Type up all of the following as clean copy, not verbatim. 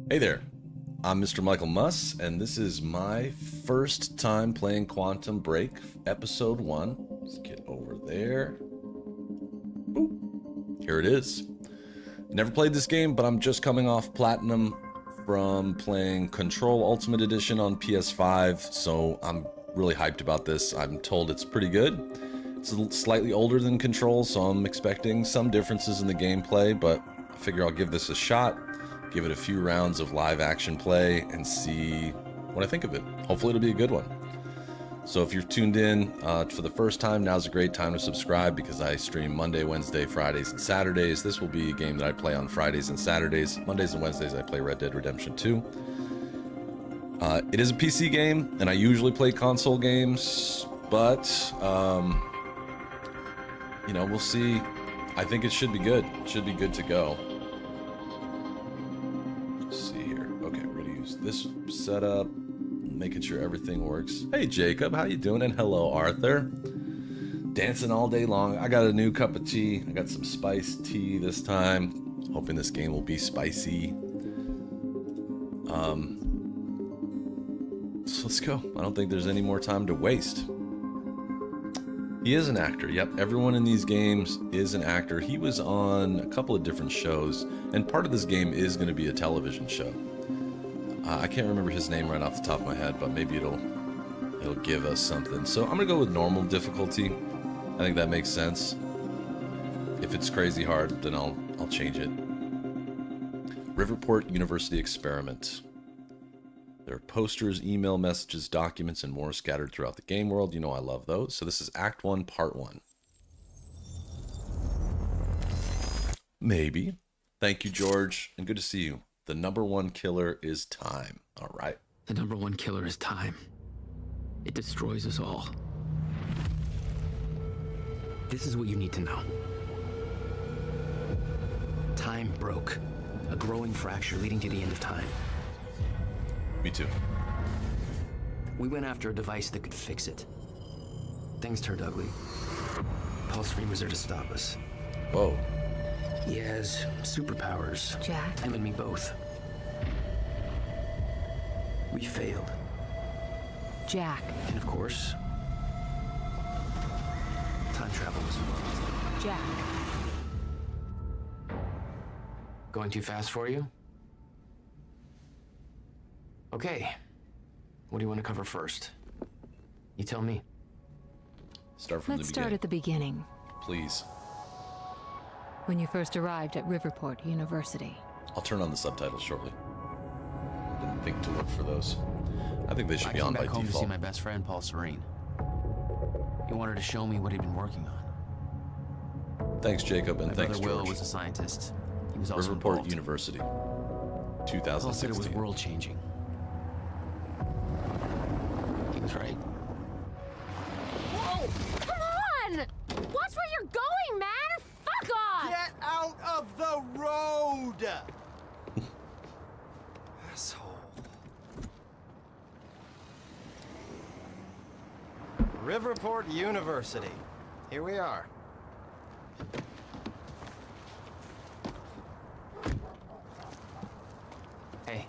Hey there, I'm Mr. Michael Muss, and this is my first time playing Quantum Break, Episode 1. Let's get over there. Boop. Here it is. Never played this game, but I'm just coming off Platinum from playing Control Ultimate Edition on PS5, so I'm really hyped about this. I'm told it's pretty good. It's slightly older than Control, so I'm expecting some differences in the gameplay, but I figure I'll give this a shot. Give it a few rounds of live action play and see what I think of it. Hopefully it'll be a good one. So if you're tuned in for the first time, now's a great time to subscribe because I stream Monday, Wednesday, Fridays, and Saturdays. This will be a game that I play on Fridays and Saturdays. Mondays and Wednesdays I play Red Dead Redemption 2. It is a PC game, and I usually play console games, but you know, we'll see. I think it should be good. It should be good to go. This setup, making sure everything works. Hey Jacob, how you doing? And hello Arthur. Dancing all day long. I got a new cup of tea. I got some spiced tea this time. Hoping this game will be spicy. So let's go. I don't think there's any more time to waste. He is an actor. Yep, everyone in these games is an actor. He was on a couple of different shows, and part of this game is going to be a television show. I can't remember his name right off the top of my head, but maybe it'll give us something. So I'm gonna go with normal difficulty. I think that makes sense. If it's crazy hard, then I'll change it. Riverport University Experiment. There are posters, email messages, documents, and more scattered throughout the game world. You know I love those. So this is Act 1, Part 1. Maybe. Thank you, George, and good to see you. The number one killer is time. All right. The number one killer is time. It destroys us all. This is what you need to know. Time broke. A growing fracture leading to the end of time. Me too. We went after a device that could fix it. Things turned ugly. Paul Serene was there to stop us. Whoa. He has superpowers. Jack. Him and me both. We failed. Jack. And of course, time travel was involved. Jack. Going too fast for you? Okay. What do you want to cover first? You tell me. Start from Let's the start beginning. at the beginning. Please. When you first arrived at Riverport University. I'll turn on the subtitles shortly. Didn't think to look for those. I think they should be on by I came back home to see default. my best friend, Paul Serene. He wanted to show me what he'd been working on. Thanks, Jacob, and My thanks, brother Will George. was a scientist. He was also Riverport involved. University, Paul said it was 2016. world-changing. He was right. Whoa! Come on! Watch where you're going, man! Fuck off! Get out of the road! Asshole. Riverport University. Here we are. Hey,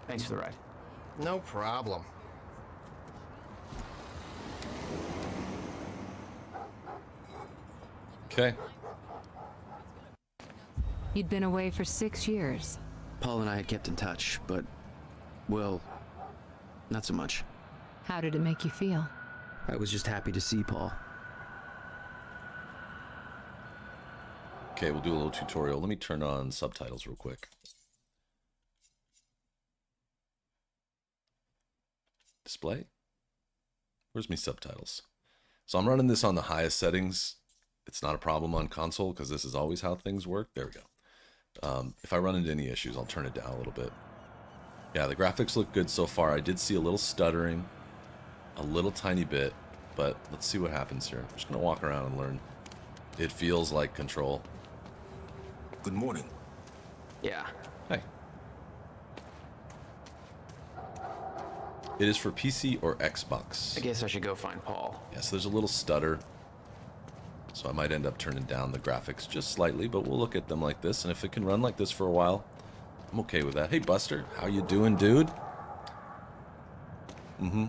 thanks for the ride. No problem. Okay. You'd been away for 6 years. Paul and I had kept in touch, but, well, not so much. How did it make you feel? I was just happy to see Paul. Okay, we'll do a little tutorial. Let me turn on subtitles real quick. Display? Where's my subtitles? So I'm running this on the highest settings. It's not a problem on console because this is always how things work. There we go. If I run into any issues, I'll turn it down a little bit. Yeah, the graphics look good so far. I did see a little stuttering, a little tiny bit, but let's see what happens here. I'm just going to walk around and learn. It feels like Control. Good morning. Yeah. Hey. It is for PC or Xbox. I guess I should go find Paul. Yes, there's a little stutter. So I might end up turning down the graphics just slightly, but we'll look at them like this. And if it can run like this for a while, I'm okay with that. Hey, Buster, how you doing, dude? Mm-hmm.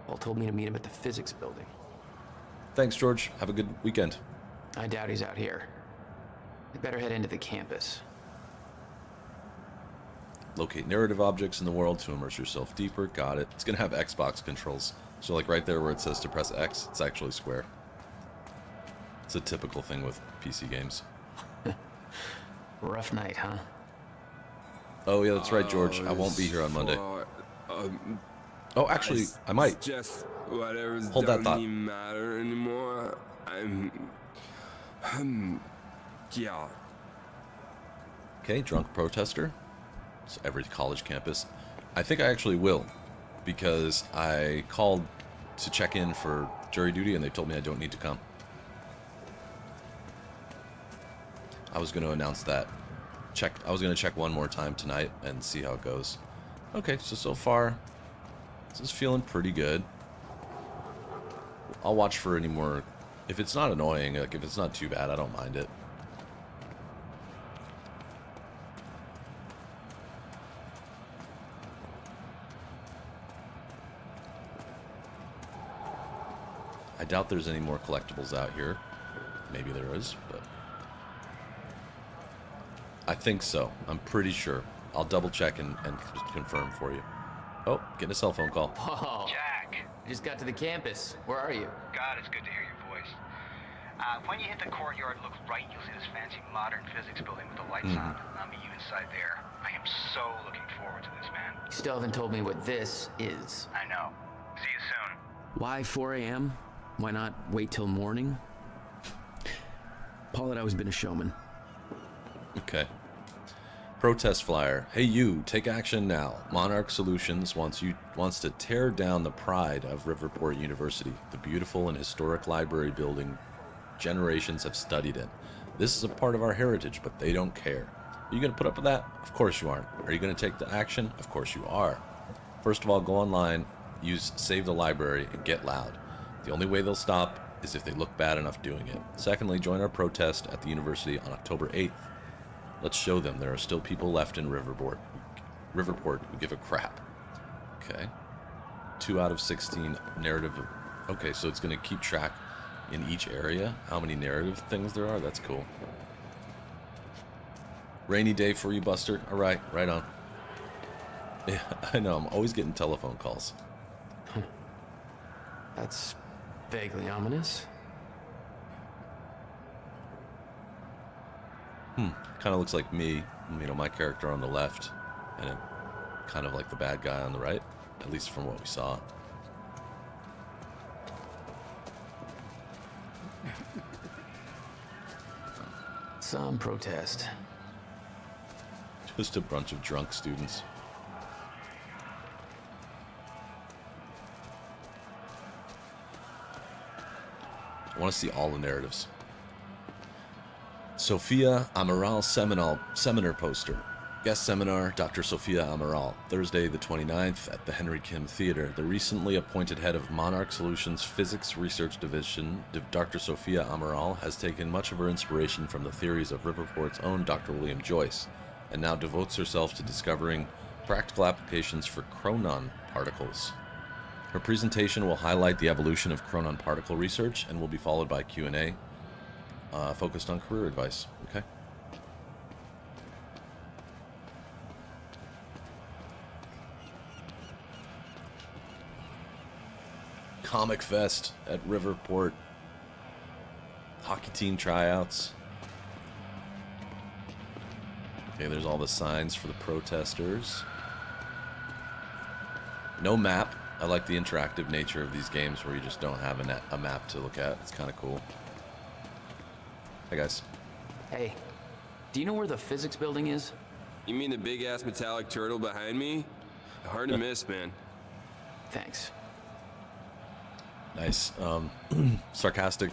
Paul told me to meet him at the physics building. Thanks, George. Have a good weekend. I doubt he's out here. I better head into the campus. Locate narrative objects in the world to immerse yourself deeper. Got it. It's going to have Xbox controls. So like right there where it says to press X, it's actually square. It's a typical thing with PC games. Rough night, huh? Oh, yeah, that's right, George. I won't be here on Monday. Oh, actually, I might. Just whatever's Hold that doesn't thought. even matter anymore. Yeah. Okay, drunk protester. It's every college campus. I think I actually will, because I called to check in for jury duty and they told me I don't need to come. I was going to announce that. I was going to check one more time tonight and see how it goes. Okay, so far, this is feeling pretty good. I'll watch for any more. If it's not annoying, like if it's not too bad, I don't mind it. I doubt there's any more collectibles out here. Maybe there is, but I think so. I'm pretty sure. I'll double check and just confirm for you. Oh, getting a cell phone call. Whoa. Jack, I just got to the campus. Where are you? God, it's good to hear your voice. When you hit the courtyard, look right, you'll see this fancy modern physics building with the lights on. I'll meet you inside there. I am so looking forward to this, man. You still haven't told me what this is. I know. See you soon. Why 4 a.m.? Why not wait till morning? Paul had always been a showman. Okay. Protest flyer. Hey you, take action now. Monarch Solutions wants to tear down the pride of Riverport University, the beautiful and historic library building generations have studied in. This is a part of our heritage, but they don't care. Are you going to put up with that? Of course you aren't. Are you going to take the action? Of course you are. First of all, go online, use Save the Library, and get loud. The only way they'll stop is if they look bad enough doing it. Secondly, join our protest at the university on October 8th. Let's show them there are still people left in Riverport who give a crap. Okay. 2 out of 16 narrative. Okay, so it's going to keep track in each area how many narrative things there are. That's cool. Rainy day for you, Buster. All right, right on. Yeah, I know. I'm always getting telephone calls. That's vaguely ominous. Kind of looks like me, you know, my character on the left, and it kind of like the bad guy on the right, at least from what we saw. Some protest. Just a bunch of drunk students. I want to see all the narratives. Sophia Amaral seminar poster. Guest seminar, Dr. Sophia Amaral. Thursday the 29th at the Henry Kim Theater. The recently appointed head of Monarch Solutions Physics Research Division, Dr. Sophia Amaral, has taken much of her inspiration from the theories of Riverport's own Dr. William Joyce, and now devotes herself to discovering practical applications for chronon particles. Her presentation will highlight the evolution of chronon particle research and will be followed by Q&A focused on career advice. Okay. Comic Fest at Riverport. Hockey team tryouts. Okay, there's all the signs for the protesters. No map. I like the interactive nature of these games where you just don't have a map to look at. It's kind of cool. Hey guys. Hey, do you know where the physics building is? You mean the big-ass metallic turtle behind me? Hard to miss, man. Thanks. Nice. Sarcastic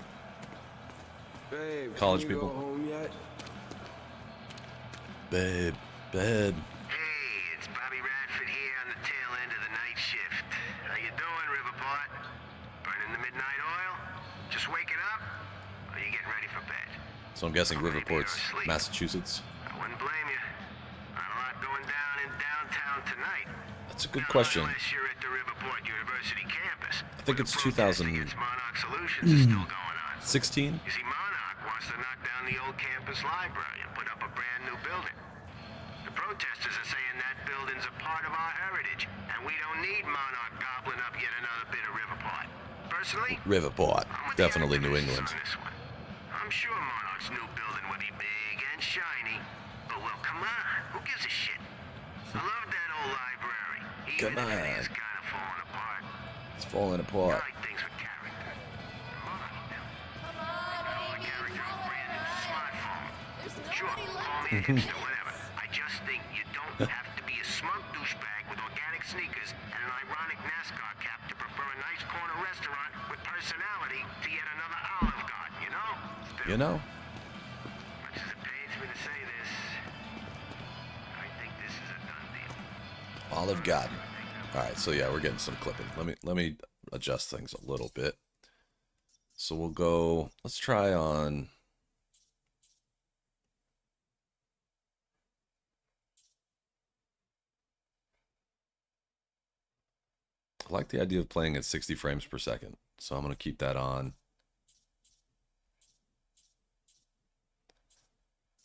Babe, college can you people. Go home yet? Babe. Hey, it's So I'm guessing Riverport's Massachusetts. I wouldn't blame you. Not a lot going down in downtown tonight. That's a good question. Unless you're at the Riverport University campus. I think it's Protesting 2016. against Monarch Solutions is still going on. You see, Monarch wants to knock down the old campus library and put up a brand new building. The protesters are saying that building's a part of our heritage, and we don't need Monarch gobbling up yet another bit of Riverport. Personally, Riverport, I'm with definitely the New activists England. on this one. I'm sure Monarch's new building will be big and shiny, but well, come on, who gives a shit? I love that old library, even Come if it on. is kind of falling apart. It's falling apart. I like things with character. Monarch now. All the character of brand new smartphone. Sure, call me a hipster, whatever. I just think you don't have to be a smug douchebag with organic sneakers and an ironic NASCAR cap to prefer a nice corner restaurant with personality to yet another Olive Garden, you know? Still, You know? much as it pains me to say this, I think this is a done deal. Olive Garden. All right, so yeah, we're getting some clipping. Let me adjust things a little bit. So we'll go. Let's try on. I like the idea of playing at 60 frames per second, so I'm gonna keep that on.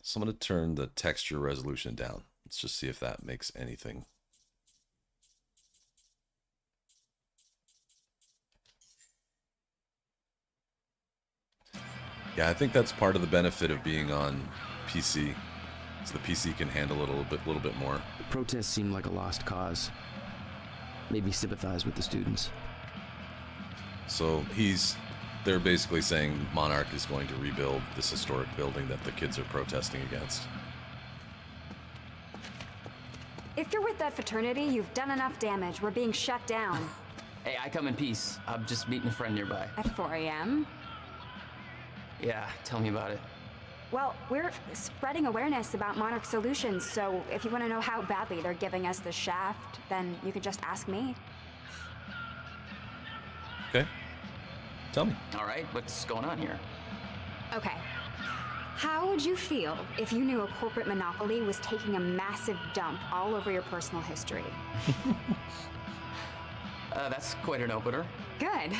So I'm gonna turn the texture resolution down. Let's just see if that makes anything. Yeah, I think that's part of the benefit of being on PC. So the PC can handle it a little bit more. The protests seemed like a lost cause. Made me sympathize with the students. So they're basically saying Monarch is going to rebuild this historic building that the kids are protesting against. If you're with that fraternity, you've done enough damage. We're being shut down. Hey, I come in peace. I'm just meeting a friend nearby. At 4 a.m.? Yeah, tell me about it. Well, we're spreading awareness about Monarch Solutions, so if you want to know how badly they're giving us the shaft, then you could just ask me. Okay. Tell me. All right, what's going on here? Okay. How would you feel if you knew a corporate monopoly was taking a massive dump all over your personal history? That's quite an opener. Good.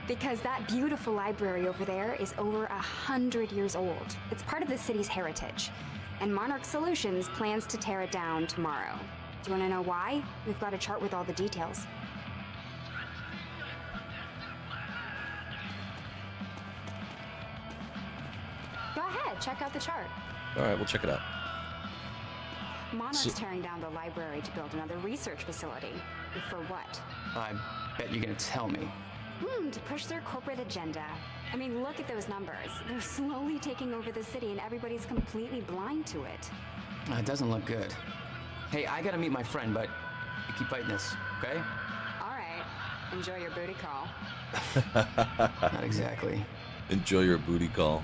Because that beautiful library over there is over 100 years old. It's part of the city's heritage. And Monarch Solutions plans to tear it down tomorrow. Do you want to know why? We've got a chart with all the details. Go ahead, check out the chart. All right, we'll check it out. Monarch's tearing down the library to build another research facility. For what? I bet you're gonna tell me. To push their corporate agenda. I mean, look at those numbers. They're slowly taking over the city and everybody's completely blind to it. It doesn't look good. Hey, I gotta meet my friend, but you keep fighting this, okay? All right. Enjoy your booty call. Not exactly. Enjoy your booty call.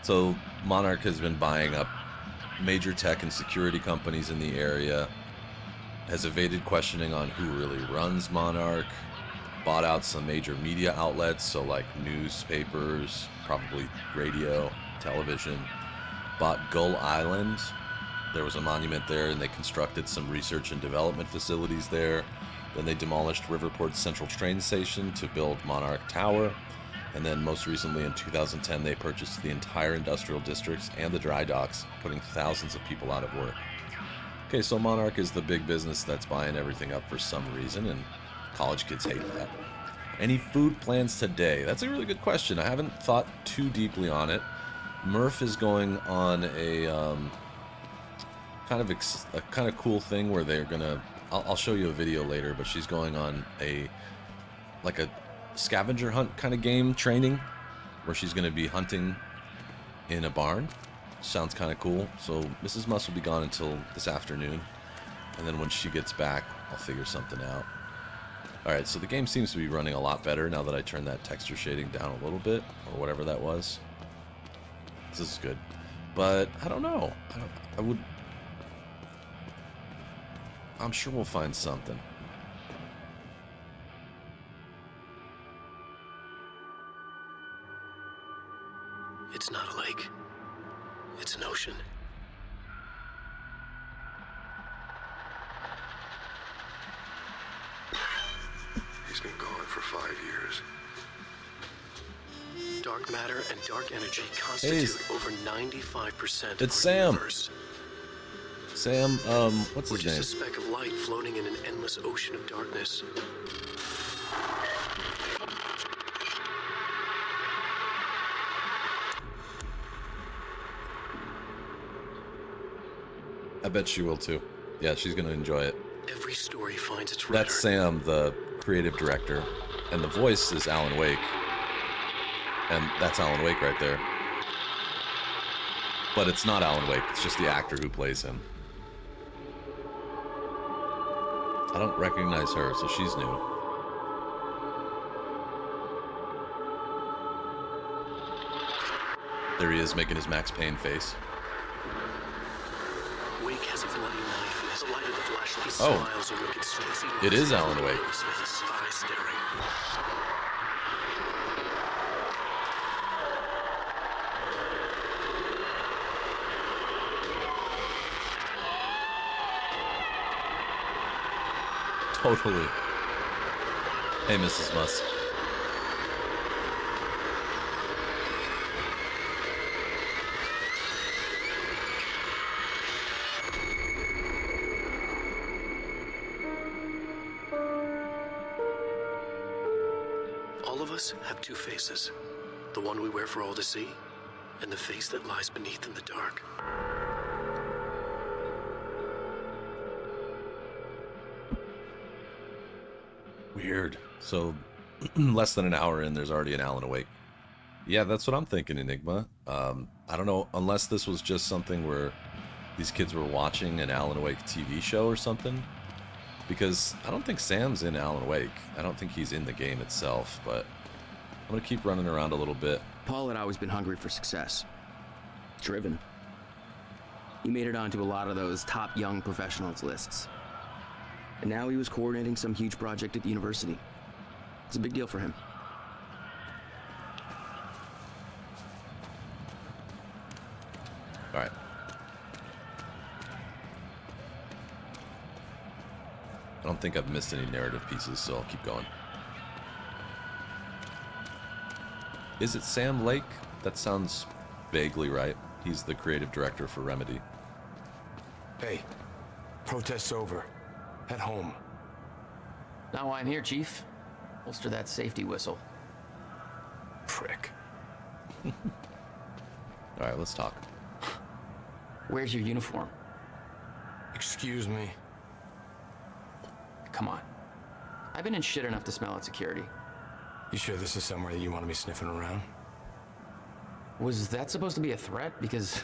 So Monarch has been buying up major tech and security companies in the area, has evaded questioning on who really runs Monarch, bought out some major media outlets, so like newspapers, probably radio, television, bought Gull Island. There was a monument there, and they constructed some research and development facilities there. Then they demolished Riverport's central train station to build Monarch Tower. And then most recently in 2010, they purchased the entire industrial districts and the dry docks, putting thousands of people out of work. Okay, so Monarch is the big business that's buying everything up for some reason, and college kids hate that. Any food plans today? That's a really good question. I haven't thought too deeply on it. Murph is going on a kind of cool thing where they're gonna. I'll show you a video later, but she's going on a scavenger hunt kind of game training, where she's gonna be hunting in a barn. Sounds kind of cool. So Mrs. Musk will be gone until this afternoon, and then when she gets back, I'll figure something out. Alright, so the game seems to be running a lot better now that I turned that texture shading down a little bit, or whatever that was. This is good. But, I don't know. I'm sure we'll find something. It's not a lake. It's an ocean. He's been gone for 5 years. Dark matter and dark energy constitute over 95% It's of Sam. our universe. Sam, what's We're his just name? a speck of light floating in an endless ocean of darkness. I bet she will too. Yeah, she's gonna enjoy it. Every story finds its writer. That's Sam, the creative director, and the voice is Alan Wake. And that's Alan Wake right there. But it's not Alan Wake, it's just the actor who plays him. I don't recognize her, so she's new. There he is, making his Max Payne face. Wake has a bloody knife and has lighted the flashlight. Oh. Smiles a wicked smile. It is Alan Wake. His eyes staring. Totally. Hey, Mrs. Musk. All of us have two faces. The one we wear for all to see, and the face that lies beneath in the dark. Weird. So, less than an hour in, there's already an Alan Wake. Yeah, that's what I'm thinking, Enigma. I don't know, unless this was just something where these kids were watching an Alan Wake TV show or something. Because I don't think Sam's in Alan Wake. I don't think he's in the game itself, but I'm going to keep running around a little bit. Paul had always been hungry for success. Driven. He made it onto a lot of those top young professionals lists. And now he was coordinating some huge project at the university. It's a big deal for him. All right. I don't think I've missed any narrative pieces, so I'll keep going. Is it Sam Lake? That sounds vaguely right. He's the creative director for Remedy. Hey, protest's over. Head home. Not why I'm here, Chief. Holster that safety whistle. Prick. All right, let's talk. Where's your uniform? Excuse me. Come on. I've been in shit enough to smell at security. You sure this is somewhere that you want to be sniffing around? Was that supposed to be a threat? Because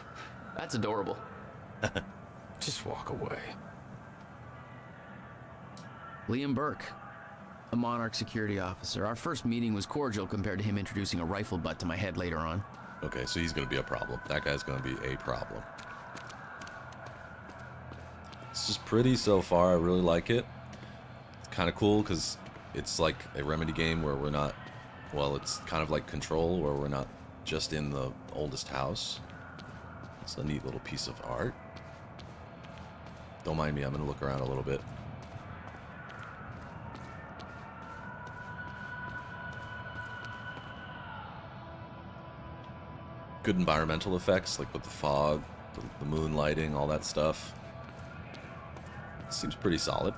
that's adorable. Just walk away. Liam Burke, a Monarch security officer. Our first meeting was cordial compared to him introducing a rifle butt to my head later on. Okay, so he's going to be a problem. That guy's going to be a problem. This is pretty so far. I really like it. It's kind of cool because it's like a Remedy game where we're not... Well, it's kind of like Control where we're not just in the oldest house. It's a neat little piece of art. Don't mind me, I'm going to look around a little bit. Good environmental effects, like with the fog, the moonlighting, all that stuff. Seems pretty solid.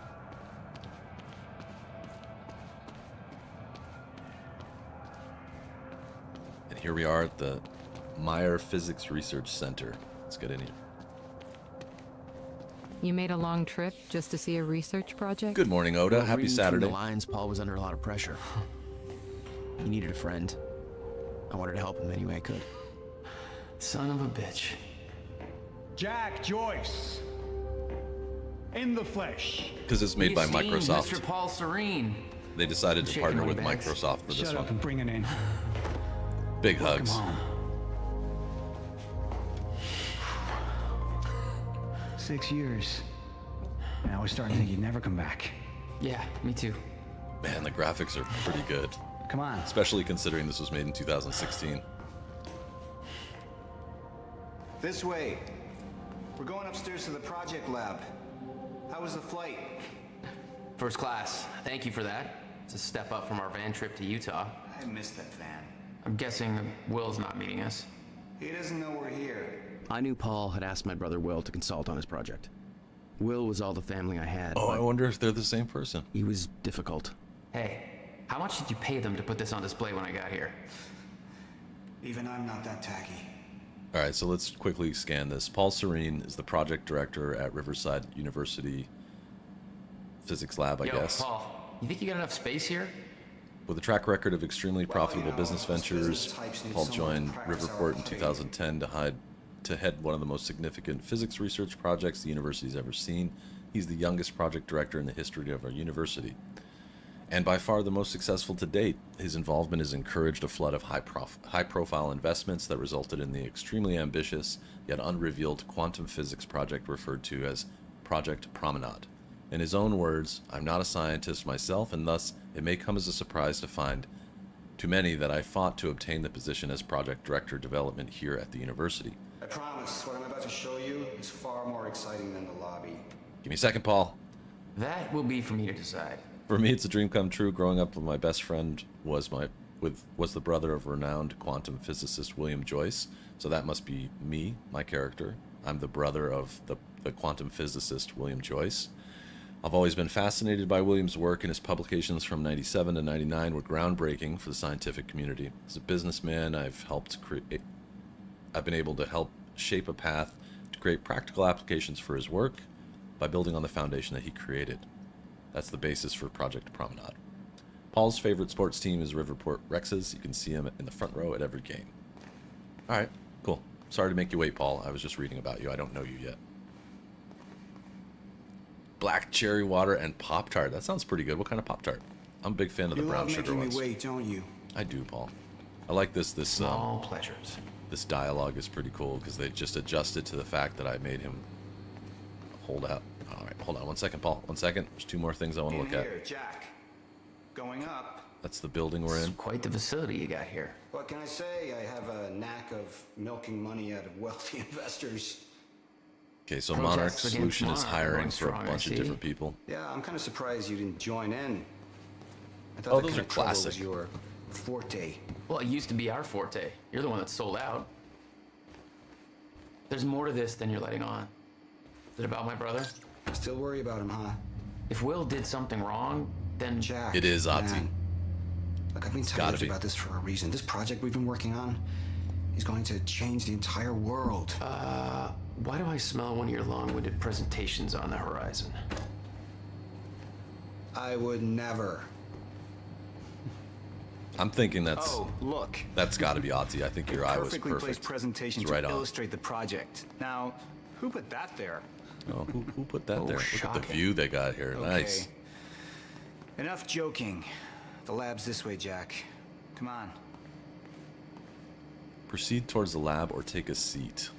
And here we are at the Meyer Physics Research Center. Let's get in here. You made a long trip just to see a research project? Good morning, Oda. Well, Happy reading Saturday. between the lines, Paul was under a lot of pressure. He needed a friend. I wanted to help him any way I could. Son of a bitch. Jack Joyce. In the flesh. Because it's made by Microsoft. Mr. Paul Serene. They decided to partner with Microsoft for this Shut up one. and bring it in. Big Welcome hugs. home. 6 years. And I was starting to think you'd never come back. Yeah, me too. Man, the graphics are pretty good. Come on. Especially considering this was made in 2016. This way. We're going upstairs to the project lab. How was the flight? First class. Thank you for that. It's a step up from our van trip to Utah. I missed that van. I'm guessing Will's not meeting us. He doesn't know we're here. I knew Paul had asked my brother Will to consult on his project. Will was all the family I had. Oh, I but wonder if they're the same person. he was difficult. Hey, how much did you pay them to put this on display when I got here? Even I'm not that tacky. All right, so let's quickly scan this. Paul Serene is the project director at Riverside University Physics Lab, I guess. Paul, you think you got enough space here? With a track record of extremely profitable business ventures, Paul joined Riverport in 2010 to head one of the most significant physics research projects the university's ever seen. He's the youngest project director in the history of our university, and by far the most successful to date. His involvement has encouraged a flood of high-profile investments that resulted in the extremely ambitious yet unrevealed quantum physics project referred to as Project Promenade. In his own words, "I'm not a scientist myself, and thus it may come as a surprise to find to many that I fought to obtain the position as project director development here at the university." I promise, what I'm about to show you is far more exciting than the lobby. Give me a second, Paul. That will be for me to decide. For me, it's a dream come true. Growing up with my best friend was the brother of renowned quantum physicist William Joyce. So that must be me, my character. I'm the brother of the quantum physicist William Joyce. I've always been fascinated by William's work, and his publications from 97 to 99 were groundbreaking for the scientific community. As a businessman, I've been able to help shape a path to create practical applications for his work by building on the foundation that he created. That's the basis for Project Promenade. Paul's favorite sports team is Riverport Rexes. You can see him in the front row at every game. All right, cool. Sorry to make you wait, Paul. I was just reading about you. I don't know you yet. Black cherry water and Pop-Tart. That sounds pretty good. What kind of Pop-Tart? I'm a big fan of the brown sugar ones. You love making me wait, don't you? I do, Paul. I like this. Small pleasures. This dialogue is pretty cool because they just adjusted to the fact that I made him hold out. All right, hold on 1 second, Paul. 1 second. There's two more things I want to look at. Jack. Going up. That's the building we're in. Quite the facility you got here. What can I say? I have a knack of milking money out of wealthy investors. Okay, so Monarch Solution is hiring for a bunch of different people. Yeah, I'm kind of surprised you didn't join in. I thought Oh, that those kind are of trouble classic. was your forte. Well, it used to be our forte. You're the one that sold out. There's more to this than you're letting on. Is it about my brother? Still worry about him, huh? If Will did something wrong, then Jack. It is Ozzy. man. Look, I've been telling you about this for a reason. This project we've been working on is going to change the entire world. Why do I smell one of your long-winded presentations on the horizon? I would never. I'm thinking that's Oh, look. that's got to be Ozzy. I think your eye was Perfectly placed perfect. presentation It's to right on. illustrate the project. Now, who put that there? Oh, who put that Oh, there? Look at the shocking. view they got here. Nice. Okay. Enough joking. The lab's this way, Jack. Come on. Proceed towards the lab or take a seat.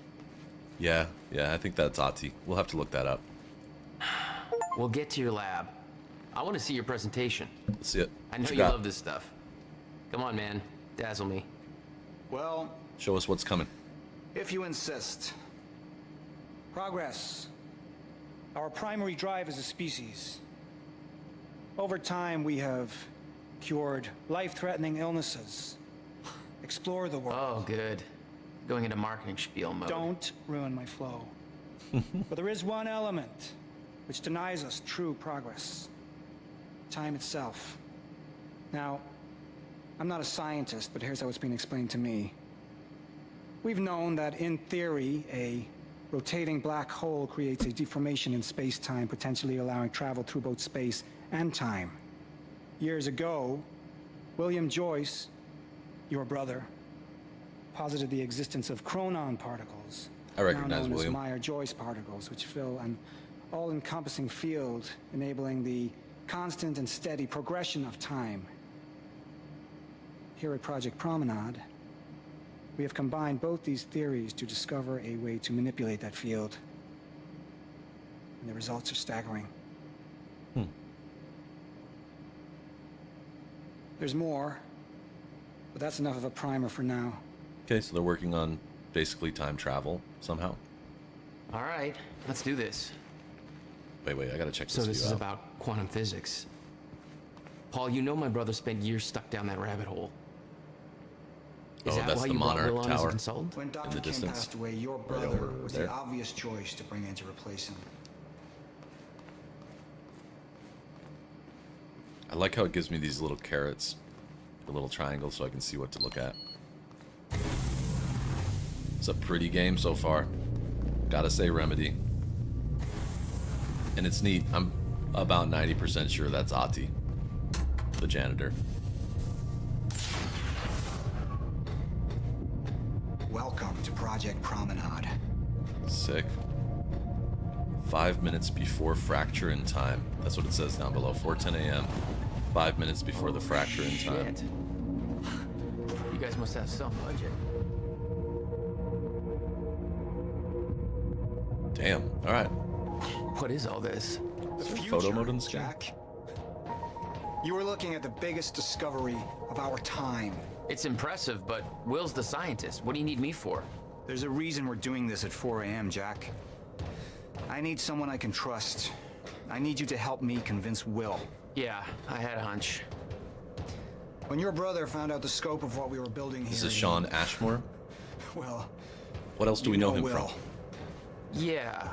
Yeah, I think that's Ozzy. We'll have to look that up. We'll get to your lab. I want to see your presentation. Let's see it. I know What you got? love this stuff. Come on, man. Dazzle me. Well, Show us what's coming. if you insist. Progress. Our primary drive as a species. Over time, we have cured life-threatening illnesses. Explore the world. Oh, good. Going into marketing spiel mode. Don't ruin my flow. But there is one element which denies us true progress. Time itself. Now, I'm not a scientist, but here's how it's been explained to me. We've known that, in theory, a rotating black hole creates a deformation in space-time, potentially allowing travel through both space and time. Years ago, William Joyce, your brother, posited the existence of chronon particles, I recognize now known William. as Meyer-Joyce particles, which fill an all-encompassing field, enabling the constant and steady progression of time. Here at Project Promenade, we have combined both these theories to discover a way to manipulate that field. And the results are staggering. There's more, but that's enough of a primer for now. Okay, so they're working on basically time travel somehow. All right, let's do this. Wait, I gotta check this So this view is out. about quantum physics. Paul, you know my brother spent years stuck down that rabbit hole. Is that that's why the you brought Monarch Will on as a Tower consultant? When in Dr. the Kim distance. passed away, your Right brother over was there. the obvious choice to bring in to replace him. I like how it gives me these little carrots, the little triangles, so I can see what to look at. It's a pretty game so far. Gotta say, Remedy. And it's neat. I'm about 90% sure that's Ahti, the janitor. Welcome to Project Promenade. Sick. 5 minutes before fracture in time. That's what it says down below. 4:10 a.m. 5 minutes before the fracture in time. Shit. You guys must have some budget. Damn. All right. What is all this? The there future, photo mode in this game? Jack. You were looking at the biggest discovery of our time. It's impressive, but Will's the scientist. What do you need me for? There's a reason we're doing this at 4 a.m., Jack. I need someone I can trust. I need you to help me convince Will. Yeah, I had a hunch. When your brother found out the scope of what we were building here... This is Sean Ashmore. Well... What else do we know him Will. from? Yeah.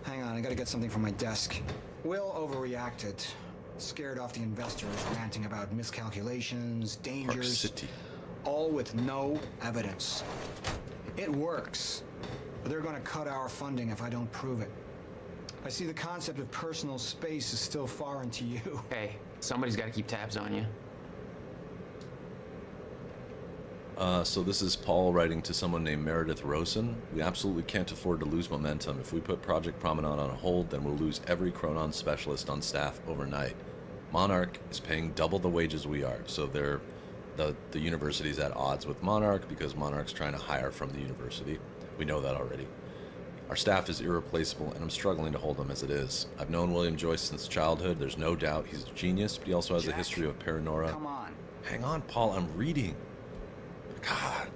Hang on, I gotta get something from my desk. Will overreacted. Scared off the investors, ranting about miscalculations, dangers... Park City. All with no evidence. It works, but they're gonna cut our funding if I don't prove it. I see the concept of personal space is still foreign to you. Hey, somebody's got to keep tabs on you. So this is Paul writing to someone named Meredith Rosen. We absolutely can't afford to lose momentum. If we put Project Promenade on a hold, then we'll lose every Chronon specialist on staff overnight. Monarch is paying double the wages we are, so they're the university's at odds with Monarch because Monarch's trying to hire from the university. We know that already. Our staff is irreplaceable, and I'm struggling to hold them as it is. I've known William Joyce since childhood. There's no doubt he's a genius, but he also has a history of paranoia. Come on. Hang on, Paul, I'm reading. God.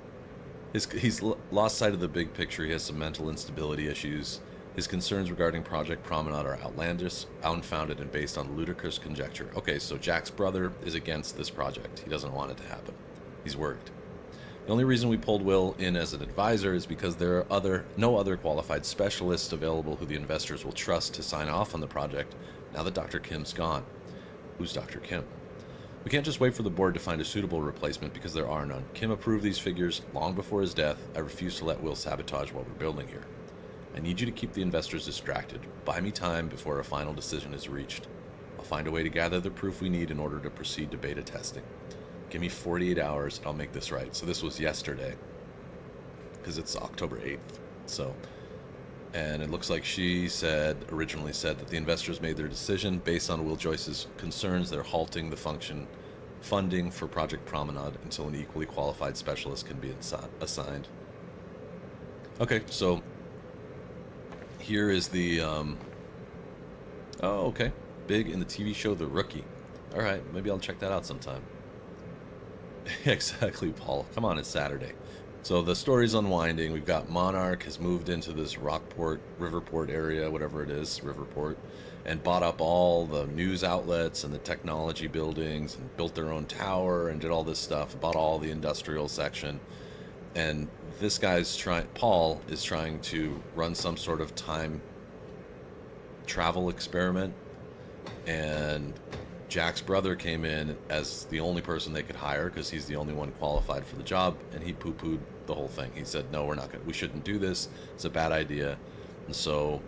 He's lost sight of the big picture. He has some mental instability issues. His concerns regarding Project Promenade are outlandish, unfounded, and based on ludicrous conjecture. Okay, so Jack's brother is against this project. He doesn't want it to happen. He's worried. The only reason we pulled Will in as an advisor is because there are no other qualified specialists available who the investors will trust to sign off on the project now that Dr. Kim's gone. Who's Dr. Kim? We can't just wait for the board to find a suitable replacement because there are none. Kim approved these figures long before his death. I refuse to let Will sabotage what we're building here. I need you to keep the investors distracted. Buy me time before a final decision is reached. I'll find a way to gather the proof we need in order to proceed to beta testing. Give me 48 hours and I'll make this right. So this was yesterday, because it's October 8th. So, and it looks like she originally said that the investors made their decision based on Will Joyce's concerns. They're halting the funding for Project Promenade until an equally qualified specialist can be assigned. Okay, so here is the, oh, okay. Big in the TV show The Rookie. All right, maybe I'll check that out sometime. Exactly, Paul. Come on, it's Saturday. So the story's unwinding. We've got Monarch has moved into this Riverport area, whatever it is, Riverport, and bought up all the news outlets and the technology buildings and built their own tower and did all this stuff, bought all the industrial section. And this guy's Paul is trying to run some sort of time travel experiment, and Jack's brother came in as the only person they could hire because he's the only one qualified for the job, and he poo-pooed the whole thing. He said, no, we shouldn't do this. It's a bad idea. And so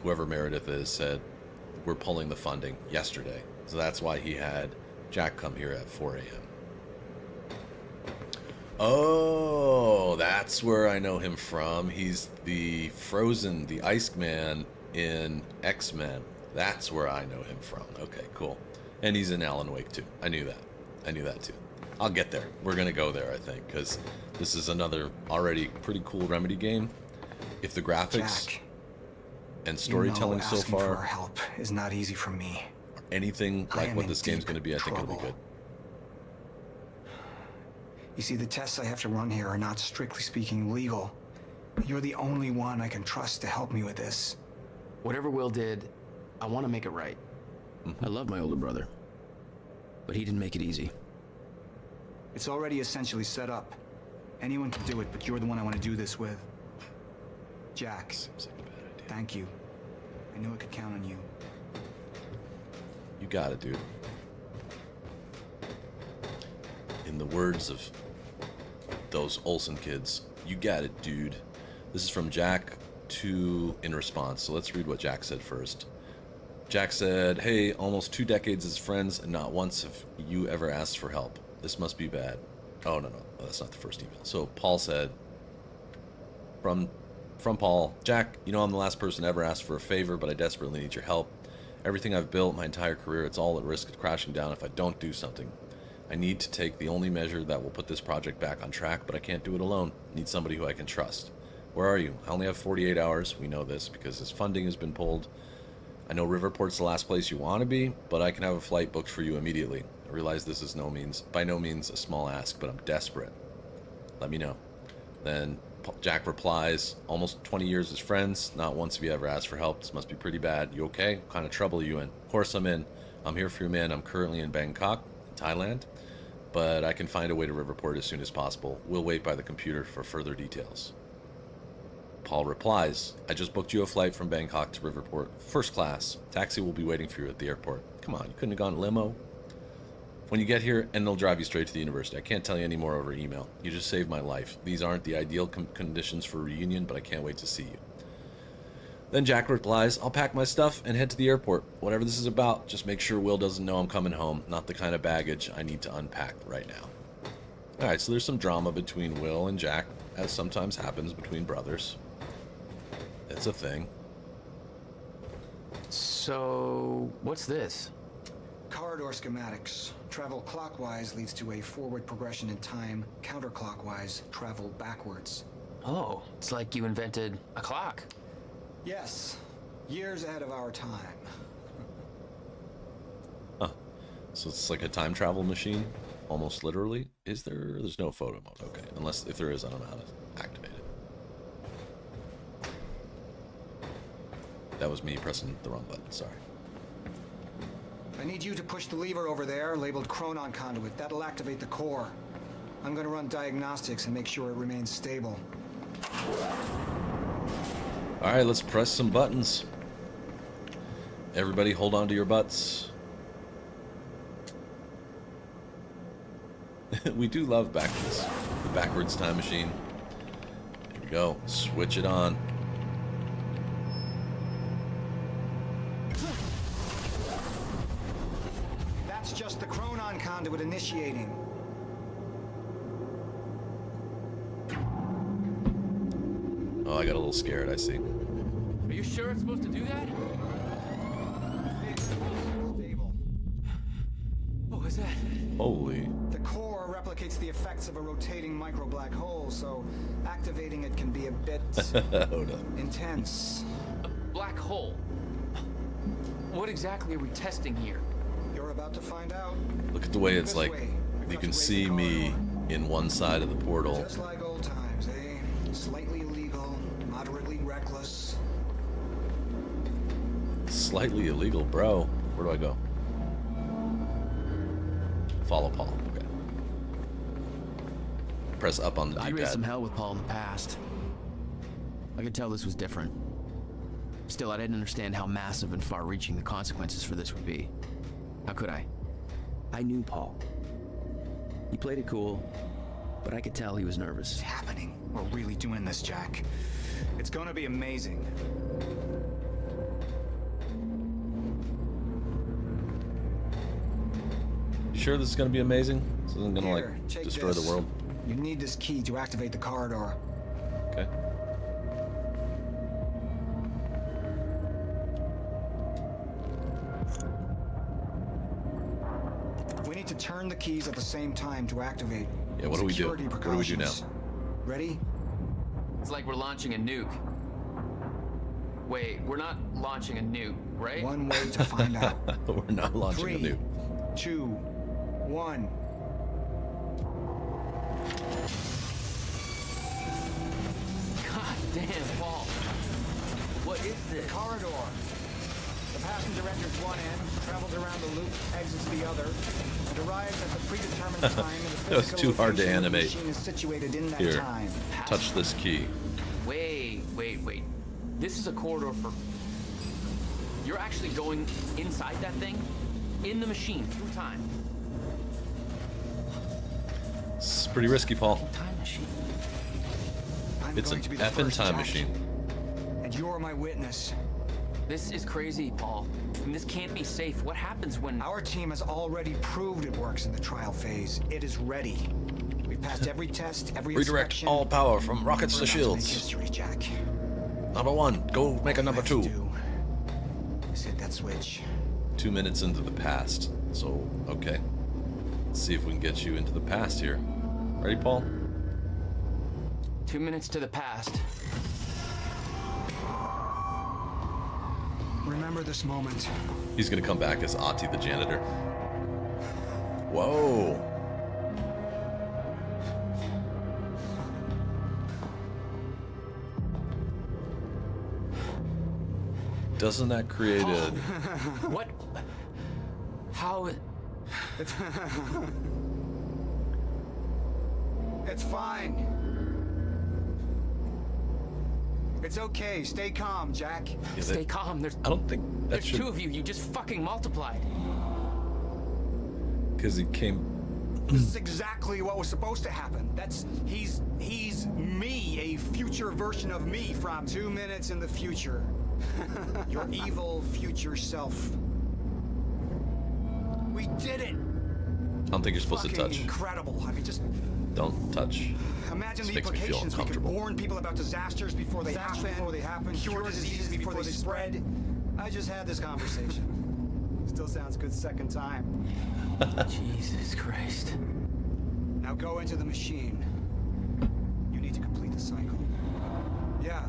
whoever Meredith is, said, we're pulling the funding yesterday. So that's why he had Jack come here at 4 a.m. Oh, that's where I know him from. He's the Frozen, the Iceman in X-Men. That's where I know him from. Okay, cool. And he's in Alan Wake too. I knew that too. I'll get there. We're gonna go there, I think, because this is another already pretty cool Remedy game. If the graphics Jack, and storytelling so asking far for help is not easy for me. anything I like am what in this game's deep gonna be, I think it'll be trouble. good. You see, the tests I have to run here are not strictly speaking legal. You're the only one I can trust to help me with this. Whatever Will did, I want to make it right. I love my older brother, but he didn't make it easy. It's already essentially set up. Anyone can do it, but you're the one I want to do this with. Jack, thank you. I knew I could count on you. You got it, dude. In the words of those Olsen kids, you got it, dude. This is from Jack in response. So let's read what Jack said first. Jack said, "Hey, almost 2 decades as friends, and not once have you ever asked for help. This must be bad." Oh, no, that's not the first email. So Paul said, from Paul, "Jack, you know I'm the last person to ever ask for a favor, but I desperately need your help. Everything I've built my entire career, it's all at risk of crashing down if I don't do something. I need to take the only measure that will put this project back on track, but I can't do it alone. I need somebody who I can trust. Where are you? I only have 48 hours. We know this because his funding has been pulled. I know Riverport's the last place you want to be, but I can have a flight booked for you immediately. I realize this is by no means a small ask, but I'm desperate. Let me know." Then Jack replies, "Almost 20 years as friends. Not once have you ever asked for help. This must be pretty bad. You okay? What kind of trouble are you in?" "Of course I'm in. I'm here for you, man. I'm currently in Bangkok, Thailand, but I can find a way to Riverport as soon as possible. We'll wait by the computer for further details." Paul replies, "I just booked you a flight from Bangkok to Riverport, first class. Taxi will be waiting for you at the airport. Come on, you couldn't have gone limo? When you get here, and they'll drive you straight to the university. I can't tell you any more over email. You just saved my life. These aren't the ideal conditions for a reunion, but I can't wait to see you." Then Jack replies, "I'll pack my stuff and head to the airport. Whatever this is about, just make sure Will doesn't know I'm coming home. Not the kind of baggage I need to unpack right now." Alright, so there's some drama between Will and Jack, as sometimes happens between brothers. It's a thing. So, what's this? Corridor schematics. Travel clockwise leads to a forward progression in time. Counterclockwise, travel backwards. Oh, it's like you invented a clock. Yes. Years ahead of our time. Huh. So it's like a time travel machine? Almost literally? There's no photo mode. Okay. Unless, if there is, I don't know how to activate it. That was me pressing the wrong button, sorry. I need you to push the lever over there, labeled Chronon Conduit. That'll activate the core. I'm gonna run diagnostics and make sure it remains stable. Alright, let's press some buttons. Everybody hold on to your butts. We do love the backwards time machine. Here we go. Switch it on. That's just the Chronon Conduit initiating. Oh, I got a little scared, I see. Are you sure it's supposed to do that? It's stable. What was that? Holy. The core replicates the effects of a rotating micro black hole, so activating it can be a bit Hold up. intense. A black hole? What exactly are we testing here? You're about to find out. Look at the way it's like, you can see me in one side of the portal. Just like old times, eh? Slightly illegal, moderately reckless. Slightly illegal, bro. Where do I go? Follow Paul. Okay. Press up on the I'd raised some D-pad. hell with Paul in the past. I could tell this was different. Still, I didn't understand how massive and far-reaching the consequences for this would be. How could I? I knew Paul. He played it cool, but I could tell he was nervous. It's happening. We're really doing this, Jack. It's gonna be amazing. You sure this is gonna be amazing? This isn't gonna Here, like take destroy the this. world? You need this key to activate the corridor. Okay. We need to turn the keys at the same time to activate. Yeah, what do we do? Security What do we do now? precautions. Ready? It's like we're launching a nuke. Wait, we're not launching a nuke, right? One way to find out. We're not launching a 3, nuke. 2, 1. Damn, Paul. What is this? Corridor. The passenger enters one end, travels around the loop, exits the other, and arrives at the predetermined time in the That was physical too hard to location the animate. machine is situated in that Here, time. touch this key. Wait. This is a corridor for... You're actually going inside that thing? In the machine, through time. It's pretty risky, Paul. Time machine. I'm It's an going to be the effing first, time Jack, machine. and you're my witness. This is crazy, Paul. And this can't be safe. What happens when... Our team has already proved it works in the trial phase. It is ready. We've passed every test, every Redirect inspection. all power from rockets to We're about make shields. history, Jack. Number 1, go make a number 2. Is hit that switch. 2 minutes into the past. So, okay. Let's see if we can get you into the past here. Ready, Paul? 2 minutes to the past. Remember this moment. He's gonna come back as Ati the janitor. Whoa. Doesn't that create a... What? How... It's fine. It's okay. Stay calm, Jack. Stay calm. I don't think that There's should... two of you. You just fucking multiplied. Because he came... This is exactly what was supposed to happen. He's me, a future version of me from 2 minutes in the future. Your evil future self. We did it. I don't think you're supposed to Fucking touch. incredible. I mean, just Don't touch. imagine This the makes me feel implications. We could uncomfortable. warn people about disasters before they happen. Cure diseases before they spread. I just had this conversation. Still sounds good second time. Jesus Christ. Now go into the machine. You need to complete the cycle. Yeah.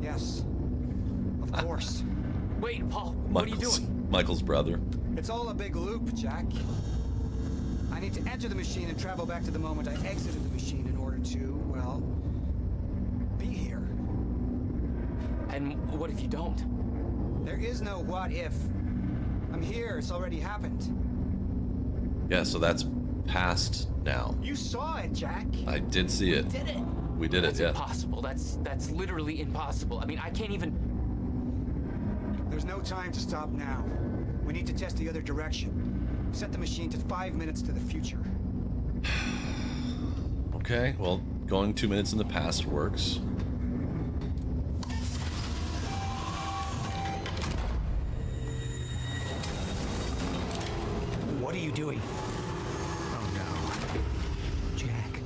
Yes. Of course. Wait, Paul, what are you doing? Michael's brother. It's all a big loop, Jack. I need to enter the machine and travel back to the moment I exited the machine in order to, well, be here. And what if you don't? There is no what if. I'm here. It's already happened. Yeah, so that's past now. You saw it, Jack. I did see it. We did it. We did That's it, yeah. impossible. That's literally impossible. I mean, I can't even... There's no time to stop now. We need to test the other direction. Set the machine to 5 minutes to the future. Okay, well, going 2 minutes in the past works. What are you doing? Oh no. Jack.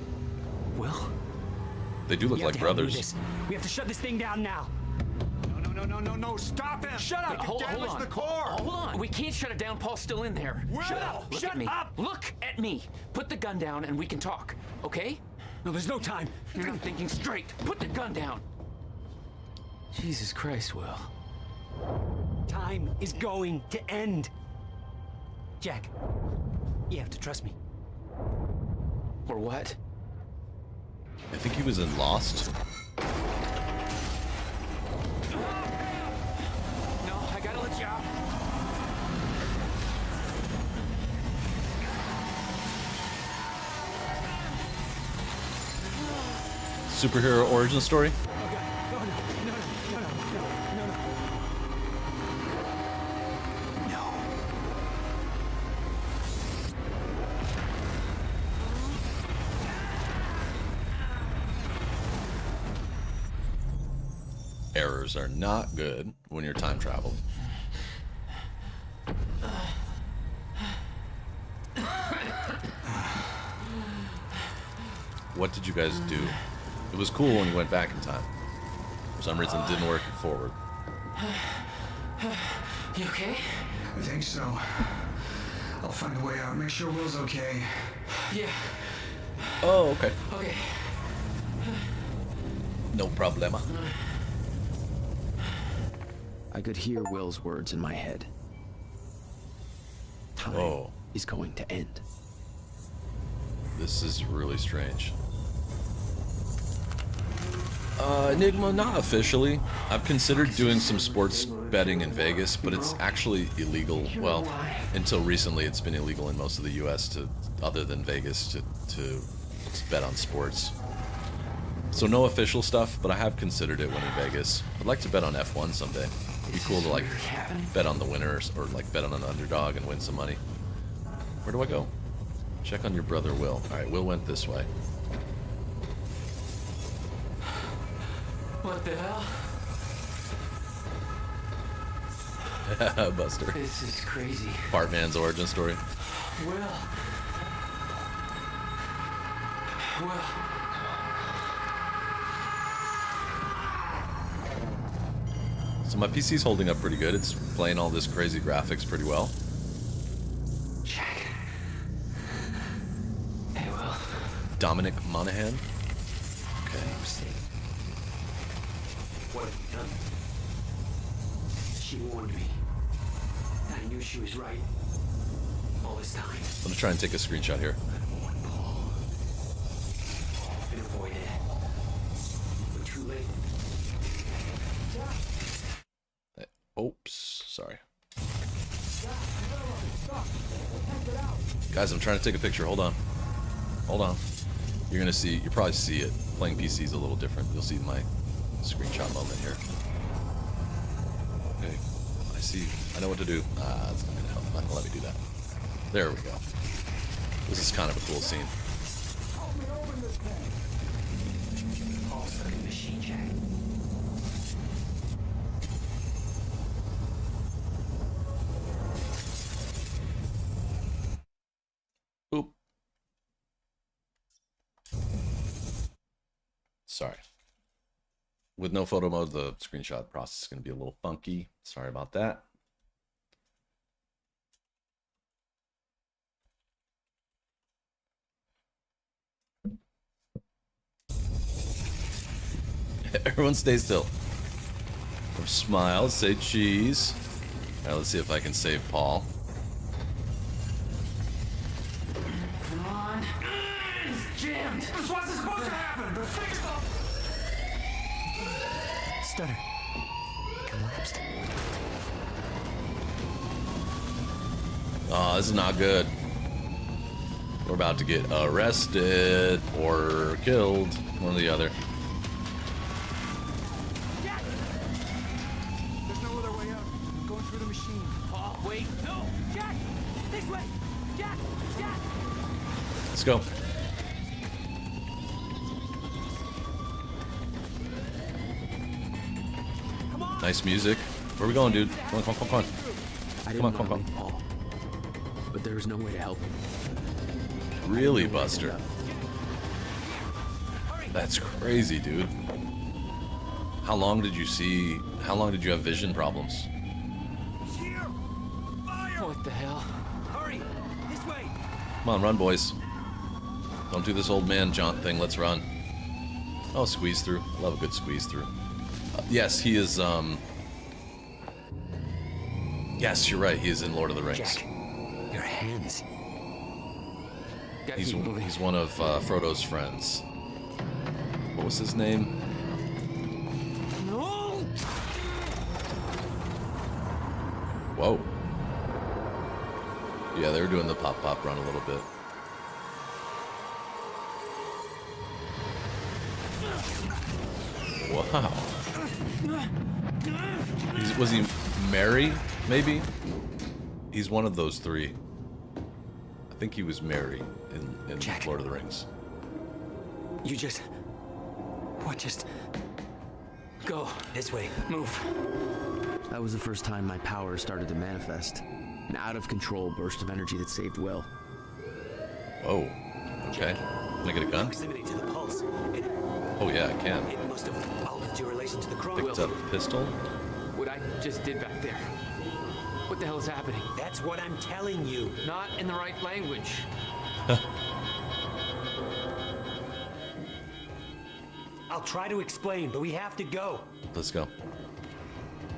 Will? They do look We have like to help you with brothers. this. We have to shut this thing down now. No, stop him! Shut up! Hold Damage on. the core! Hold on. We can't shut it down. Paul's still in there. Shut up! Look Shut at me. up! Look at me. Put the gun down and we can talk. Okay? No, there's no time. You're not thinking straight. Put the gun down. Jesus Christ, Will. Time is going to end. Jack, you have to trust me. Or what? I think he was in Lost. No, I gotta let you out. Superhero origin story? Errors are not good when you're time traveling. What did you guys do? It was cool when you went back in time. For some reason, it didn't work forward. You okay? I think so. I'll find a way out. Make sure Will's okay. Yeah. Oh, okay. Okay. No problema. I could hear Will's words in my head. Time is going to end. This is really strange. Enigma, not officially. I've considered doing some sports betting in Vegas, but it's actually illegal. Well, until recently, it's been illegal in most of the U.S. to, other than Vegas, to bet on sports. So no official stuff, but I have considered it when in Vegas. I'd like to bet on F1 someday. It'd be cool to like bet on the winners or like bet on an underdog and win some money. Where do I go? Check on your brother, Will. All right, Will went this way. What the hell? Buster. This is crazy. Bartman's origin story. Will. So my PC's holding up pretty good. It's playing all this crazy graphics pretty well. Jack. Hey, Will. Dominic Monaghan. Okay. What have you done? She warned me. I knew she was right. All this time. I'm gonna try and take a screenshot here. Been avoided. But too late. Oops, sorry. Guys, I'm trying to take a picture. Hold on. Hold on. You'll probably see it. Playing PC is a little different. You'll see my screenshot moment here. Okay, I know what to do. That's not gonna help. Not gonna let me do that. There we go. This is kind of a cool scene. Oop. Sorry. With no photo mode, the screenshot process is going to be a little funky. Sorry about that. Everyone stay still. Or smile, say cheese. All right, let's see if I can save Paul. Come on. It's jammed. This wasn't supposed to happen. Stutter. Collapsed. Oh, this is not good. We're about to get arrested or killed. One or the other. Jack! There's no other way out. I'm going through the machine. Oh, wait. No. Jack! This way! Jack! Jack! Let's go. Nice music. Where are we going, dude? Come on, come on, come on. Come on, come on, come on. But there was no way to help him. Really, Buster? That's crazy, dude. How long did you have vision problems? What the hell? Hurry! This way! Come on, run, boys. Don't do this old man jaunt thing. Let's run. Oh, squeeze through. Love a good squeeze through. Yes, he is, yes, you're right. He is in Lord of the Rings. Jack, your hands. He's one of Frodo's friends. What was his name? No! Whoa. Yeah, they were doing the pop-pop run a little bit. Wow. Was he Merry, maybe? He's one of those three. I think he was Merry in Jack. Lord of the Rings. You just... What just... Go. This way. Move. That was the first time my power started to manifest. An out-of-control burst of energy that saved Will. Whoa. Okay. Can I get a gun? Proximity to the pulse. Oh yeah, I can. It must have altered your relation to the chrome. Picked up pistol. What I just did back there. What the hell is happening? That's what I'm telling you. Not in the right language. I'll try to explain, but we have to go. Let's go.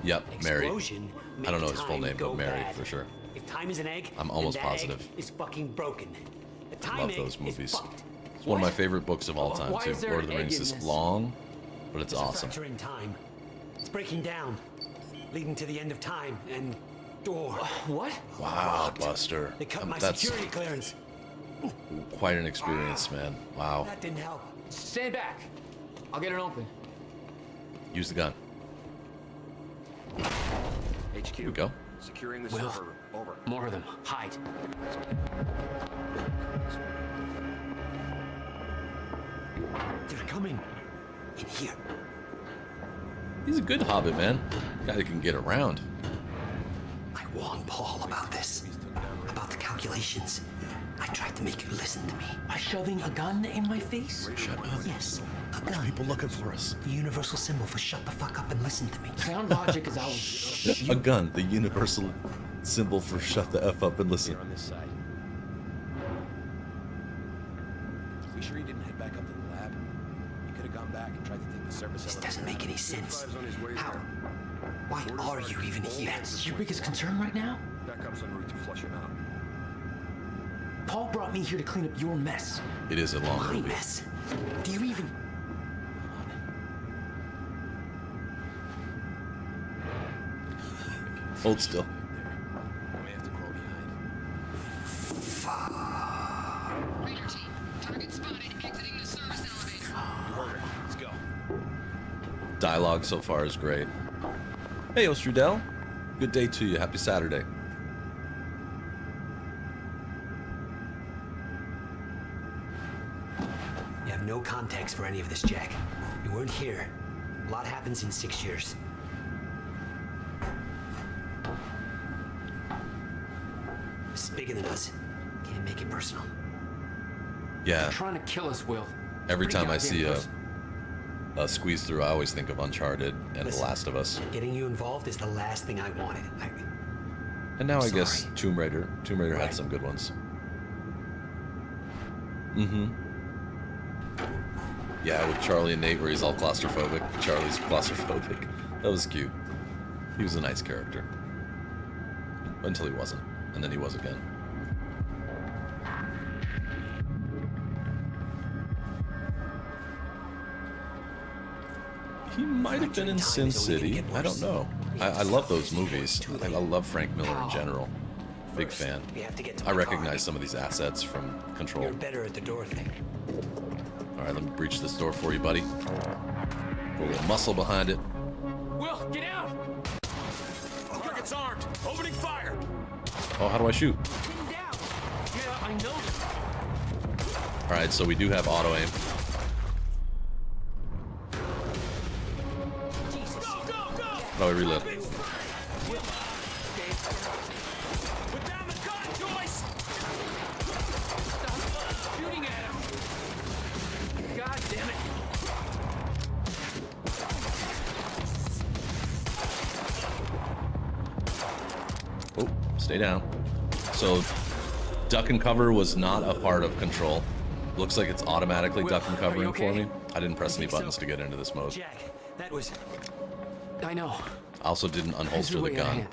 Yep, Mary. Explosion I don't know makes his full time name, go but Mary bad. for sure. If time is an egg, I'm almost then that positive. egg is fucking broken. The time Love egg those is movies. fucked. It's one of my favorite books of all time Why too. is there Lord of an the egg Rings in is this? long, but it's awesome. A fracture in time. It's breaking down, leading to the end of time and door. What? Wow, Buster. They cut my That's security clearance. quite an experience, man. Wow. That didn't help. Stand back. I'll get it open. Use the gun. HQ. Here we go. Securing the Will. server. Over. More of them. Hide. They're coming. In here. He's a good hobbit, man. Guy that can get around. I warned Paul about this. About the calculations. I tried to make you listen to me. By shoving a gun in my face? Shut up. Yes, a gun. People looking for us. The universal symbol for shut the fuck up and listen to me. Sound logic is always... A gun, the universal symbol for shut the F up and listen. On this side. We sure he didn't head back up to the lab? He could have gone back and tried to take the service This elevator. doesn't make any sense. On his way How? there. Why are you even here? That's your biggest concern right now? Backup's en route to flush him out. Paul brought me here to clean up your mess. It is a long My movie. mess. Do you even... Hold still. I may have to crawl behind. Raider team, target spotted exiting the service elevator. You heard her. Let's go. Dialogue so far is great. Hey, Ostrudel. Good day to you. Happy Saturday. You have no context for any of this, Jack. You weren't here. A lot happens in 6 years. It's bigger than us. Can't make it personal. Yeah. They're trying to kill us, Will. Every Pretty time I goddamn see close. a squeeze through, I always think of Uncharted and The Last of Us. Getting you involved is the last thing I wanted. And now I Sorry. guess Tomb Raider. Tomb Raider had some good ones. Mm-hmm. Yeah, with Charlie and Nate where he's all claustrophobic. Charlie's claustrophobic. That was cute. He was a nice character. Until he wasn't. And then he was again. He might have been in Sin City. I don't know. I love those movies. I love Frank Miller in general. Big fan. I recognize some of these assets from Control. You're better at the door thing. Alright, let me breach this door for you, buddy. Put a little muscle behind it. Will, get out! Target's armed. Opening fire. Oh, how do I shoot? Get down! Yeah, I know this. Alright, so we do have auto aim. How do I reload? Shooting at him! God damn it! Oh, stay down. So, duck and cover was not a part of Control. Looks like it's automatically duck and covering for me. I didn't press any buttons to get into this mode. Jack, that was... I know. I also didn't unholster the gun.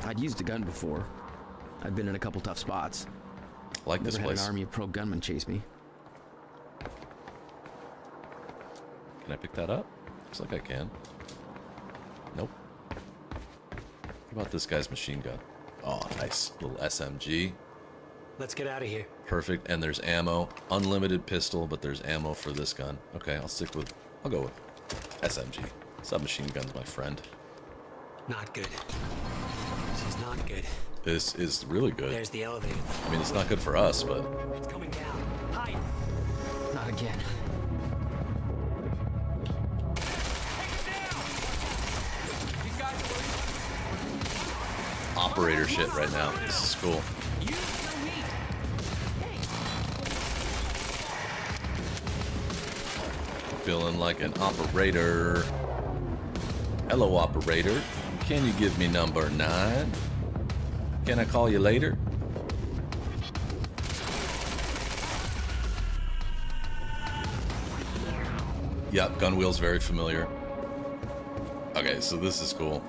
I'd used a gun before. I'd been in a couple tough spots. I like this Never place. had an army of pro gunmen chase me. Can I pick that up? Looks like I can. Nope. What about this guy's machine gun? Oh, nice. Little SMG. Let's get out of here. Perfect. And there's ammo. Unlimited pistol, but there's ammo for this gun. Okay, I'll go with SMG. Submachine gun's my friend. Not good. This is not good. This is really good. There's the elevator. I mean, it's not good for us, but It's coming down. Hide. Not again. operator shit right now. This is cool. Feeling like an operator. Hello, operator. Can you give me number 9? Can I call you later? Yep, gun wheel's very familiar. Okay, so this is cool.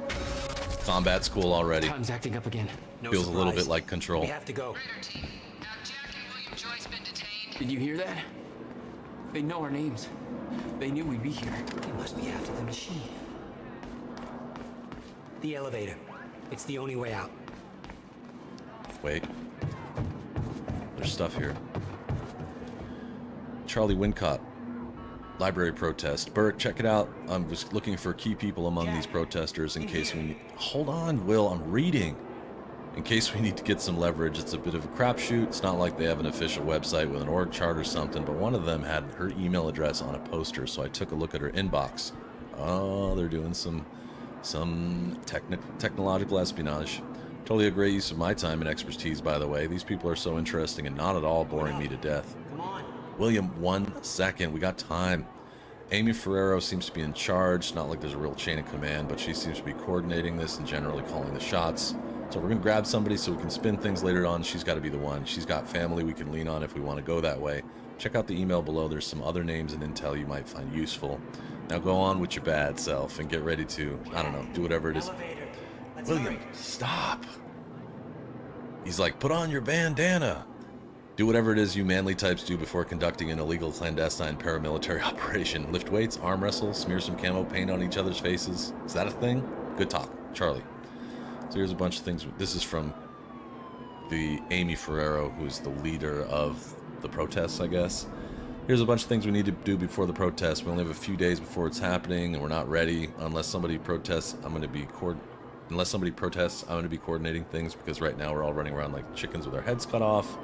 Combat's cool already. Time's acting up again. Feels a little bit like Control. We have to go. Did you hear that? They know our names. They knew we'd be here. They must be after the machine. The elevator. It's the only way out. Wait. There's stuff here. Charlie Wincott. Library protest. Burke, check it out. I'm just looking for key people among these protesters in case we need... Hold on, Will. I'm reading. In case we need to get some leverage. It's a bit of a crapshoot. It's not like they have an official website with an org chart or something, but one of them had her email address on a poster, so I took a look at her inbox. Oh, they're doing some technological espionage. Totally a great use of my time and expertise, by the way. These people are so interesting and not at all boring me to death. Come on. William, 1 second. We got time. Amy Ferrero seems to be in charge. Not like there's a real chain of command, but she seems to be coordinating this and generally calling the shots. So we're going to grab somebody so we can spin things later on. She's got to be the one. She's got family we can lean on if we want to go that way. Check out the email below. There's some other names and intel you might find useful. Now go on with your bad self and get ready to, I don't know, do whatever it is. William, stop. He's like, put on your bandana. Do whatever it is you manly types do before conducting an illegal clandestine paramilitary operation. Lift weights, arm wrestle, smear some camo paint on each other's faces. Is that a thing? Good talk. Charlie. So here's a bunch of things. This is from the Amy Ferrero, who's the leader of the protests, I guess. Here's a bunch of things we need to do before the protest. We only have a few days before it's happening, and we're not ready. Unless somebody protests, I'm going to be coordinating things, because right now we're all running around like chickens with our heads cut off.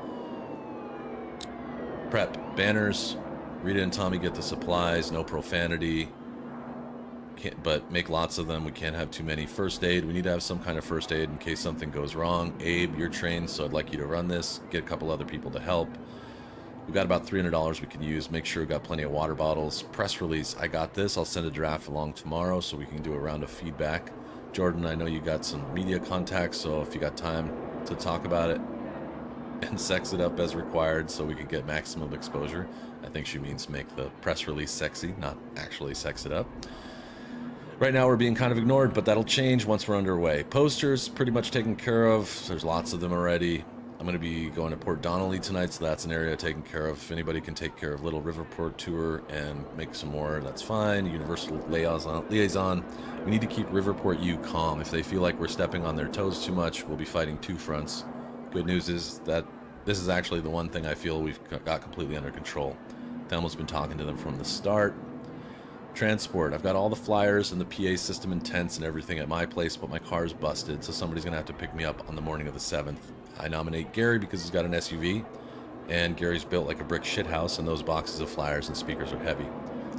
Prep banners. Rita and Tommy get the supplies. No profanity. But make lots of them. We can't have too many. First aid. We need to have some kind of first aid in case something goes wrong. Abe, you're trained, so I'd like you to run this. Get a couple other people to help. We've got about $300 we can use. Make sure we've got plenty of water bottles. Press release. I got this. I'll send a draft along tomorrow so we can do a round of feedback. Jordan, I know you got some media contacts, so if you got time to talk about it and sex it up as required so we can get maximum exposure. I think she means make the press release sexy, not actually sex it up. Right now we're being kind of ignored, but that'll change once we're underway. Posters, pretty much taken care of. There's lots of them already. I'm going to be going to Port Donnelly tonight, so that's an area taken care of. If anybody can take care of Little Riverport tour and make some more, that's fine. Universal liaison. We need to keep Riverport U calm. If they feel like we're stepping on their toes too much, we'll be fighting two fronts. Good news is that this is actually the one thing I feel we've got completely under control. Thelma's been talking to them from the start. Transport. I've got all the flyers and the PA system and tents and everything at my place, but my car's busted, so somebody's going to have to pick me up on the morning of the 7th. I nominate Gary because he's got an SUV, and Gary's built like a brick shithouse, and those boxes of flyers and speakers are heavy.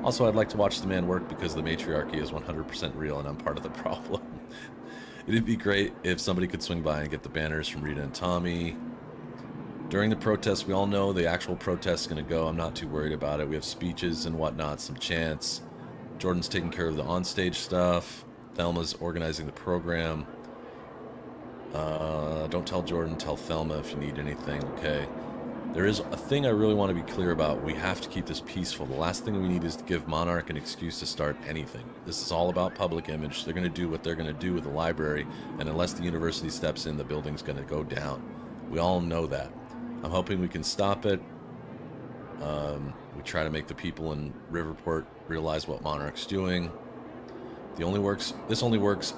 Also, I'd like to watch the man work because the matriarchy is 100% real, and I'm part of the problem. It'd be great if somebody could swing by and get the banners from Rita and Tommy. During the protest, we all know the actual protest is going to go. I'm not too worried about it. We have speeches and whatnot, some chants. Jordan's taking care of the onstage stuff. Thelma's organizing the program. Don't tell Jordan, tell Thelma if you need anything, okay? There is a thing I really want to be clear about. We have to keep this peaceful. The last thing we need is to give Monarch an excuse to start anything. This is all about public image. They're going to do what they're going to do with the library, and unless the university steps in, the building's going to go down. We all know that. I'm hoping we can stop it. We try to make the people in Riverport realize what Monarch's doing. This only works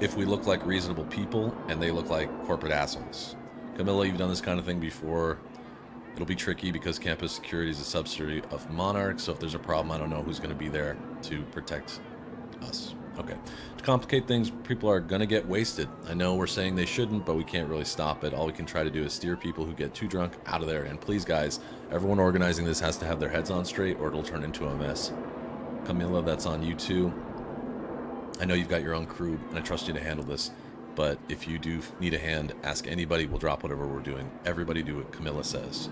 if we look like reasonable people and they look like corporate assholes. Camilla, you've done this kind of thing before. It'll be tricky because campus security is a subsidiary of Monarch, so if there's a problem, I don't know who's going to be there to protect us. Okay. To complicate things, people are going to get wasted. I know we're saying they shouldn't, but we can't really stop it. All we can try to do is steer people who get too drunk out of there. And please, guys, everyone organizing this has to have their heads on straight or it'll turn into a mess. Camilla, that's on you too. I know you've got your own crew, and I trust you to handle this. But if you do need a hand, ask anybody. We'll drop whatever we're doing. Everybody do what Camilla says.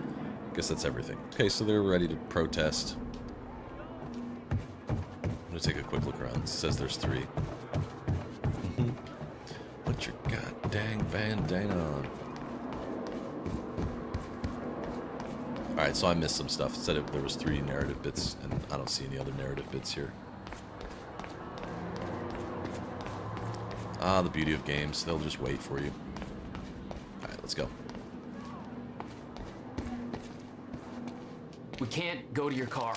I guess that's everything. Okay, so they're ready to protest. I'm gonna take a quick look around. It says there's 3. Put your goddamn bandana on. Alright, so I missed some stuff. It said there was 3 narrative bits, and I don't see any other narrative bits here. Ah, the beauty of games. They'll just wait for you. Alright, let's go. can't go to your car.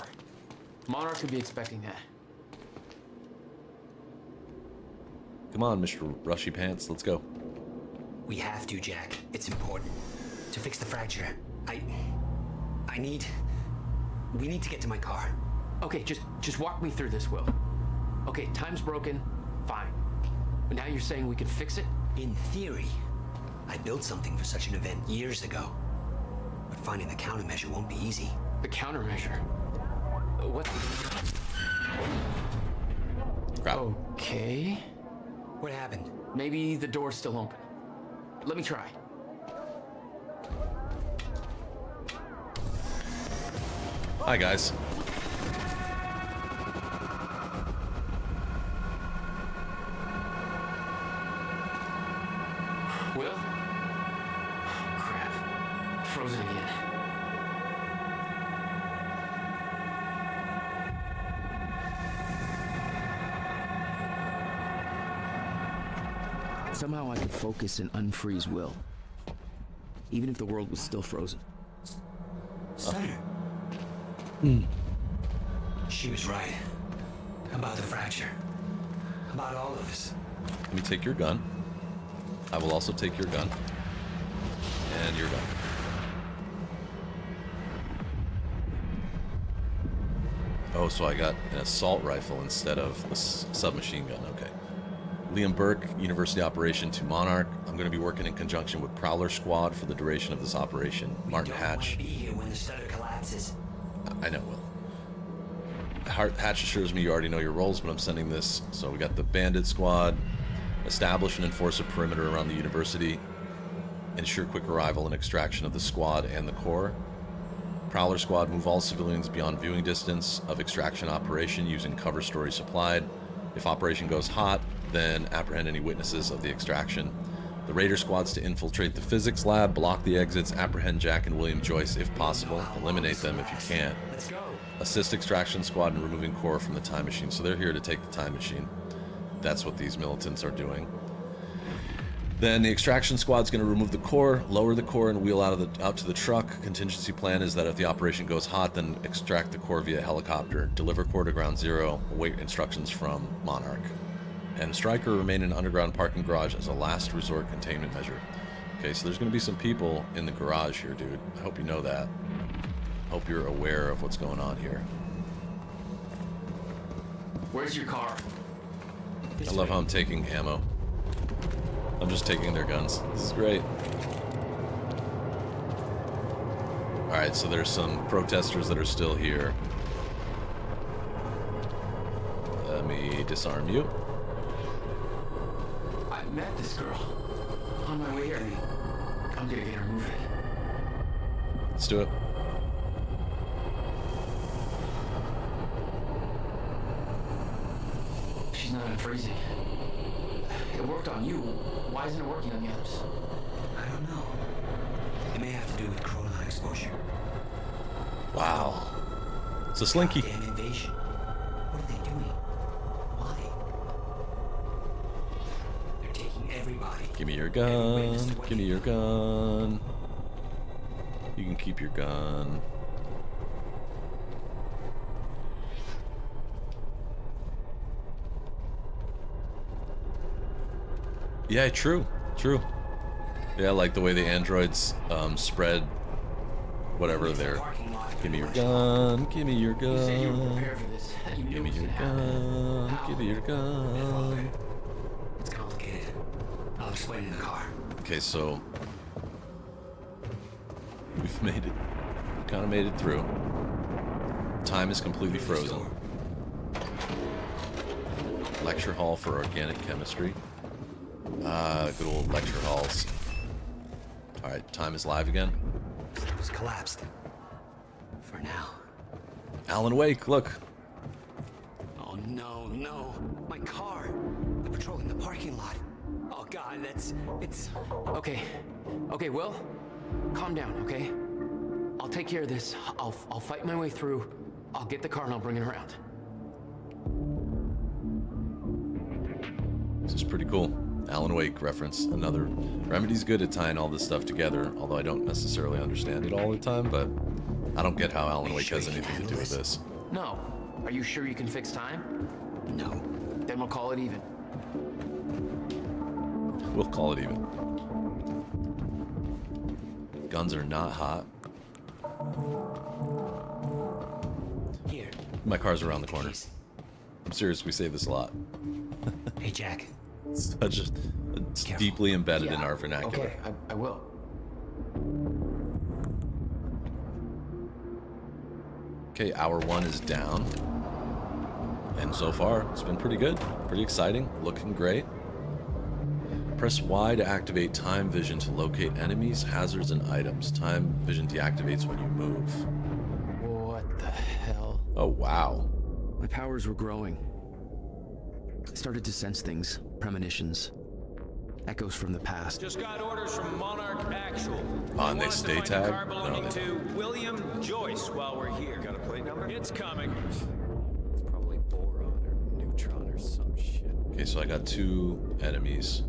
Monarch could be expecting that. Come on, Mr. Rushy Pants, let's go. We have to, Jack. It's important. To fix the fracture, we need to get to my car. Okay, just walk me through this, Will. Okay, time's broken, fine. But now you're saying we can fix it? In theory. I built something for such an event years ago. But finding the countermeasure won't be easy. The countermeasure? What? Crap. Okay. What happened? Maybe the door's still open. Let me try. Hi, guys. Will? Oh, crap. Frozen again. Somehow I could focus and unfreeze Will, even if the world was still frozen. Sutter. She was right. About the fracture. About all of this. Let me take your gun. I will also take your gun. And your gun. Oh, so I got an assault rifle instead of the submachine gun. Okay. Liam Burke, University Operation to Monarch. I'm going to be working in conjunction with Prowler Squad for the duration of this operation. Martin Hatch. Be here when the stutter collapses. I know, Will. Hatch assures me you already know your roles, but I'm sending this. So we got the Bandit Squad. Establish and enforce a perimeter around the university. Ensure quick arrival and extraction of the squad and the core. Prowler Squad, move all civilians beyond viewing distance of extraction operation using cover story supplied. If operation goes hot, then apprehend any witnesses of the extraction. The Raider Squads to infiltrate the physics lab, block the exits, apprehend Jack and William Joyce if possible, eliminate them if you can. Assist Extraction Squad in removing core from the time machine. So they're here to take the time machine. That's what these militants are doing. Then the Extraction Squad's going to remove the core, lower the core, and wheel out to the truck. Contingency plan is that if the operation goes hot, then extract the core via helicopter. Deliver core to ground zero. Await instructions from Monarch. And Stryker remain in underground parking garage as a last resort containment measure. Okay, so there's going to be some people in the garage here, dude. I hope you know that. Hope you're aware of what's going on here. Where's your car? I love how I'm taking ammo. I'm just taking their guns. This is great. Alright, so there's some protesters that are still here. Let me disarm you. I met this girl on my way here. I'm gonna get her moving. Let's do it. She's not unfreezing. It worked on you. Why isn't it working on the others? I don't know. It may have to do with chronon exposure. Wow. It's a slinky. Damn invasion. What are they doing? Why? They're taking everybody. Give me your gun. Give me your gun. You can keep your gun. Yeah, true. True. Yeah, I like the way the androids spread whatever they're. Give me your gun. Give me your gun. Give me your gun. Give me your gun. It's complicated. I'll explain in the car. Okay, so we've made it. Kind of made it through. Time is completely frozen. Lecture hall for organic chemistry. Good old lecture halls. Alright, time is live again. It's collapsed. For now. Alan Wake, look. Oh no, no. My car. They're patrolling the parking lot. Oh god, it's... Okay. Okay, Will. Calm down, okay? I'll take care of this. I'll fight my way through. I'll get the car and I'll bring it around. This is pretty cool. Alan Wake reference. Another. Remedy's good at tying all this stuff together, although I don't necessarily understand it all the time, but I don't get how Alan Wake has anything to do with this. No. Are you sure you can fix time? No. Then we'll call it even. We'll call it even. Guns are not hot. Here. My car's around the corner. I'm serious, we say this a lot. Hey, Jack. It's deeply embedded in our vernacular. Okay, I will. Okay, hour 1 is down. And so far, it's been pretty good. Pretty exciting. Looking great. Press Y to activate time vision to locate enemies, hazards, and items. Time vision deactivates when you move. What the hell? Oh, wow. My powers were growing. I started to sense things, premonitions, echoes from the past. Just got orders from Monarch Actual. And they stay tagged? Car belonging to William Joyce while we're here. Got a plate number? It's coming. It's probably boron or neutron or some shit. Okay, so I got 2 enemies.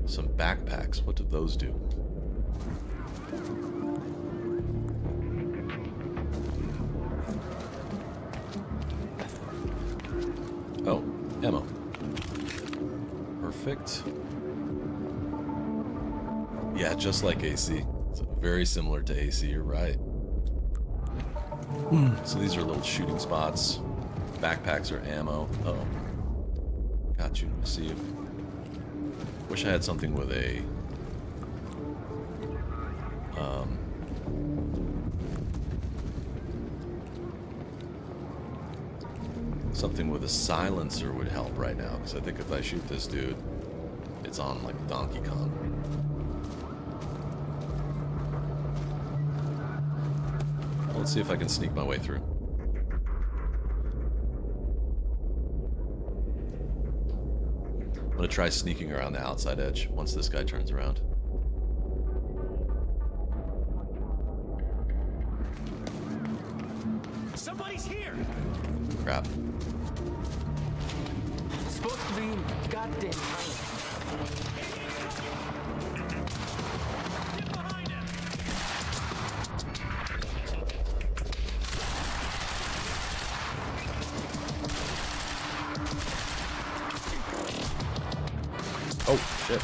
Some backpacks. What do those do? Oh, ammo. Perfect. Yeah, just like AC. It's very similar to AC, you're right. So these are little shooting spots. Backpacks are ammo. Oh. Got you. I see you. Wish I had something with a... something with a silencer would help right now, because I think if I shoot this dude, it's on like Donkey Kong. Let's see if I can sneak my way through. I'm gonna try sneaking around the outside edge once this guy turns around. Somebody's here! Crap. It's supposed to be goddamn. Oh, shit.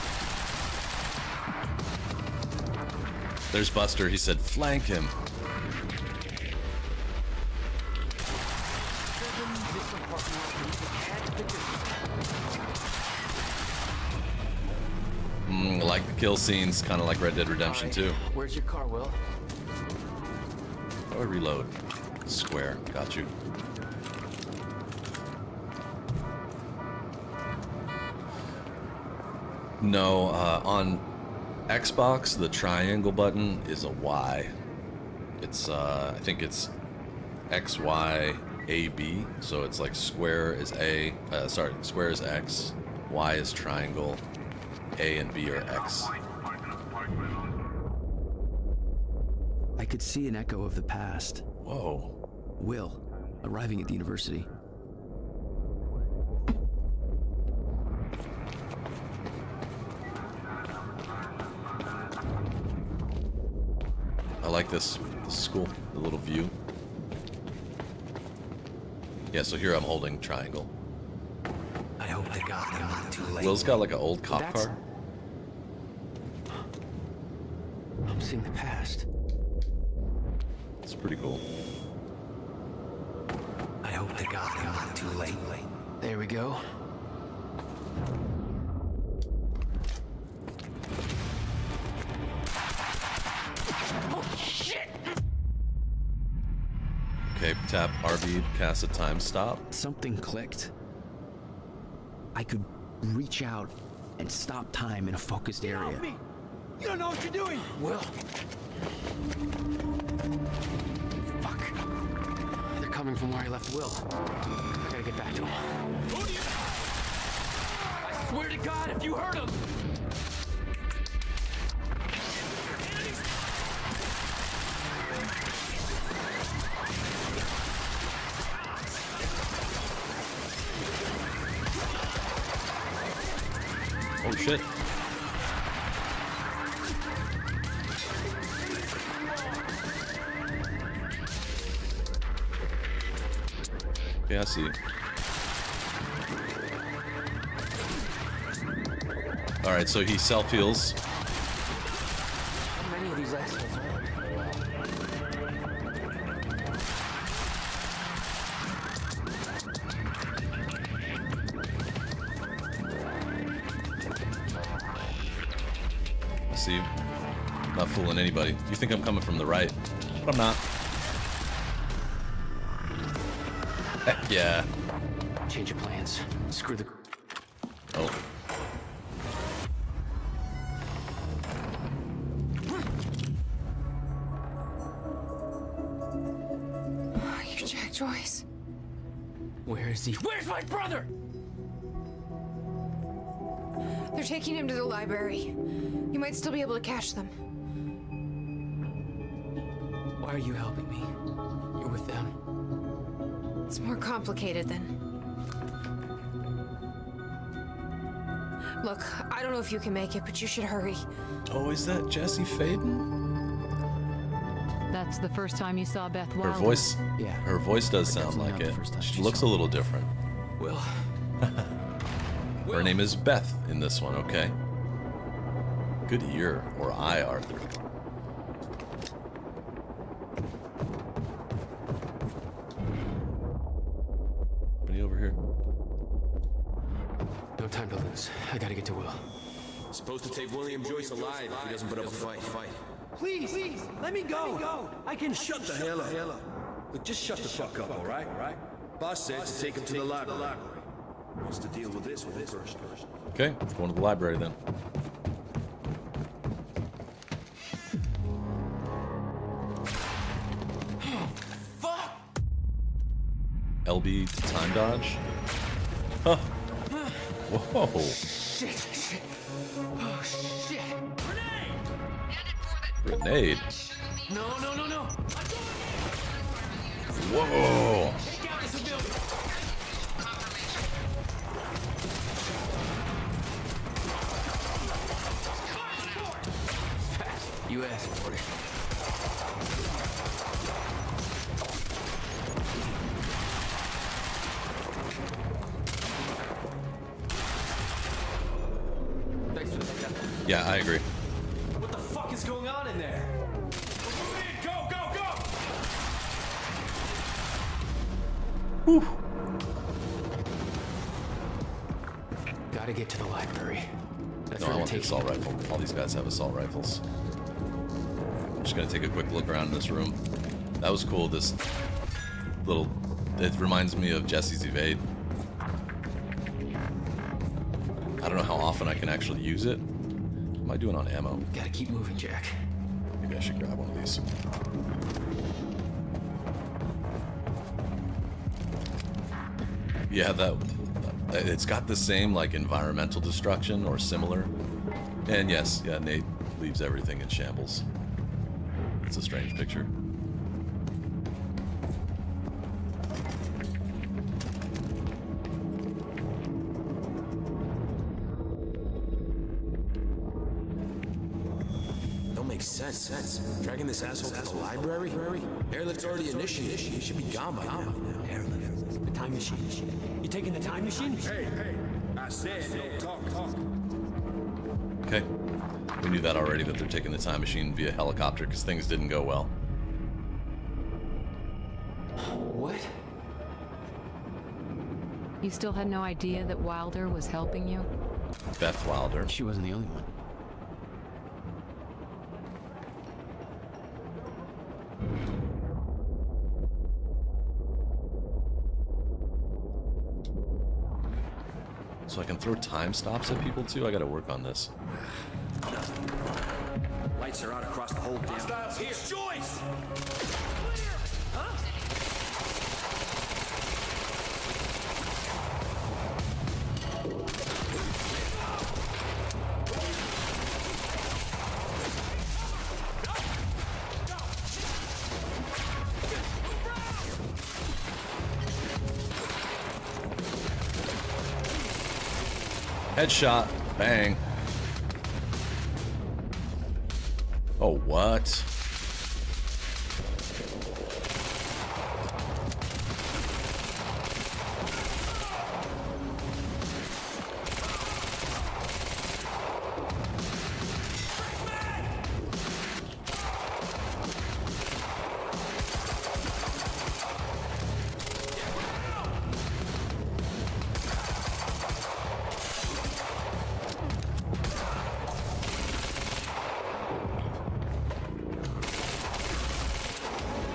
There's Buster. He said, flank him. I like the kill scenes, kind of like Red Dead Redemption 2. Where's your car, Will? How do I reload? Square. Got you. No, on Xbox, the triangle button is a Y. It's, I think it's X, Y, A, B. So it's like square is A, square is X, Y is triangle, A and B are X. I could see an echo of the past. Whoa. Will, arriving at the university. I like this. This is cool. The little view. Yeah, so here I'm holding triangle. I hope they got them not too late. Will's got like an old cop That's- car. I'm seeing the past. It's pretty cool. I hope they got them not too late. There we go. Okay, tap RB, cast a time stop. Something clicked. I could reach out and stop time in a focused area. You don't know what you're doing! Will. Fuck. They're coming from where I left Will. I gotta get back to him. I swear to God, if you hurt him! Oh shit. Okay, I see. Alright, so he self-heals. How many of these assholes are there? See, not fooling anybody. You think I'm coming from the right, but I'm not. Heck yeah. Change of plans. Screw the... Oh. You're Jack Joyce. Where is he? Where's my brother? They're taking him to the library. You might still be able to catch them. Why are you helping me? You're with them. It's more complicated than... Look, I don't know if you can make it, but you should hurry. Oh, is that Jesse Faden? That's the first time you saw Beth Wilder. Her voice, Yeah. her voice does sound like it. She looks a little different. Will. Her name is Beth in this one, okay? Good ear, or eye, Arthur. Anybody over here? No time to lose. I gotta get to Will. Supposed to take William Joyce alive if he doesn't put up a fight. Please, let me go. I can... Shut the hell up. Look, just shut the fuck up, all right? Boss said to take him to the library. Wants to deal with this one first. Okay, going to the library then. Fuck! LB to time dodge? Huh. Whoa. Shit. Oh, shit. Grenade. No. Whoa. Take out the civilian. You asked for it. Thanks for that. Yeah, I agree. What the fuck is going on in there? Go! Whew. Gotta get to the library. That's No, I where want the take assault rifle. All these guys have assault rifles. I'm just gonna take a quick look around this room. That was cool, this little... It reminds me of Jesse's Evade. I don't know how often I can actually use it. What am I doing on ammo? Gotta keep moving, Jack. Maybe I should grab one of these. Yeah, it's got the same like environmental destruction or similar. And yes, yeah, Nate leaves everything in shambles. It's a strange picture. Don't make sense. Dragging this asshole to the library? Airlift's already initiated. He should be gone by now. Airlift. The time machine. You taking the time machine? Hey, I said no talk. Okay. We knew that already, that they're taking the time machine via helicopter because things didn't go well. What? You still had no idea that Wilder was helping you? Beth Wilder. She wasn't the only one. So I can throw time stops at people too? I gotta work on this. Lights are out across the whole damn... Here, Joyce! Headshot. Bang. Oh, what?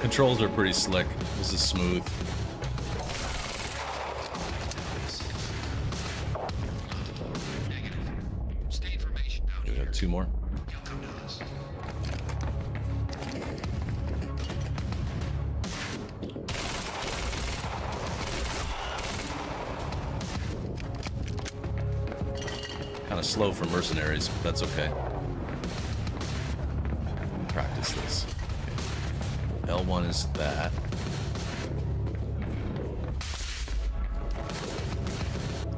Controls are pretty slick. This is smooth. We got 2 more. Kind of slow for mercenaries, but that's okay. Practice this. L1 is that.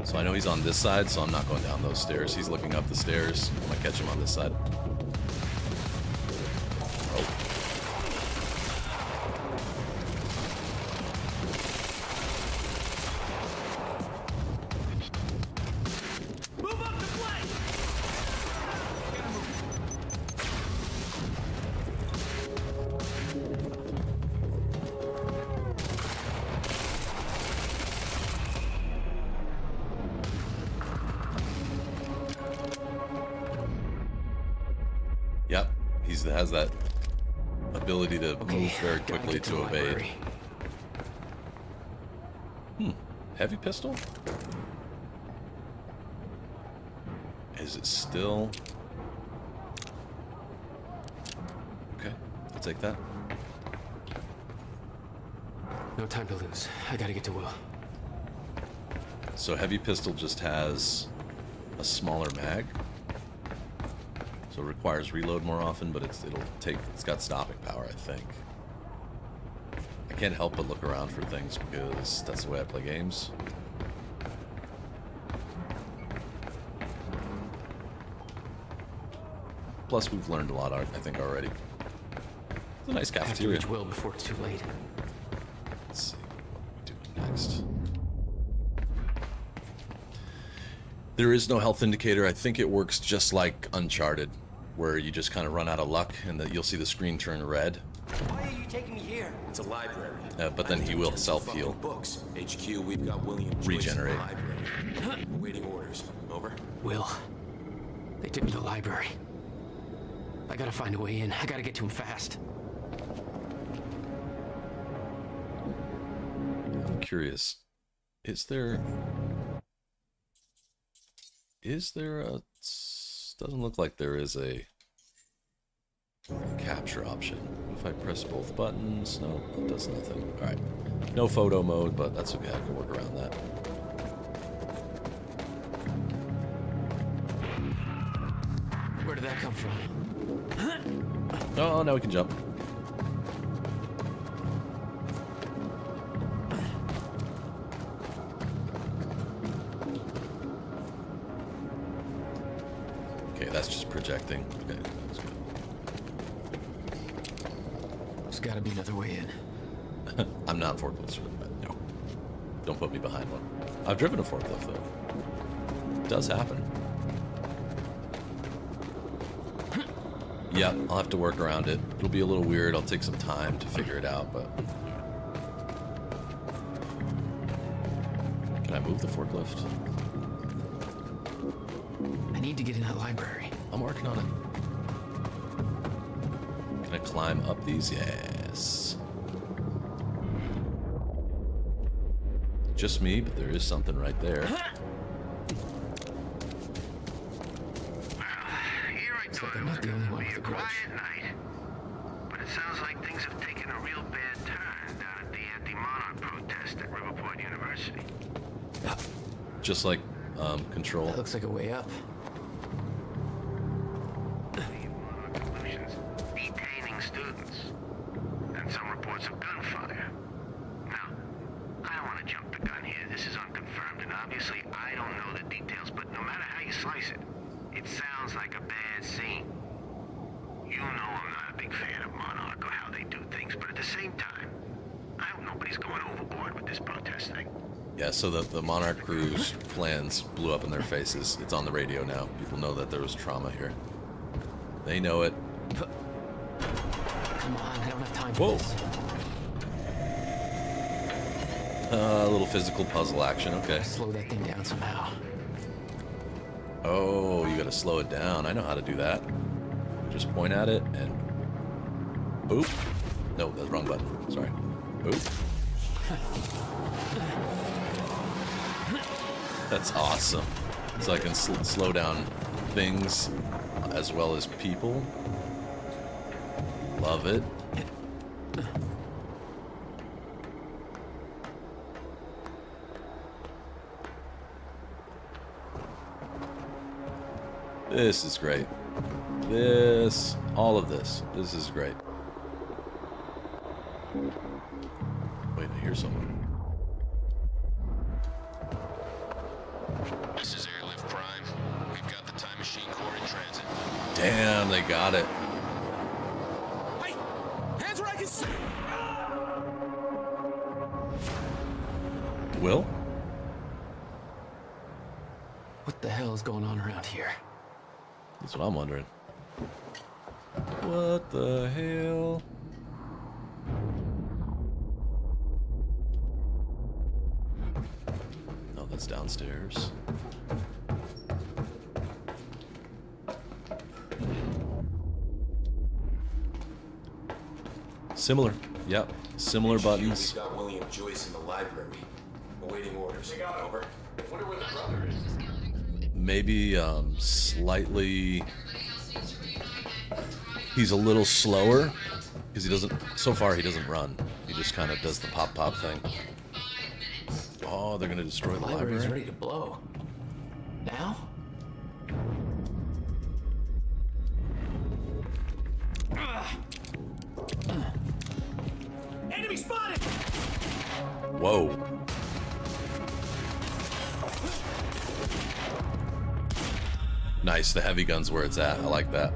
So I know he's on this side, so I'm not going down those stairs. He's looking up the stairs. I'm gonna catch him on this side. Oh. Yep, he has that ability to move very quickly to evade. Heavy pistol? Is it still? Okay, I'll take that. No time to lose. I gotta get to Will. So heavy pistol just has a smaller mag. So it requires reload more often, but it's got stopping power, I think. I can't help but look around for things because that's the way I play games. Plus, we've learned a lot, I think, already. It's a nice cafeteria. I have to reach Will before it's too late. Let's see what we do next. There is no health indicator. I think it works just like Uncharted, where you just kind of run out of luck and that you'll see the screen turn red. Why are you taking me here? It's a library. But then he will self-heal. Books. HQ, we've got William Joyce Regenerate. Library. Awaiting orders. Over. Will. They took me to the library. I gotta find a way in. I gotta get to him fast. I'm curious. Is there a... Doesn't look like there is a capture option. If I press both buttons, no, it does nothing. Alright. No photo mode, but that's okay. I can work around that. Where did that come from? Oh, now we can jump. Okay, that's just projecting. Okay, that's good. There's gotta be another way in. I'm not forklift certified. No. Don't put me behind one. I've driven a forklift, though. It does happen. Yep, I'll have to work around it. It'll be a little weird. I'll take some time to figure it out, but... Can I move the forklift? I need to get in that library. I'm working on it. Can I climb up these? Yes. Just me, but there is something right there. It's like I'm not the only one with a grudge. Night. But it sounds like things have taken a real bad turn down at the anti-monarch protest at Riverport University. Just like Control. That looks like a way up. Detaining students. And some reports of gunfire. Now, I don't want to jump the gun here. This is unconfirmed, and obviously I don't know the details, but no matter how you slice it, it sounds like a bad scene. You know I'm not a big fan of Monarch or how they do things, but at the same time, I hope nobody's going overboard with this protest thing. Yeah, so the Monarch crew's plans blew up in their faces. It's on the radio now. People know that there was trauma here. They know it. Come on, I don't have time for Whoa. this. A little physical puzzle action, okay. Slow that thing down somehow. Oh, you gotta slow it down. I know how to do that. Just point at it and boop. No, that's the wrong button. Sorry. Boop. That's awesome. So I can slow down things as well as people. Love it. This is great. All of this. This is great. Wait, I hear someone. This is Airlift Prime. We've got the Time Machine Corps in transit. Damn, they got it. Hey! Hands where I can see! Will? What the hell is going on around here? That's what I'm wondering. What the hell? Oh, that's downstairs. Similar. Yep. Similar buttons. We've got William Joyce in the library. Awaiting orders. Over. Wonder where the brother is. Maybe slightly. He's a little slower because he doesn't. So far, he doesn't run. He just kind of does the pop thing. Oh, they're gonna destroy the Library's library. ready to blow. Now? Enemy spotted! Whoa. Nice, the heavy gun's where it's at. I like that.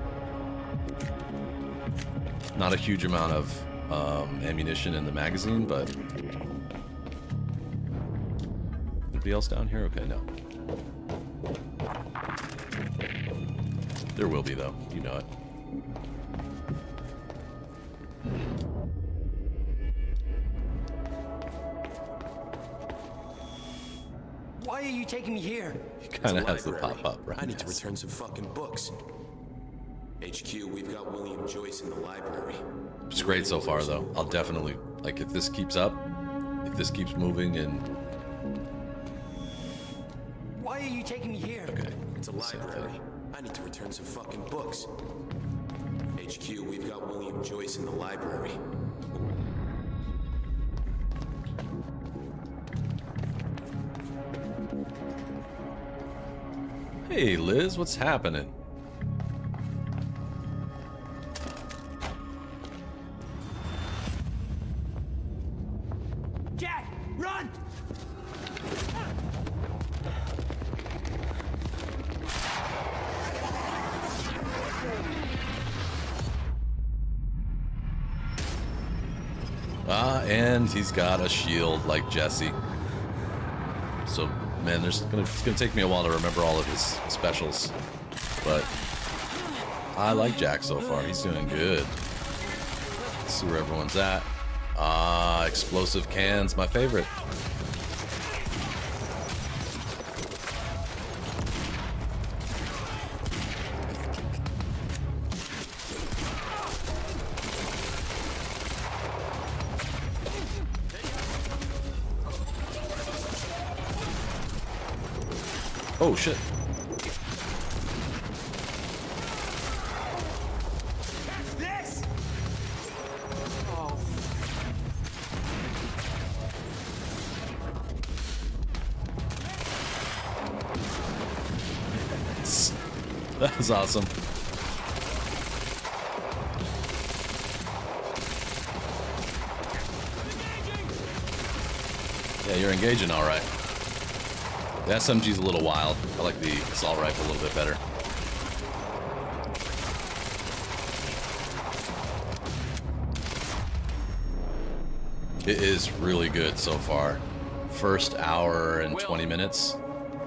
Not a huge amount of ammunition in the magazine, but... Anybody else down here? Okay, no. There will be, though. You know it. Why are you taking me here? He kind of has the pop-up, right? I need to return some fucking books. HQ, we've got William Joyce in the library. It's great so far, though. I'll definitely... Like, if this keeps up, if this keeps moving and... Why are you taking me here? Okay. It's a library. I need to return some fucking books. HQ, we've got William Joyce in the library. Hey, Liz, what's happening? Jack, run! And he's got a shield like Jesse. So, man, it's gonna take me a while to remember all of his specials, but I like Jack so far. He's doing good. Let's see where everyone's at. Explosive cans, my favorite. Oh shit. This! Oh. That was awesome. Yeah, you're engaging all right. The SMG's a little wild. I like the assault rifle a little bit better. is really good so far. First hour and 20 minutes.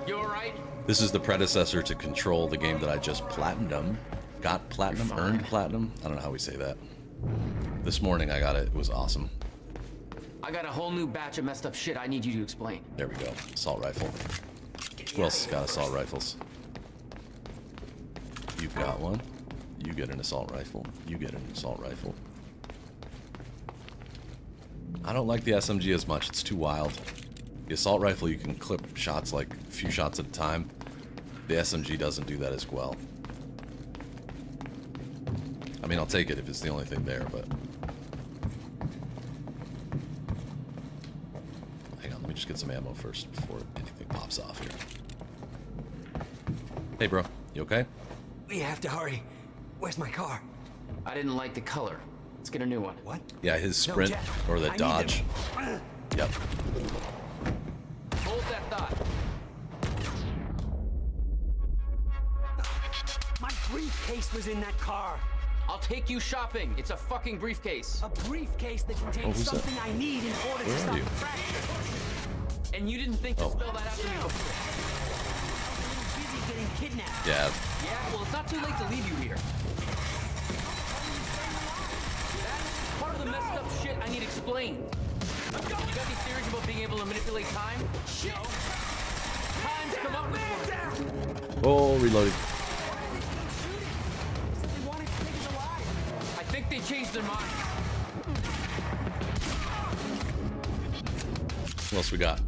You alright? This is the predecessor to Control, the game that I just platinumed. Got platinum, earned platinum. I don't know how we say that. This morning I got it. It was awesome. I got a whole new batch of messed up shit I need you to explain. There we go. Assault rifle. Who else has got assault rifles? You've got one. You get an assault rifle. You get an assault rifle. I don't like the SMG as much. It's too wild. The assault rifle, you can clip shots like a few shots at a time. The SMG doesn't do that as well. I mean, I'll take it if it's the only thing there, but... Hang on, let me just get some ammo first before anything pops off here. Hey, bro. You okay? We have to hurry. Where's my car? I didn't like the color. Let's get a new one. What? Yeah, his sprint or the dodge. Yep. Hold that thought. My briefcase was in that car. I'll take you shopping. It's a fucking briefcase. A briefcase that contains who's that? something I need in order Where to are stop you? the fracture. And you didn't think to spell that out to me before. Busy getting kidnapped. Yeah. Yeah, well, it's not too late to leave you here. That's part of the messed up shit I need explained. You got any theories about being able to manipulate time? Shit! Time's come up before. Oh, reloading. I think they changed their mind. What else we got?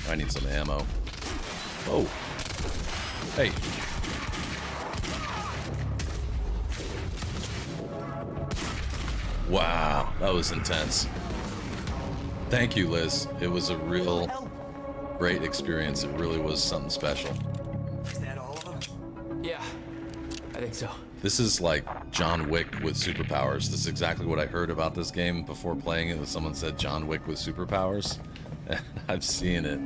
I need some ammo. Oh. Hey. Wow, that was intense. Thank you, Liz. It was a real great experience. It really was something special. Is that all of them? Yeah, I think so. This is like John Wick with superpowers. This is exactly what I heard about this game before playing it. Someone said John Wick with superpowers. And I've seen it.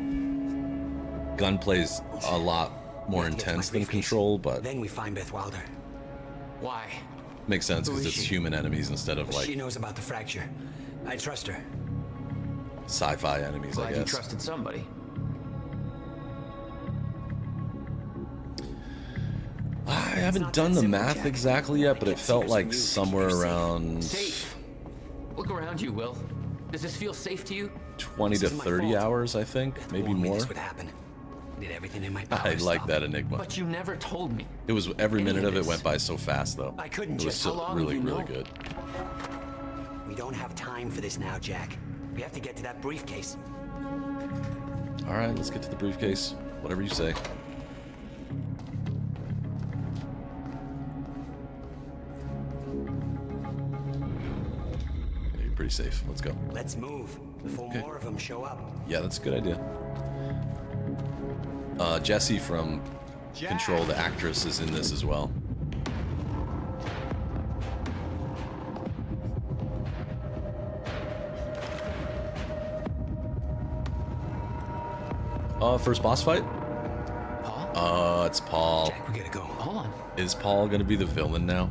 Gunplay's a lot more intense than Control, but Then we find Beth Wilder. Why? makes sense Who because is it's she? human enemies instead of She like knows about the fracture. I trust her. sci-fi enemies, I Glad you guess. trusted somebody. I haven't done the math exactly yet, but it felt like somewhere around Safe. Look around you, Will. Does this feel safe to you? 20 to 30 hours, I think, maybe Warned me more. this would happen. I did everything in my power I to like stop that it. enigma. But you never told me. It was every minute of it this. went by so fast, though. I couldn't It was just- so, How long really, have you really known? good. We don't have time for this now, Jack. We have to get to that briefcase. All right, let's get to the briefcase. Whatever you say. Yeah, you're pretty safe. Let's go. Let's move before more of them show up. Yeah, that's a good idea. Jessie from Control, the actress, is in this as well. First boss fight? Paul? It's Paul. Jack, we gotta go. Hold on. Is Paul gonna be the villain now?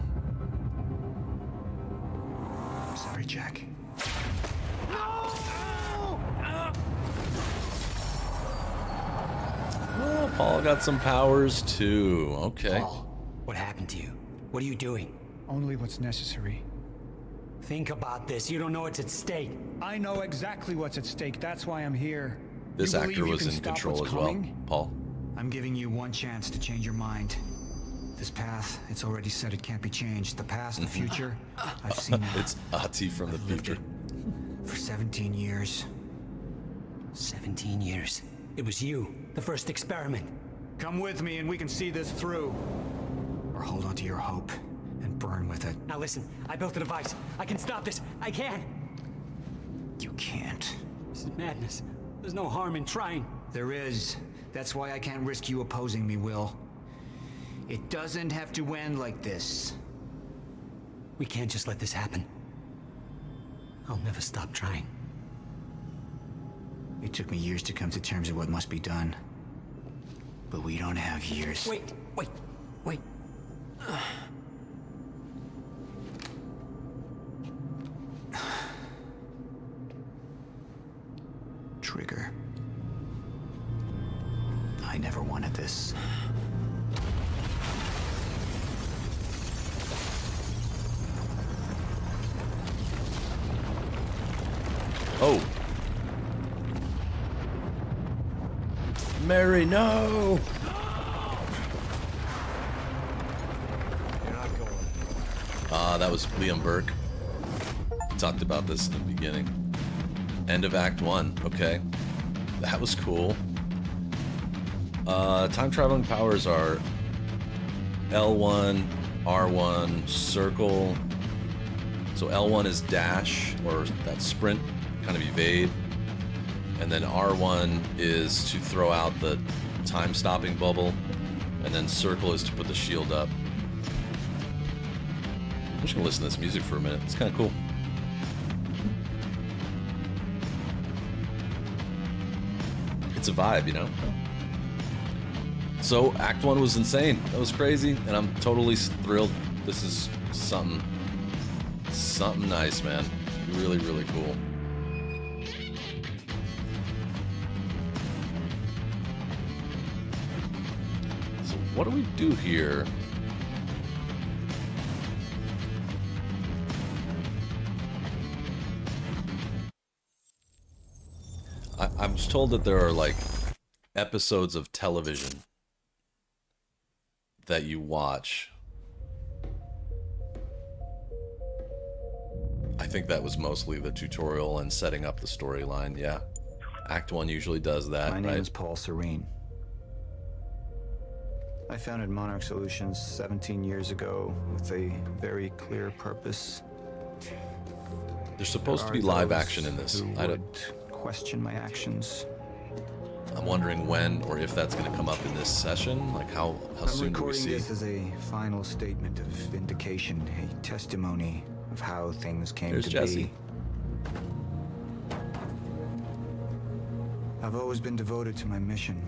I'm sorry, Jack. Oh, Paul got some powers too. Okay. Paul, what happened to you? What are you doing? Only what's necessary. Think about this. You don't know what's at stake. I know exactly what's at stake. That's why I'm here. This You believe actor you was can in stop Control what's as well. coming? Paul. I'm giving you one chance to change your mind. This path, it's already said it can't be changed. The past, the future, I've seen it. It's Ati from the future. For 17 years. 17 years. It was you, the first experiment. Come with me and we can see this through. Or hold on to your hope and burn with it. Now listen, I built a device. I can stop this. I can. You can't. This is madness. There's no harm in trying. There is. That's why I can't risk you opposing me, Will. It doesn't have to end like this. We can't just let this happen. I'll never stop trying. It took me years to come to terms with what must be done. But we don't have years. Wait. I never wanted this. Oh. Mary, no! That was Liam Burke. We talked about this in the beginning. End of Act 1. Okay. That was cool. Time traveling powers are L1, R1, circle. So L1 is dash, or that sprint, kind of evade. And then R1 is to throw out the time-stopping bubble. And then circle is to put the shield up. I'm just gonna listen to this music for a minute. It's kind of cool. It's a vibe, you know? So, Act 1 was insane. That was crazy, and I'm totally thrilled. This is something nice, man. Really, really cool. So, what do we do here? I was told that there are like episodes of television that you watch. I think that was mostly the tutorial and setting up the storyline, yeah. Act 1 usually does that, My right? name is Paul Serene. I founded Monarch Solutions 17 years ago with a very clear purpose. There's supposed to be live action in this. Who would question my actions. I'm wondering when or if that's going to come up in this session. Like how I'm soon do we recording see? this as a final statement of vindication, a testimony of how things came There's to Jesse. be. I've always been devoted to my mission.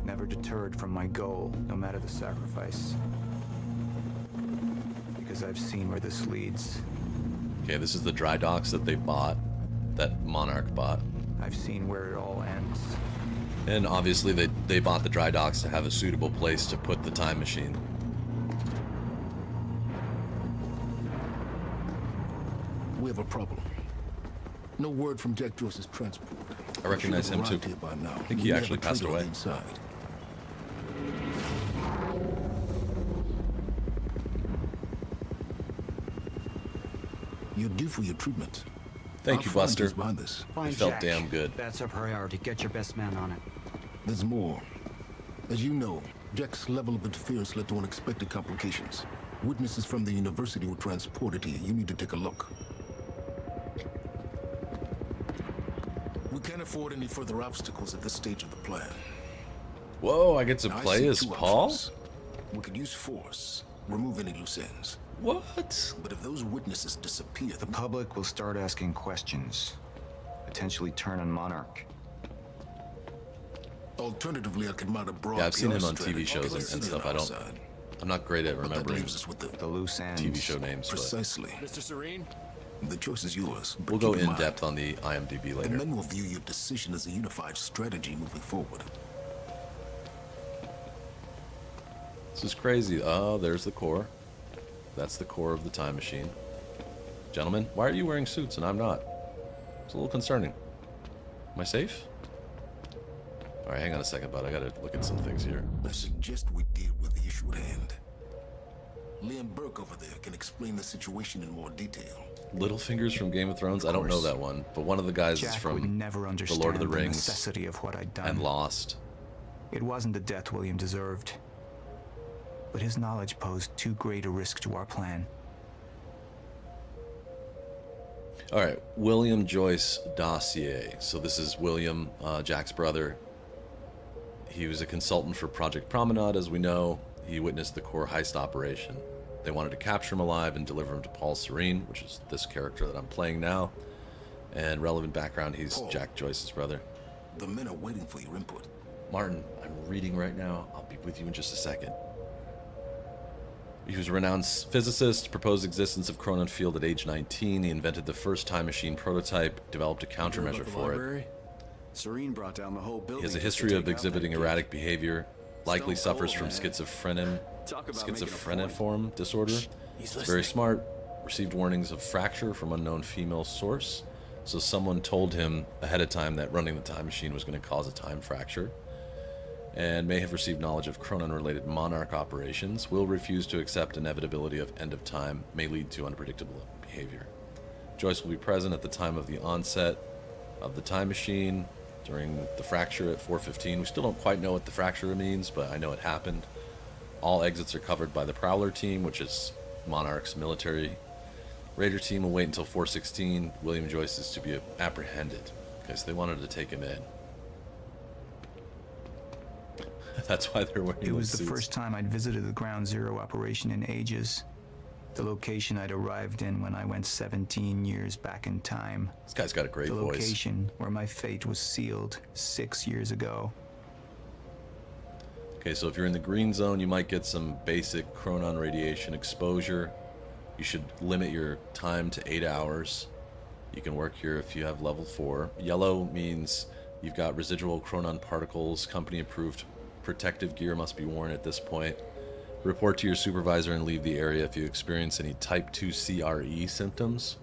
Never deterred from my goal, no matter the sacrifice. Because I've seen where this leads. Okay, this is the dry docks that they bought, that Monarch bought. I've seen where it all ends. And obviously they bought the dry docks to have a suitable place to put the time machine. We have a problem. No word from Jack Joyce's transport. I recognize him too. Arrived here by now. I think We he may actually have a passed trigger on away. the inside. You're due for your treatment. Thank you, Buster. Who's behind this? It felt damn good. That's our priority. Get your best man on it. There's more. As you know, Jack's level of interference led to unexpected complications. Witnesses from the university were transported here. You need to take a look. We can't afford any further obstacles at this stage of the plan. Whoa, I get to Now, I play see as two Paul? options. We could use force, remove any loose ends. What? But if those witnesses disappear, The public will start asking questions. Potentially turn on Monarch. alternatively, I could mount a broad Yeah, I've seen PR him on strategy TV shows placing and it stuff. on I our don't. side. I'm not great at But that remembering leaves us with The loose ends. TV show names, but Precisely. Mr. Serene? The choice is yours. but we'll go keep in mind, depth on the IMDb later. And then we'll view your decision as a unified strategy moving forward. This is crazy. Oh, there's the core. That's the core of the time machine. Gentlemen, why are you wearing suits and I'm not? It's a little concerning. Am I safe? All right, hang on a second, bud. I gotta look at some things here. I suggest we deal with the issue at hand. Liam Burke over there can explain the situation in more detail. Littlefinger's from Game of Thrones. I don't know that one, but one of the guys is Jack from would never The understand Lord of the the Rings necessity of what I'd done. and Lost. It wasn't the death William deserved. But his knowledge posed too great a risk to our plan. All right, William Joyce dossier. So this is William, Jack's brother. He was a consultant for Project Promenade, as we know. He witnessed the core heist operation. They wanted to capture him alive and deliver him to Paul Serene, which is this character that I'm playing now. And relevant background, he's Paul. Jack Joyce's brother. The men are waiting for your input. Martin, I'm reading right now. I'll be with you in just a second. He was a renowned physicist, proposed existence of Cronon Field at age 19. He invented the first time machine prototype, developed a countermeasure for it. Serene brought down the whole building. He has a just to history take of out exhibiting that erratic behavior, likely Stone suffers cold, from man. Talk about making a schizophreniform disorder. He's He's very listening. smart, received warnings of fracture from unknown female source. So someone told him ahead of time that running the time machine was going to cause a time fracture. And may have received knowledge of Chronon-related Monarch operations, will refuse to accept inevitability of end of time, may lead to unpredictable behavior. Joyce will be present at the time of the onset of the time machine during the fracture at 4:15. We still don't quite know what the fracture means, but I know it happened. All exits are covered by the Prowler team, which is Monarch's military. Raider team will wait until 4:16. William Joyce is to be apprehended because they wanted to take him in. That's why they're wearing It was those the suits. first time I'd visited the Ground Zero operation in ages. The location I'd arrived in when I went 17 years back in time. This guy's got a great the voice. location where my fate was sealed 6 years ago. Okay, so if you're in the green zone, you might get some basic Chronon radiation exposure. You should limit your time to 8 hours. You can work here if you have level 4. Yellow means you've got residual Chronon particles. Company approved protective gear must be worn at this point. Report to your supervisor and leave the area if you experience any Type 2 CRE symptoms.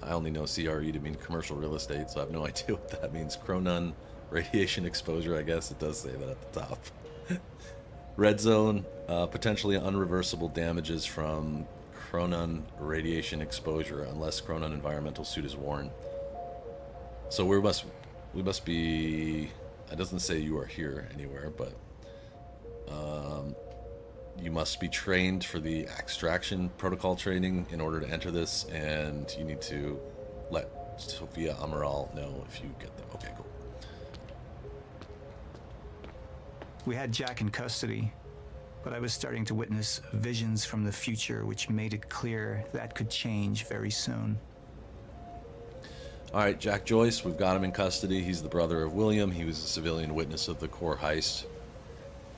I only know CRE to mean commercial real estate, so I have no idea what that means. Chronon radiation exposure, I guess it does say that at the top. Red zone, potentially unreversible damages from Chronon radiation exposure unless Chronon environmental suit is worn. So we must be. It doesn't say you are here anywhere, but you must be trained for the extraction protocol training in order to enter this, and you need to let Sophia Amaral know if you get them. Okay, cool. We had Jack in custody, but I was starting to witness visions from the future which made it clear that could change very soon. All right, Jack Joyce, we've got him in custody. He's the brother of William. He was a civilian witness of the core heist.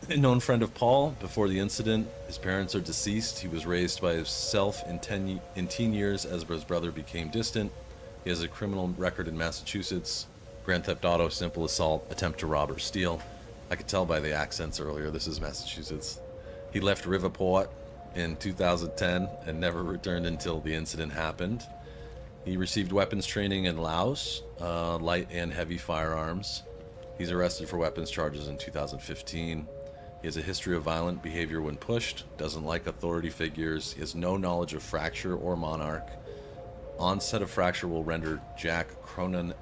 A known friend of Paul. Before the incident, his parents are deceased. He was raised by himself in teen years as his brother became distant. He has a criminal record in Massachusetts. Grand theft auto, simple assault, attempt to rob or steal. I could tell by the accents earlier, this is Massachusetts. He left Riverport in 2010 and never returned until the incident happened. He received weapons training in Laos, light and heavy firearms. He's arrested for weapons charges in 2015. He has a history of violent behavior when pushed, doesn't like authority figures. He has no knowledge of fracture or Monarch. Onset of fracture will render Jack Chronon